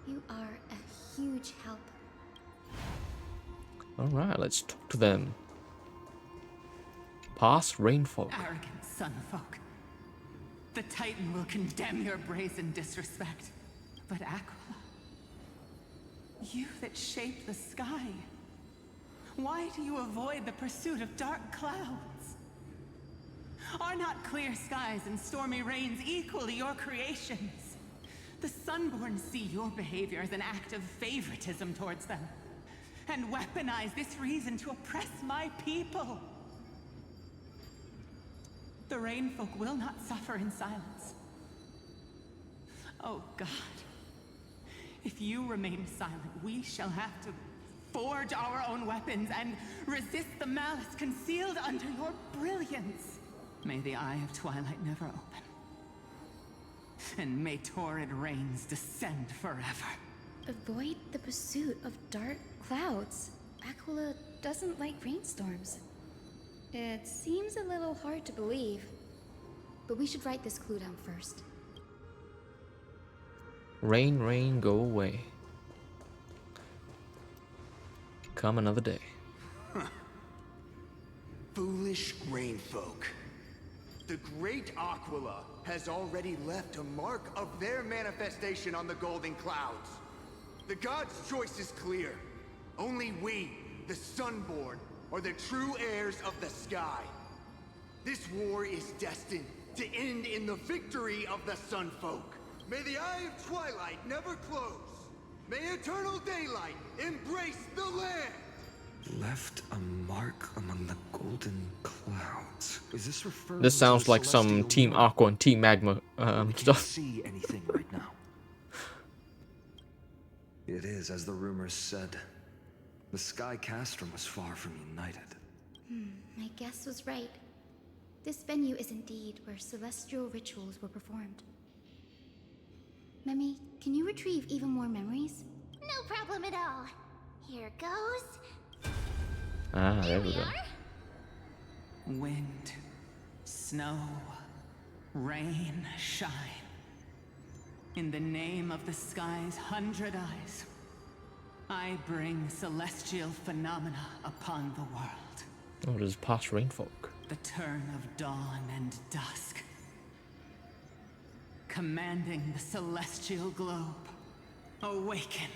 You are a huge help. Alright, let's talk to them. Past Rainfolk. Arrogant sunfolk. The Titan will condemn your brazen disrespect. But Aquila, you that shaped the sky, why do you avoid the pursuit of dark clouds? Are not clear skies and stormy rains equally your creations? The Sunborn see your behavior as an act of favoritism towards them, and weaponize this reason to oppress my people. The Rainfolk will not suffer in silence. Oh God, if you remain silent, we shall have to forge our own weapons and resist the malice concealed under your brilliance. May the Eye of Twilight never open, and may torrid rains descend forever. Avoid the pursuit of dark clouds. Aquila doesn't like rainstorms. It seems a little hard to believe, but we should write this clue down first. Rain, rain, go away. Come another day. Foolish Rainfolk. The great Aquila has already left a mark of their manifestation on the golden clouds. The gods' choice is clear. Only we, the Sunborn, are the true heirs of the sky. This war is destined to end in the victory of the Sunfolk. May the Eye of Twilight never close. May eternal daylight embrace the land. Left a mark among the golden clouds. Is this referring This sounds to like some celestial Team world? Aqua and Team Magma We can't stuff. see anything right now. It is, as the rumors said. The Sky Castrum was far from united. My guess was right. This venue is indeed where celestial rituals were performed. Memi, can you retrieve even more memories? No problem at all. Here goes. Ah, there we go. Wind, snow, rain, shine. In the name of the sky's 100 eyes, I bring celestial phenomena upon the world. Oh, this is past Rainfolk. The turn of dawn and dusk. Commanding the celestial globe. Awaken,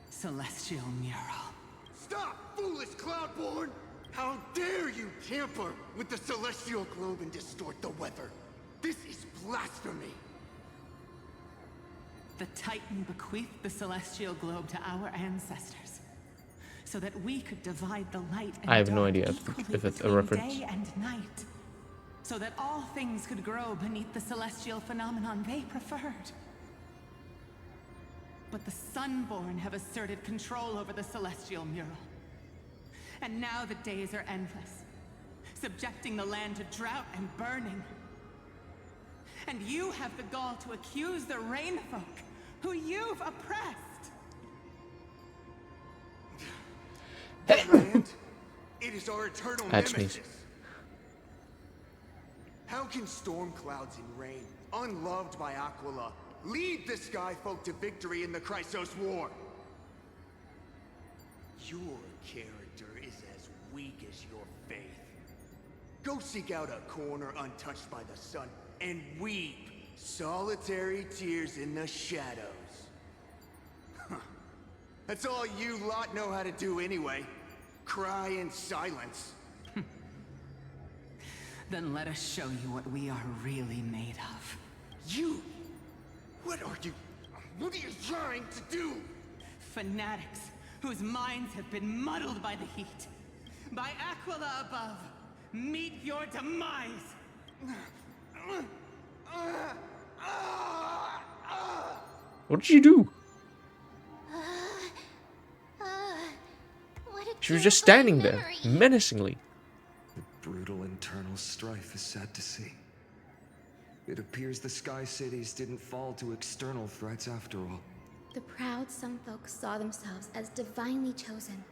celestial mural. Stop, foolish Cloudborn! How dare you tamper with the celestial globe and distort the weather? This is blasphemy! The Titan bequeathed the celestial globe to our ancestors, so that we could divide the light and I have no dark idea equally if it's a between reference. day and night, so that all things could grow beneath the celestial phenomenon they preferred. But the Sunborn have asserted control over the celestial mural. And now the days are endless, subjecting the land to drought and burning. And you have the gall to accuse the Rainfolk, who you've oppressed. The land? It is our eternal That's nemesis. me. How can storm clouds and rain, unloved by Aquila, lead the Skyfolk to victory in the Chrysos War? Your character is as weak as your faith. Go seek out a corner untouched by the sun and weep solitary tears in the shadows. Huh. That's all you lot know how to do anyway. Cry in silence. Then let us show you what we are really made of. You? What are you trying to do? Fanatics whose minds have been muddled by the heat. By Aquila above, meet your demise! What did she do? What a She was just standing there, memory. menacingly. The brutal internal strife is sad to see. It appears the Sky Cities didn't fall to external threats after all. The proud Sunfolk saw themselves as divinely chosen,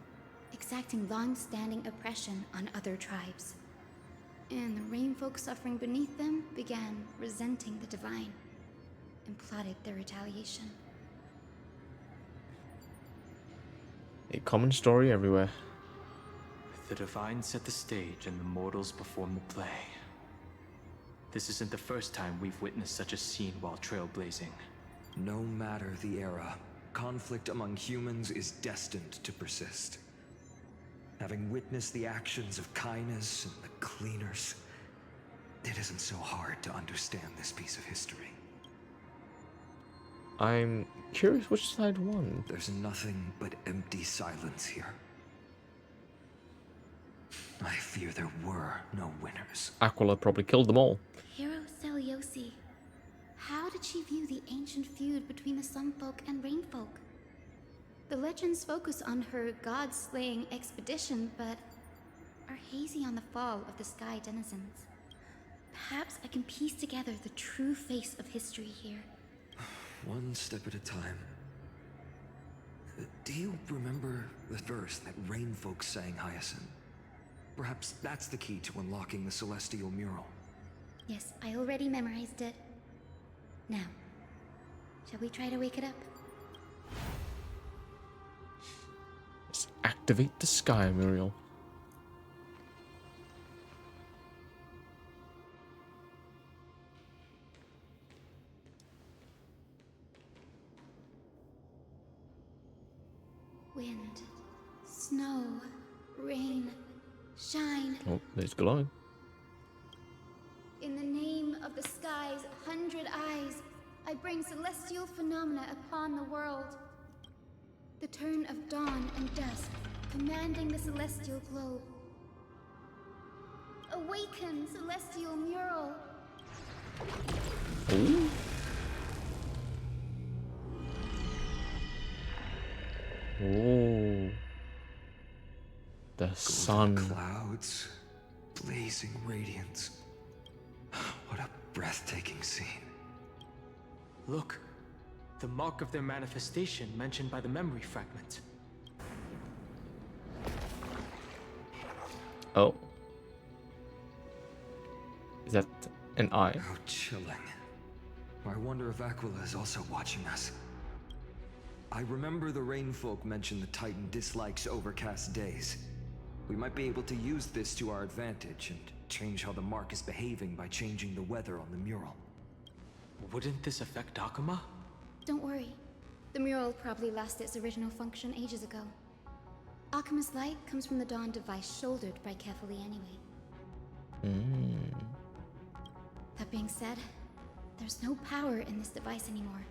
exacting long-standing oppression on other tribes. And the Rainfolk suffering beneath them began resenting the divine and plotted their retaliation. A common story everywhere. The divine set the stage and the mortals perform the play. This isn't the first time we've witnessed such a scene while trailblazing. No matter the era, conflict among humans is destined to persist. Having witnessed the actions of Kindness and the Cleaners, it isn't so hard to understand this piece of history. I'm curious which side won. There's nothing but empty silence here. I fear there were no winners. Aquila probably killed them all. Hero Seliosi. How did she view the ancient feud between the Sunfolk and Rainfolk? The legends focus on her god-slaying expedition, but are hazy on the fall of the Sky Denizens. Perhaps I can piece together the true face of history here. One step at a time. Do you remember the verse that Rainfolk sang, Hyacinth? Perhaps that's the key to unlocking the celestial mural. Yes, I already memorized it. Now, shall we try to wake it up? Let's activate the sky, Muriel. Wind, snow, rain, shine. Oh, there's glowing. In the name of the sky's 100 eyes, I bring celestial phenomena upon the world. The turn of dawn and dusk, commanding the celestial globe. Awaken, celestial mural! Ooh. Oh. The sun. Clouds, blazing radiance. What a breathtaking scene. Look, the mark of their manifestation mentioned by the memory fragment. Oh. Is that an eye? How chilling. I wonder if Aquila is also watching us. I remember the Rainfolk mentioned the Titan dislikes overcast days. We might be able to use this to our advantage and change how the mark is behaving by changing the weather on the mural. Wouldn't this affect Akuma? Don't worry. The mural probably lost its original function ages ago. Akuma's light comes from the dawn device shouldered by Kefali anyway. That being said, there's no power in this device anymore.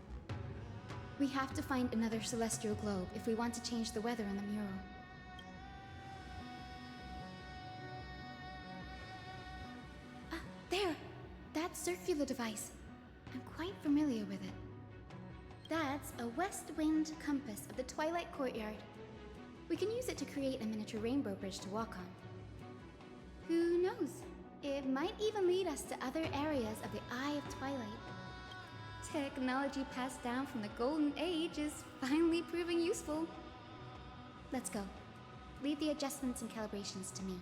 We have to find another celestial globe if we want to change the weather on the mural. circular device. I'm quite familiar with it. That's a west wind compass of the Twilight Courtyard. We can use it to create a miniature rainbow bridge to walk on. Who knows? It might even lead us to other areas of the Eye of Twilight. Technology passed down from the Golden Age is finally proving useful. Let's go. Leave the adjustments and calibrations to me.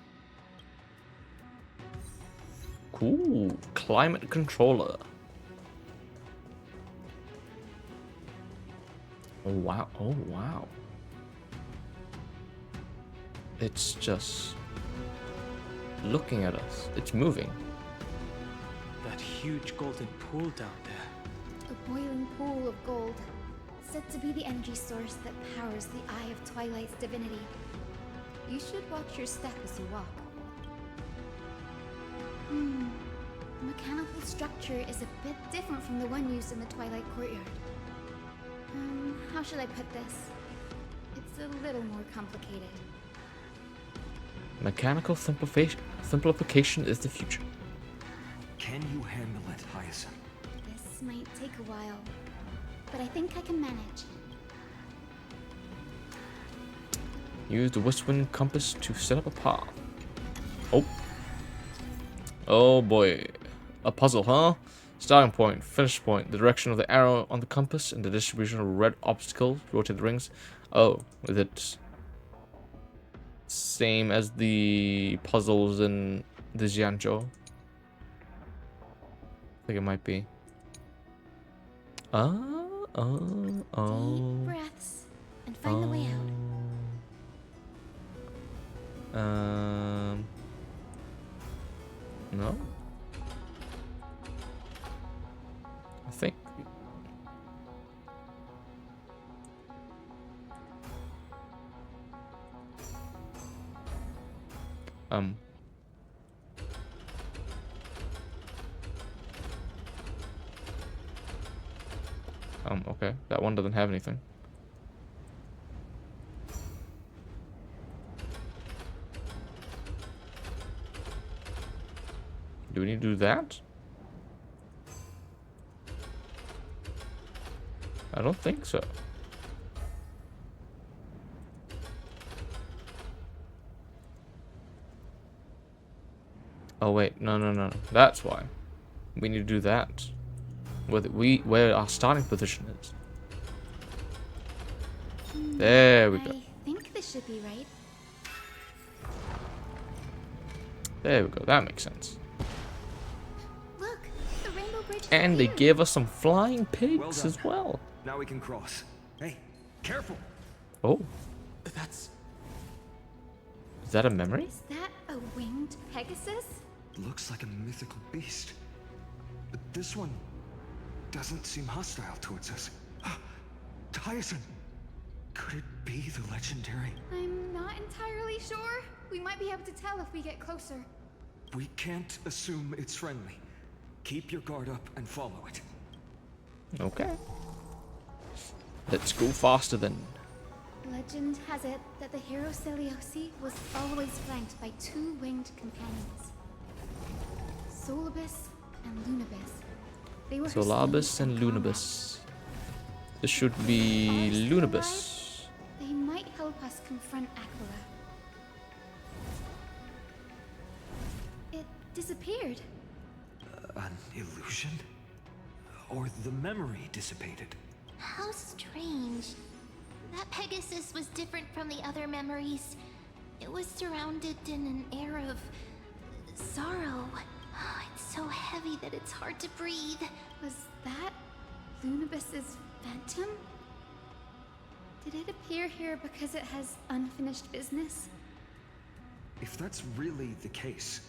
Cool. Climate controller. Oh wow. Oh wow. It's just looking at us. It's moving. That huge golden pool down there. A boiling pool of gold, said to be the energy source that powers the Eye of Twilight's divinity. You should watch your step as you walk. The mechanical structure is a bit different from the one used in the Twilight Courtyard. How should I put this? It's a little more complicated. Mechanical simplification is the future. Can you handle it, Hyacinth? This might take a while, but I think I can manage. Use the Westwind compass to set up a path. Oh. Oh boy. A puzzle, huh? Starting point, finish point, the direction of the arrow on the compass, and the distribution of red obstacles, rotate the rings. Oh, is it same as the puzzles in the Xianzhou? I think it might be. Deep breaths and find the way out. No. I think. Okay. That one doesn't have anything. Do we need to do that? I don't think so. Oh wait, no. That's why. We need to do that. Where our starting position is. There we go. I think this should be right. There we go. That makes sense. Look, the rainbow bridge. And they gave us some flying pigs as well. Now we can cross. Hey, careful! Oh. That's... Is that a memory? Is that a winged Pegasus? Looks like a mythical beast. But this one doesn't seem hostile towards us. Tyson! Could it be the legendary? I'm not entirely sure. We might be able to tell if we get closer. We can't assume it's friendly. Keep your guard up and follow it. Okay. Let's go faster then. Legend has it that the hero Celiosi was always flanked by two winged companions. Solibus and Lunabis. They were Solibus and Lunabis. This should be Lunabis. They might help us confront Aquila. It disappeared. An illusion? Or the memory dissipated? How strange. That Pegasus was different from the other memories. It was surrounded in an air of sorrow. It's so heavy that it's hard to breathe. Was that Lunabis's phantom? Did it appear here because it has unfinished business? If that's really the case,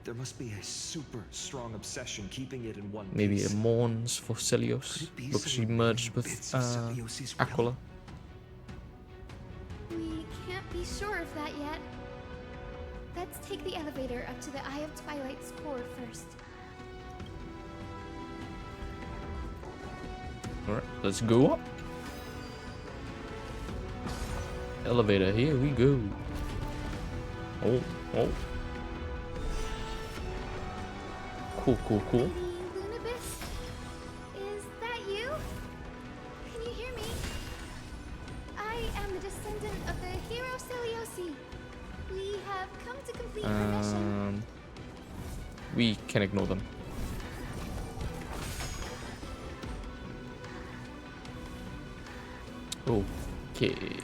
there must be a super strong obsession keeping it in one piece. Maybe it mourns for Celios because she merged with Aquila. We can't be sure of that yet. Let's take the elevator up to the Eye of Twilight's core first. Alright, let's go up. Elevator, here we go. Oh. Cool. Lunabis. We can ignore them. Okay.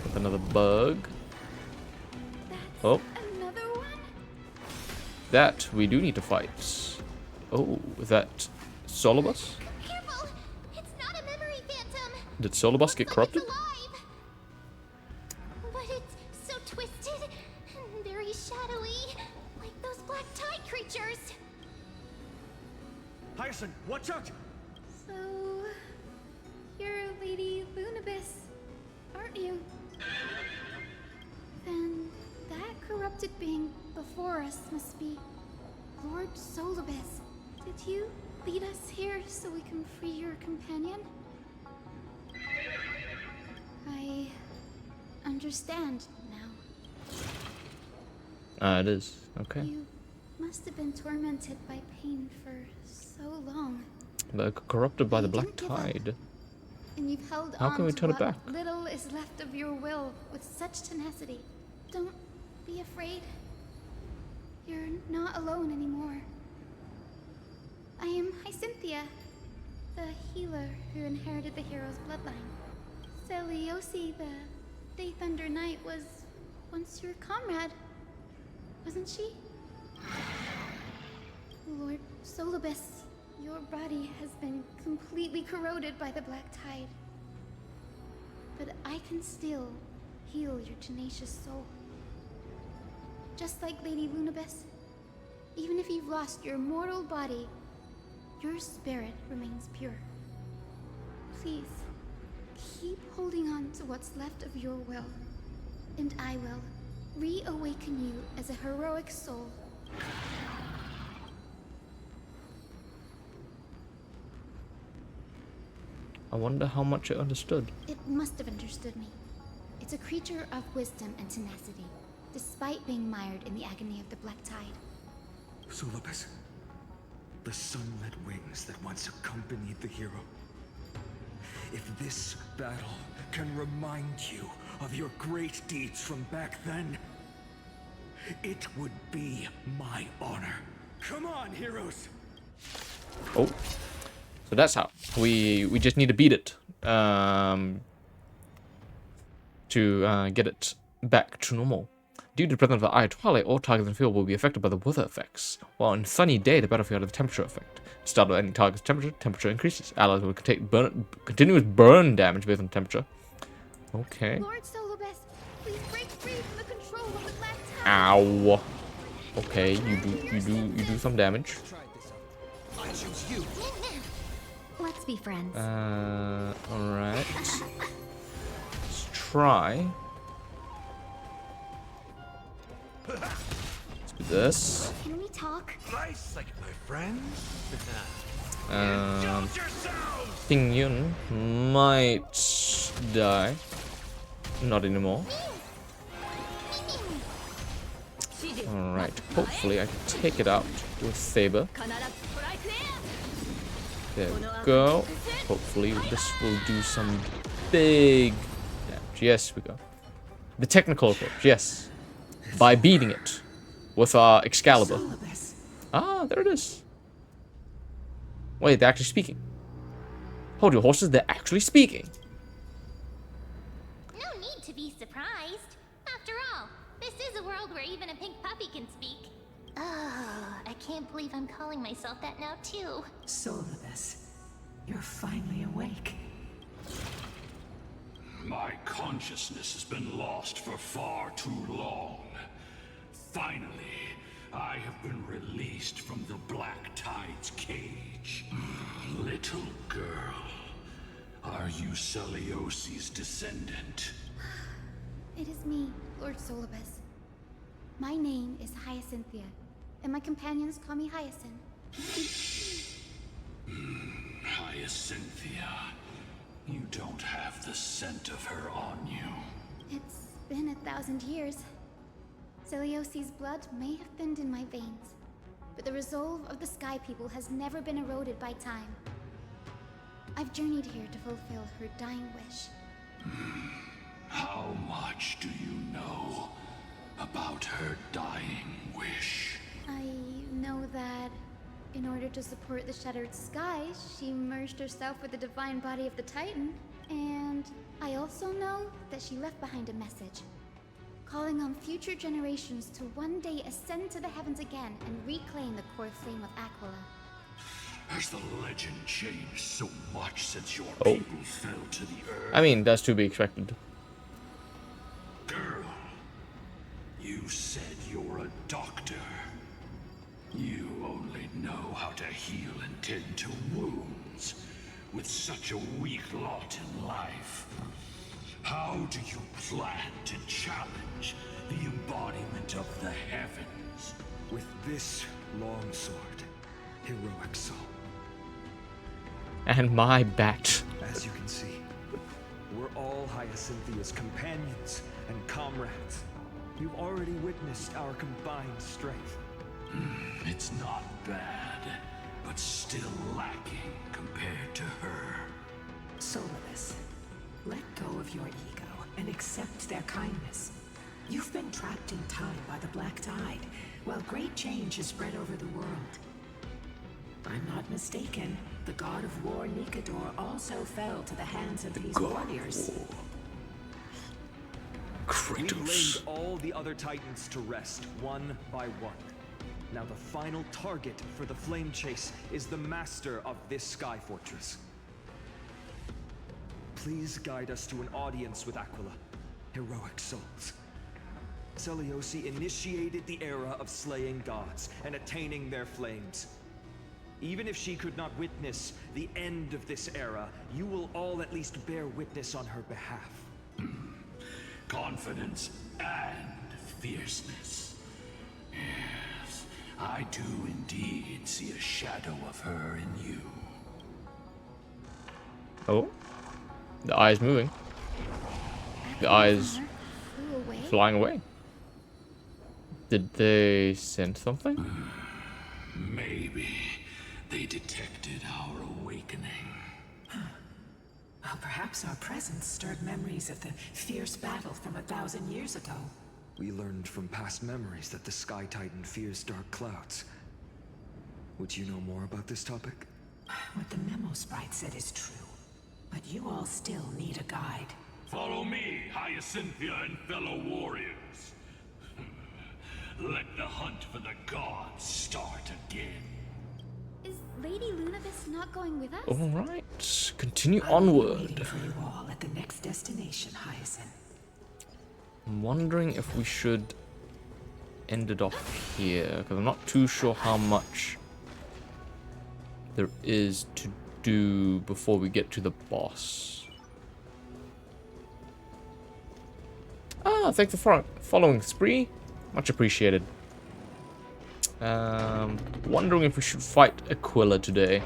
With another bug. Oh. Another one? That we do need to fight. Oh, is that Solobus? Careful! It's not a memory phantom! Did Solobus get corrupted? Alive! But it's so twisted and very shadowy, like those black tide creatures. Hyacinth, watch out! So, you're Lady Lunabis, aren't you? Then that corrupted being before us must be Lord Solobus. Did you lead us here so we can free your companion? I understand now. It is. Okay. You must have been tormented by pain for so long. But corrupted by the black didn't give up. tide. And you've held How on can we to turn it what back? little is left of your will with such tenacity. Don't be afraid. You're not alone anymore. I am Hyacinthia, the healer who inherited the hero's bloodline. Celiosi, the Day Thunder Knight, was once your comrade, wasn't she? Lord Solobus, your body has been completely corroded by the black tide. But I can still heal your tenacious soul. Just like Lady Lunabis, even if you've lost your mortal body, your spirit remains pure. Please, keep holding on to what's left of your will, and I will reawaken you as a heroic soul. I wonder how much it understood. It must have understood me. It's a creature of wisdom and tenacity, despite being mired in the agony of the black tide. Solobus, the sunlit wings that once accompanied the hero. If this battle can remind you of your great deeds from back then, it would be my honor. Come on, heroes! Oh. So that's how. We just need to beat it. To get it back to normal. Due to the presence of the Eye of Twilight, all targets in the field will be affected by the weather effects. While on a sunny day, the battlefield has a temperature effect. Start with any target's temperature increases. Allies will take continuous burn damage based on temperature. Okay. Lord Solobus, please break free from the control of the black tide. Ow. Okay, you do some damage. I choose you. Let's be friends. Alright. Let's try. Let's do this. Can we talk? Nice, like my friends. Ting Yun might die. Not anymore. Alright, hopefully I can take it out with Saber. There we go. Hopefully this will do some big damage. Yes, we go. The technical approach, yes. By beating it with our Excalibur. Ah, there it is. Wait, they're actually speaking. Hold your horses, they're actually speaking. No need to be surprised. After all, this is a world where even a pink puppy can speak. Oh, I can't believe I'm calling myself that now, too. Solobus, you're finally awake. My consciousness has been lost for far too long. Finally, I have been released from the Black Tide's cage. Little girl, are you Celiosi's descendant? It is me, Lord Solobus. My name is Hyacinthia, and my companions call me Hyacinth. Hyacinthia, you don't have the scent of her on you. It's been 1,000 years. Celiosi's blood may have thinned in my veins, but the resolve of the Sky People has never been eroded by time. I've journeyed here to fulfill her dying wish. How much do you know about her dying wish? I order to support the shattered sky, she merged herself with the divine body of the Titan. And I also know that she left behind a message, calling on future generations to one day ascend to the heavens again and reclaim the core flame of Aquila. Has the legend changed so much since your people fell to the earth? I mean, that's to be expected. Girl, you said you're a doctor. You only know how to heal and tend to wounds with such a weak lot in life. How do you plan to challenge the embodiment of the heavens? With this long sword, heroic soul. And my bat. As you can see, we're all Hyacinthia's companions and comrades. You've already witnessed our combined strength. It's not bad, but still lacking compared to her. Solidus, let go of your ego and accept their kindness. You've been trapped in time by the Black Tide, while great change has spread over the world. I'm not mistaken. The god of war, Nikador, also fell to the hands of these warriors. We've laid all the other titans to rest, one by one. Now the final target for the flame chase is the master of this sky fortress. Please guide us to an audience with Aquila, heroic souls. Seleuci initiated the era of slaying gods and attaining their flames. Even if she could not witness the end of this era, you will all at least bear witness on her behalf. Confidence and fierceness. Yes, I do indeed see a shadow of her in you. Oh, the eye is moving. The eye is flying away. Did they sense something? Maybe they detected our awakening. Well, perhaps our presence stirred memories of the fierce battle from 1,000 years ago. We learned from past memories that the Sky Titan fears dark clouds. Would you know more about this topic? What the memo sprite said is true, but you all still need a guide. Follow me, Hyacinthia and fellow warriors. Let the hunt for the gods start again. Is Lady Lunabis not going with us? Alright, continue onward. For you all at the next destination, Hyacinth. I'm wondering if we should end it off here, because I'm not too sure how much there is to do before we get to the boss. Thanks for following Spree. Much appreciated. Wondering if we should fight Aquila today.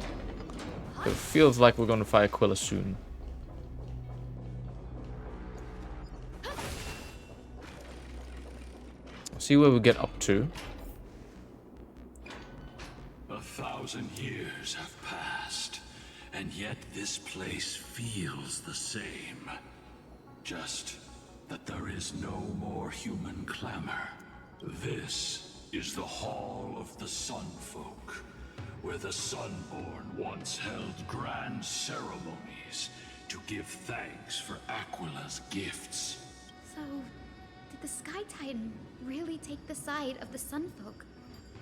It feels like we're going to fight Aquila soon. See where we get up to. 1,000 years have passed, and yet this place feels the same. Just that there is no more human clamor. This is the Hall of the Sun Folk, where the Sunborn once held grand ceremonies to give thanks for Aquila's gifts. So, did the Sky Titan really take the side of the Sunfolk?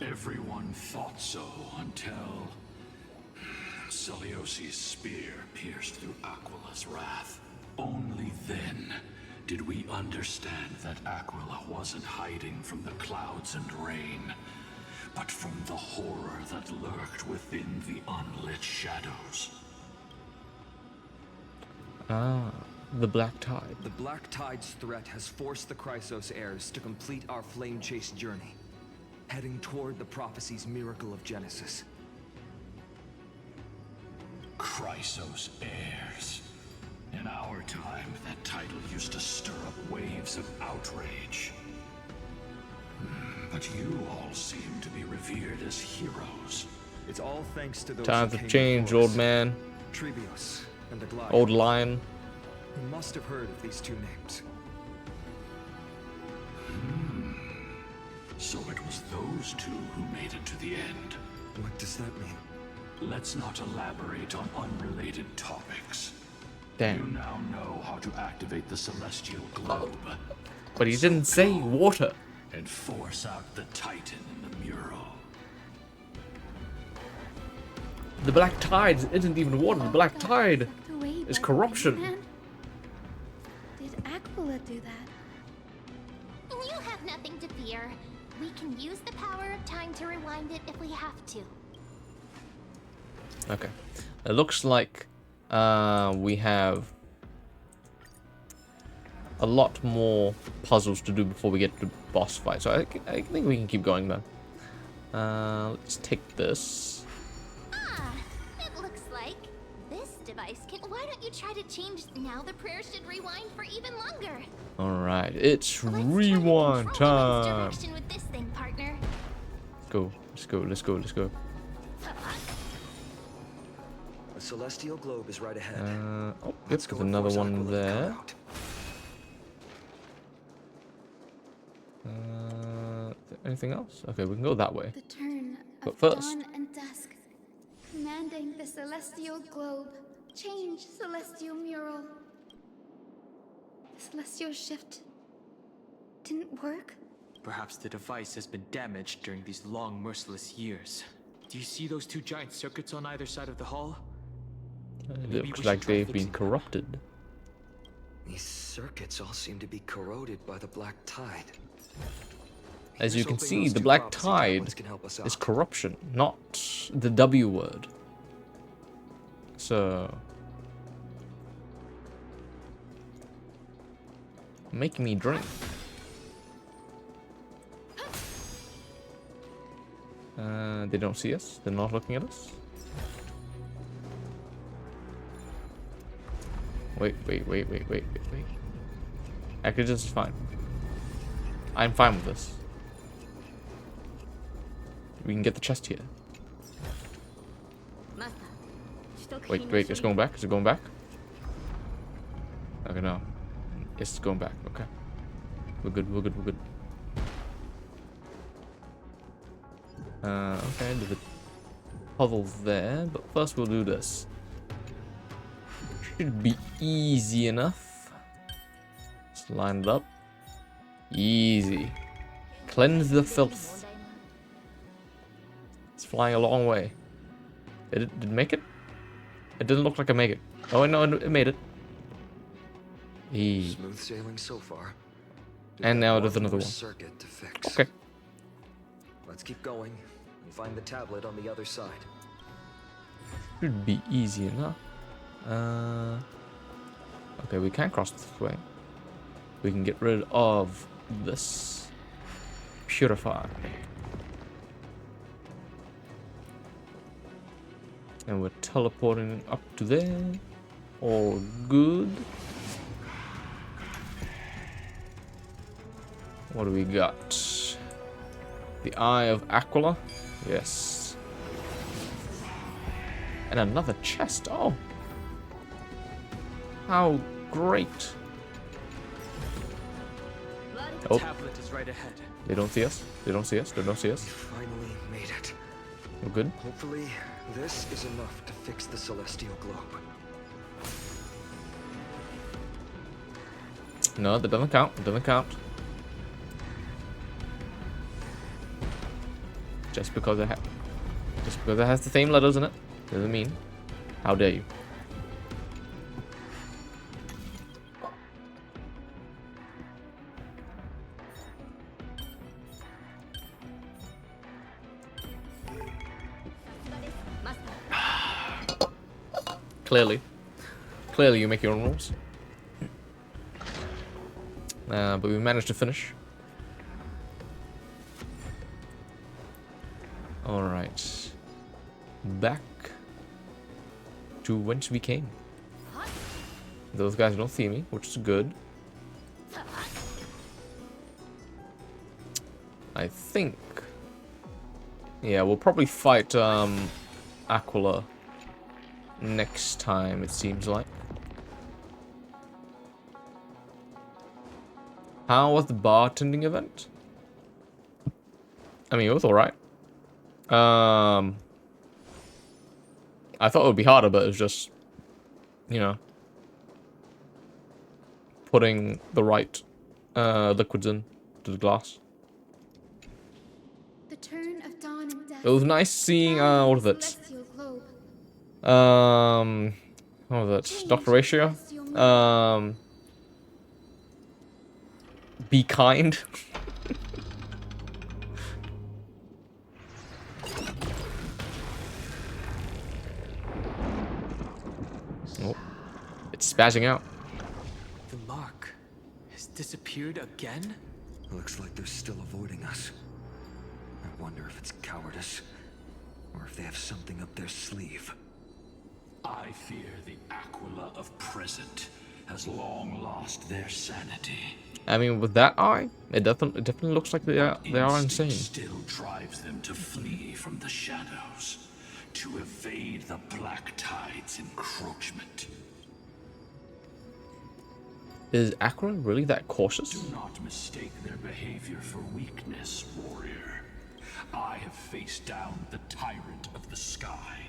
Everyone thought so until Seleuci's spear pierced through Aquila's wrath. Only then did we understand that Aquila wasn't hiding from the clouds and rain, but from the horror that lurked within the unlit shadows. Ah, the Black Tide. The Black Tide's threat has forced the Chrysos heirs to complete our flame chase journey, heading toward the prophecy's miracle of Genesis. Chrysos heirs. In our time, that title used to stir up waves of outrage. But you all seem to be revered as heroes. It's all thanks to those Times who have came changed, before old us. man. Trebios and Aglaia. Old lion. You must have heard of these two names. So it was those two who made it to the end. What does that mean? Let's not elaborate on unrelated topics. Damn. You now know how to activate the celestial globe. But he didn't say water. And force out the Titan in the mural. The black tide isn't even water. The black tide is corruption. Did Aquila do that? You have nothing to fear. We can use the power of time to rewind it if we have to. Okay. It looks like we have a lot more puzzles to do before we get to the boss fight. So I think we can keep going then. Let's take this. It looks like this device can. Why don't you try to change? Now the prayer should rewind for even longer. Alright, it's rewind time. Direction with this thing, partner. Go. Let's go. Let's go. Let's go. The celestial globe is right ahead. Oh, yep, there's another one there. Anything else? Okay, we can go that way. The turn But of first, dawn and dusk, commanding the celestial globe, change celestial mural. The celestial shift didn't work. Perhaps the device has been damaged during these long, merciless years. Do you see those two giant circuits on either side of the hall? it looks like they've been corrupted. These circuits all seem to be corroded by the black tide. As you can see, the black tide is corruption, not the W word. So, making me drink. They don't see us. They're not looking at us. Wait. Actually, this is fine. I'm fine with this. We can get the chest here. Wait, it's going back? Is it going back? Okay, no. It's going back, okay. We're good. Okay, there's a puzzle there, but first we'll do this. Should be easy enough. Just line it up. Easy. Cleanse the filth. It's flying a long way. Did it make it? It didn't look like it made it. Oh no, it made it. Smooth sailing so far. And now there's another one. Circuit to fix. Okay. Let's keep going and find the tablet on the other side. Should be easy enough. Okay, we can't cross this way. We can get rid of this. Purify. And we're teleporting up to there. All good. What do we got? The Eye of Aquila. Yes. And another chest. Oh. How great. Oh. Tablet is right ahead. They don't see us. They don't see us. They don't see us. Finally made it. We're good. Hopefully, this is enough to fix the celestial globe. No, that doesn't count. It doesn't count. Just because it has the same letters in it doesn't mean. How dare you? Clearly you make your own rules. But we managed to finish. Alright. Back to whence we came. Those guys don't see me, which is good. I think... yeah, we'll probably fight Aquila next time, it seems like. How was the bartending event? I mean, it was alright. I thought it would be harder, but it was just, you know, putting the right liquids in to the glass. The turn of dawn and death. It was nice seeing what was it? Celestial globe. What was it? Dr. Ratio? Be kind. Oh, it's spazzing out. The mark has disappeared again? Looks like they're still avoiding us. I wonder if it's cowardice, or if they have something up their sleeve. I fear the Aquila of present has long lost their sanity. I mean, with that eye, it definitely looks like they are insane. Still drives them to flee from the shadows, to evade the Black Tide's encroachment. Is Aquila really that cautious? Do not mistake their behavior for weakness, warrior. I have faced down the tyrant of the sky.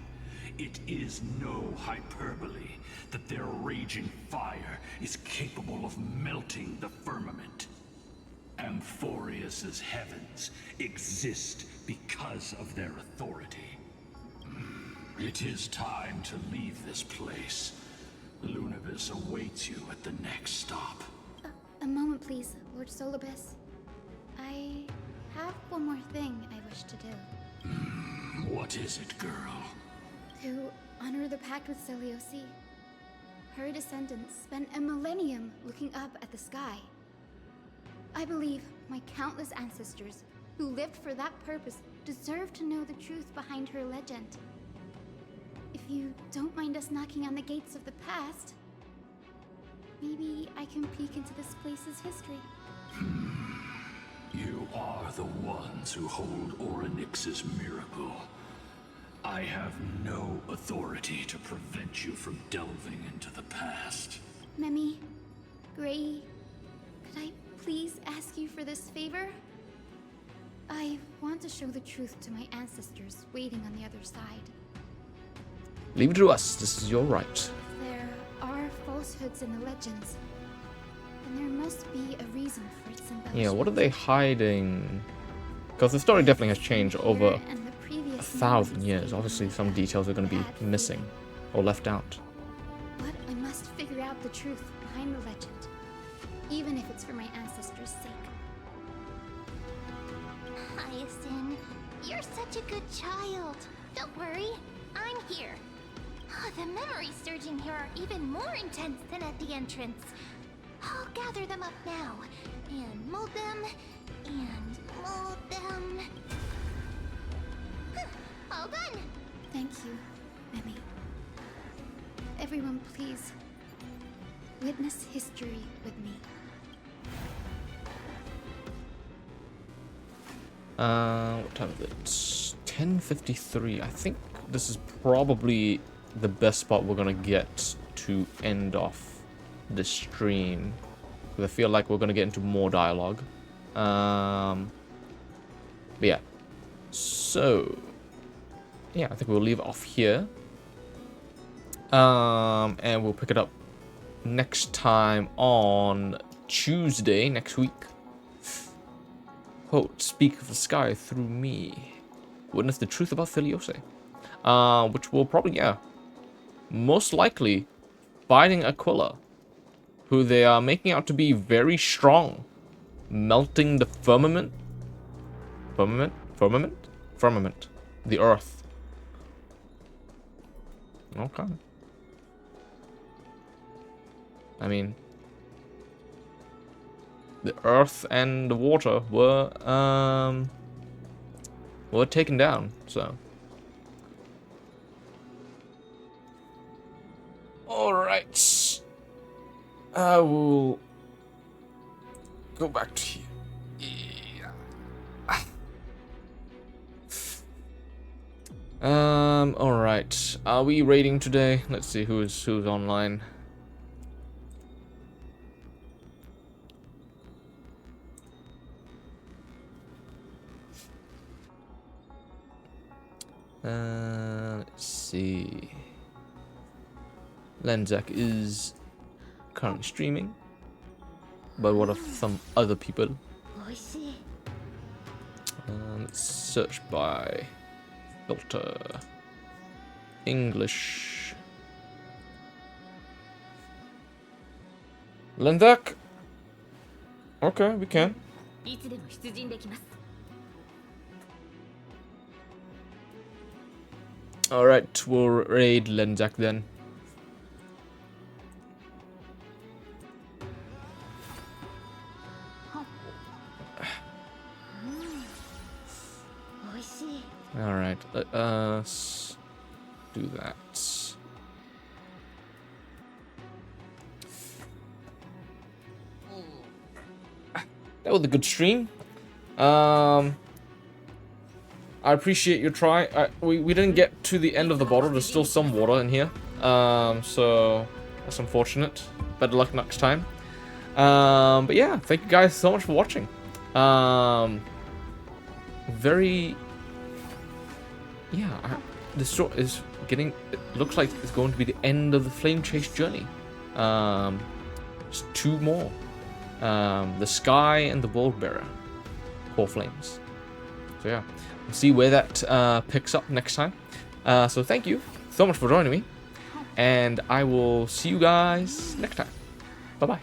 It is no hyperbole that their raging fire is capable of melting the firmament. Amphoreus's heavens exist because of their authority. It is time to leave this place. Lunibus awaits you at the next stop. A moment, please, Lord Solibus. I have one more thing I wish to do. What is it, girl? To honor the pact with Seliosi. Her descendants spent a millennium looking up at the sky. I believe my countless ancestors who lived for that purpose deserve to know the truth behind her legend. If you don't mind us knocking on the gates of the past, maybe I can peek into this place's history. You are the ones who hold Orynyx's miracle. I have no authority to prevent you from delving into the past. Memi, Gray, could I please ask you for this favor? I want to show the truth to my ancestors waiting on the other side. Leave it to us. This is your right. There are falsehoods in the legends, and there must be a reason for its embellishment. Yeah, what are they hiding? Because the story definitely has changed over 1,000 years. Obviously, some details are going to be missing or left out. But I must figure out the truth behind the legend, even if it's for my ancestors' sake. Hyacinth, you're such a good child. Don't worry, I'm here. The memories surging here are even more intense than at the entrance. I'll gather them up now, and mold them, and mold them. All done! Thank you, Memi. Everyone, please, witness history with me. What time is it? It's 10:53. I think this is probably the best spot we're gonna get to end off the stream. Because I feel like we're gonna get into more dialogue. But yeah. So yeah, I think we'll leave it off here. And we'll pick it up next time on Tuesday next week. Quote, speak of the sky through me. Witness the truth about Theliose. Which will probably, yeah, most likely fighting Aquila, who they are making out to be very strong, melting the firmament, the earth. Okay. I mean, the earth and the water were taken down, so. Alright. I will go back to you. Yeah. Alright. Are we raiding today? Let's see who's online. Let's see. Lenzak is currently streaming. But what of some other people? Let's search by filter. English. Lenzak? Okay, we can. Alright, we'll raid Lenzak then. Alright, let us do that. That was a good stream. I appreciate your try. We didn't get to the end of the bottle. There's still some water in here. So that's unfortunate. Better luck next time. But yeah, thank you guys so much for watching. This story is getting. It looks like it's going to be the end of the Flame Chase journey. Just 2 more. The Sky and the World Bearer. Core Flames. So yeah, we'll see where that picks up next time. So thank you so much for joining me, and I will see you guys next time. Bye bye.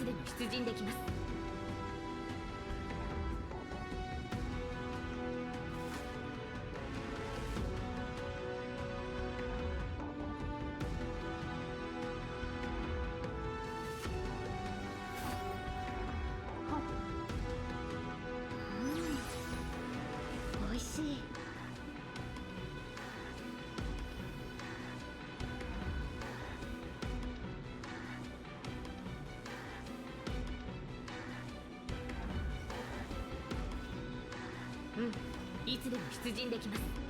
つでも出陣できます。美味しい。うん、いつでも出陣できます。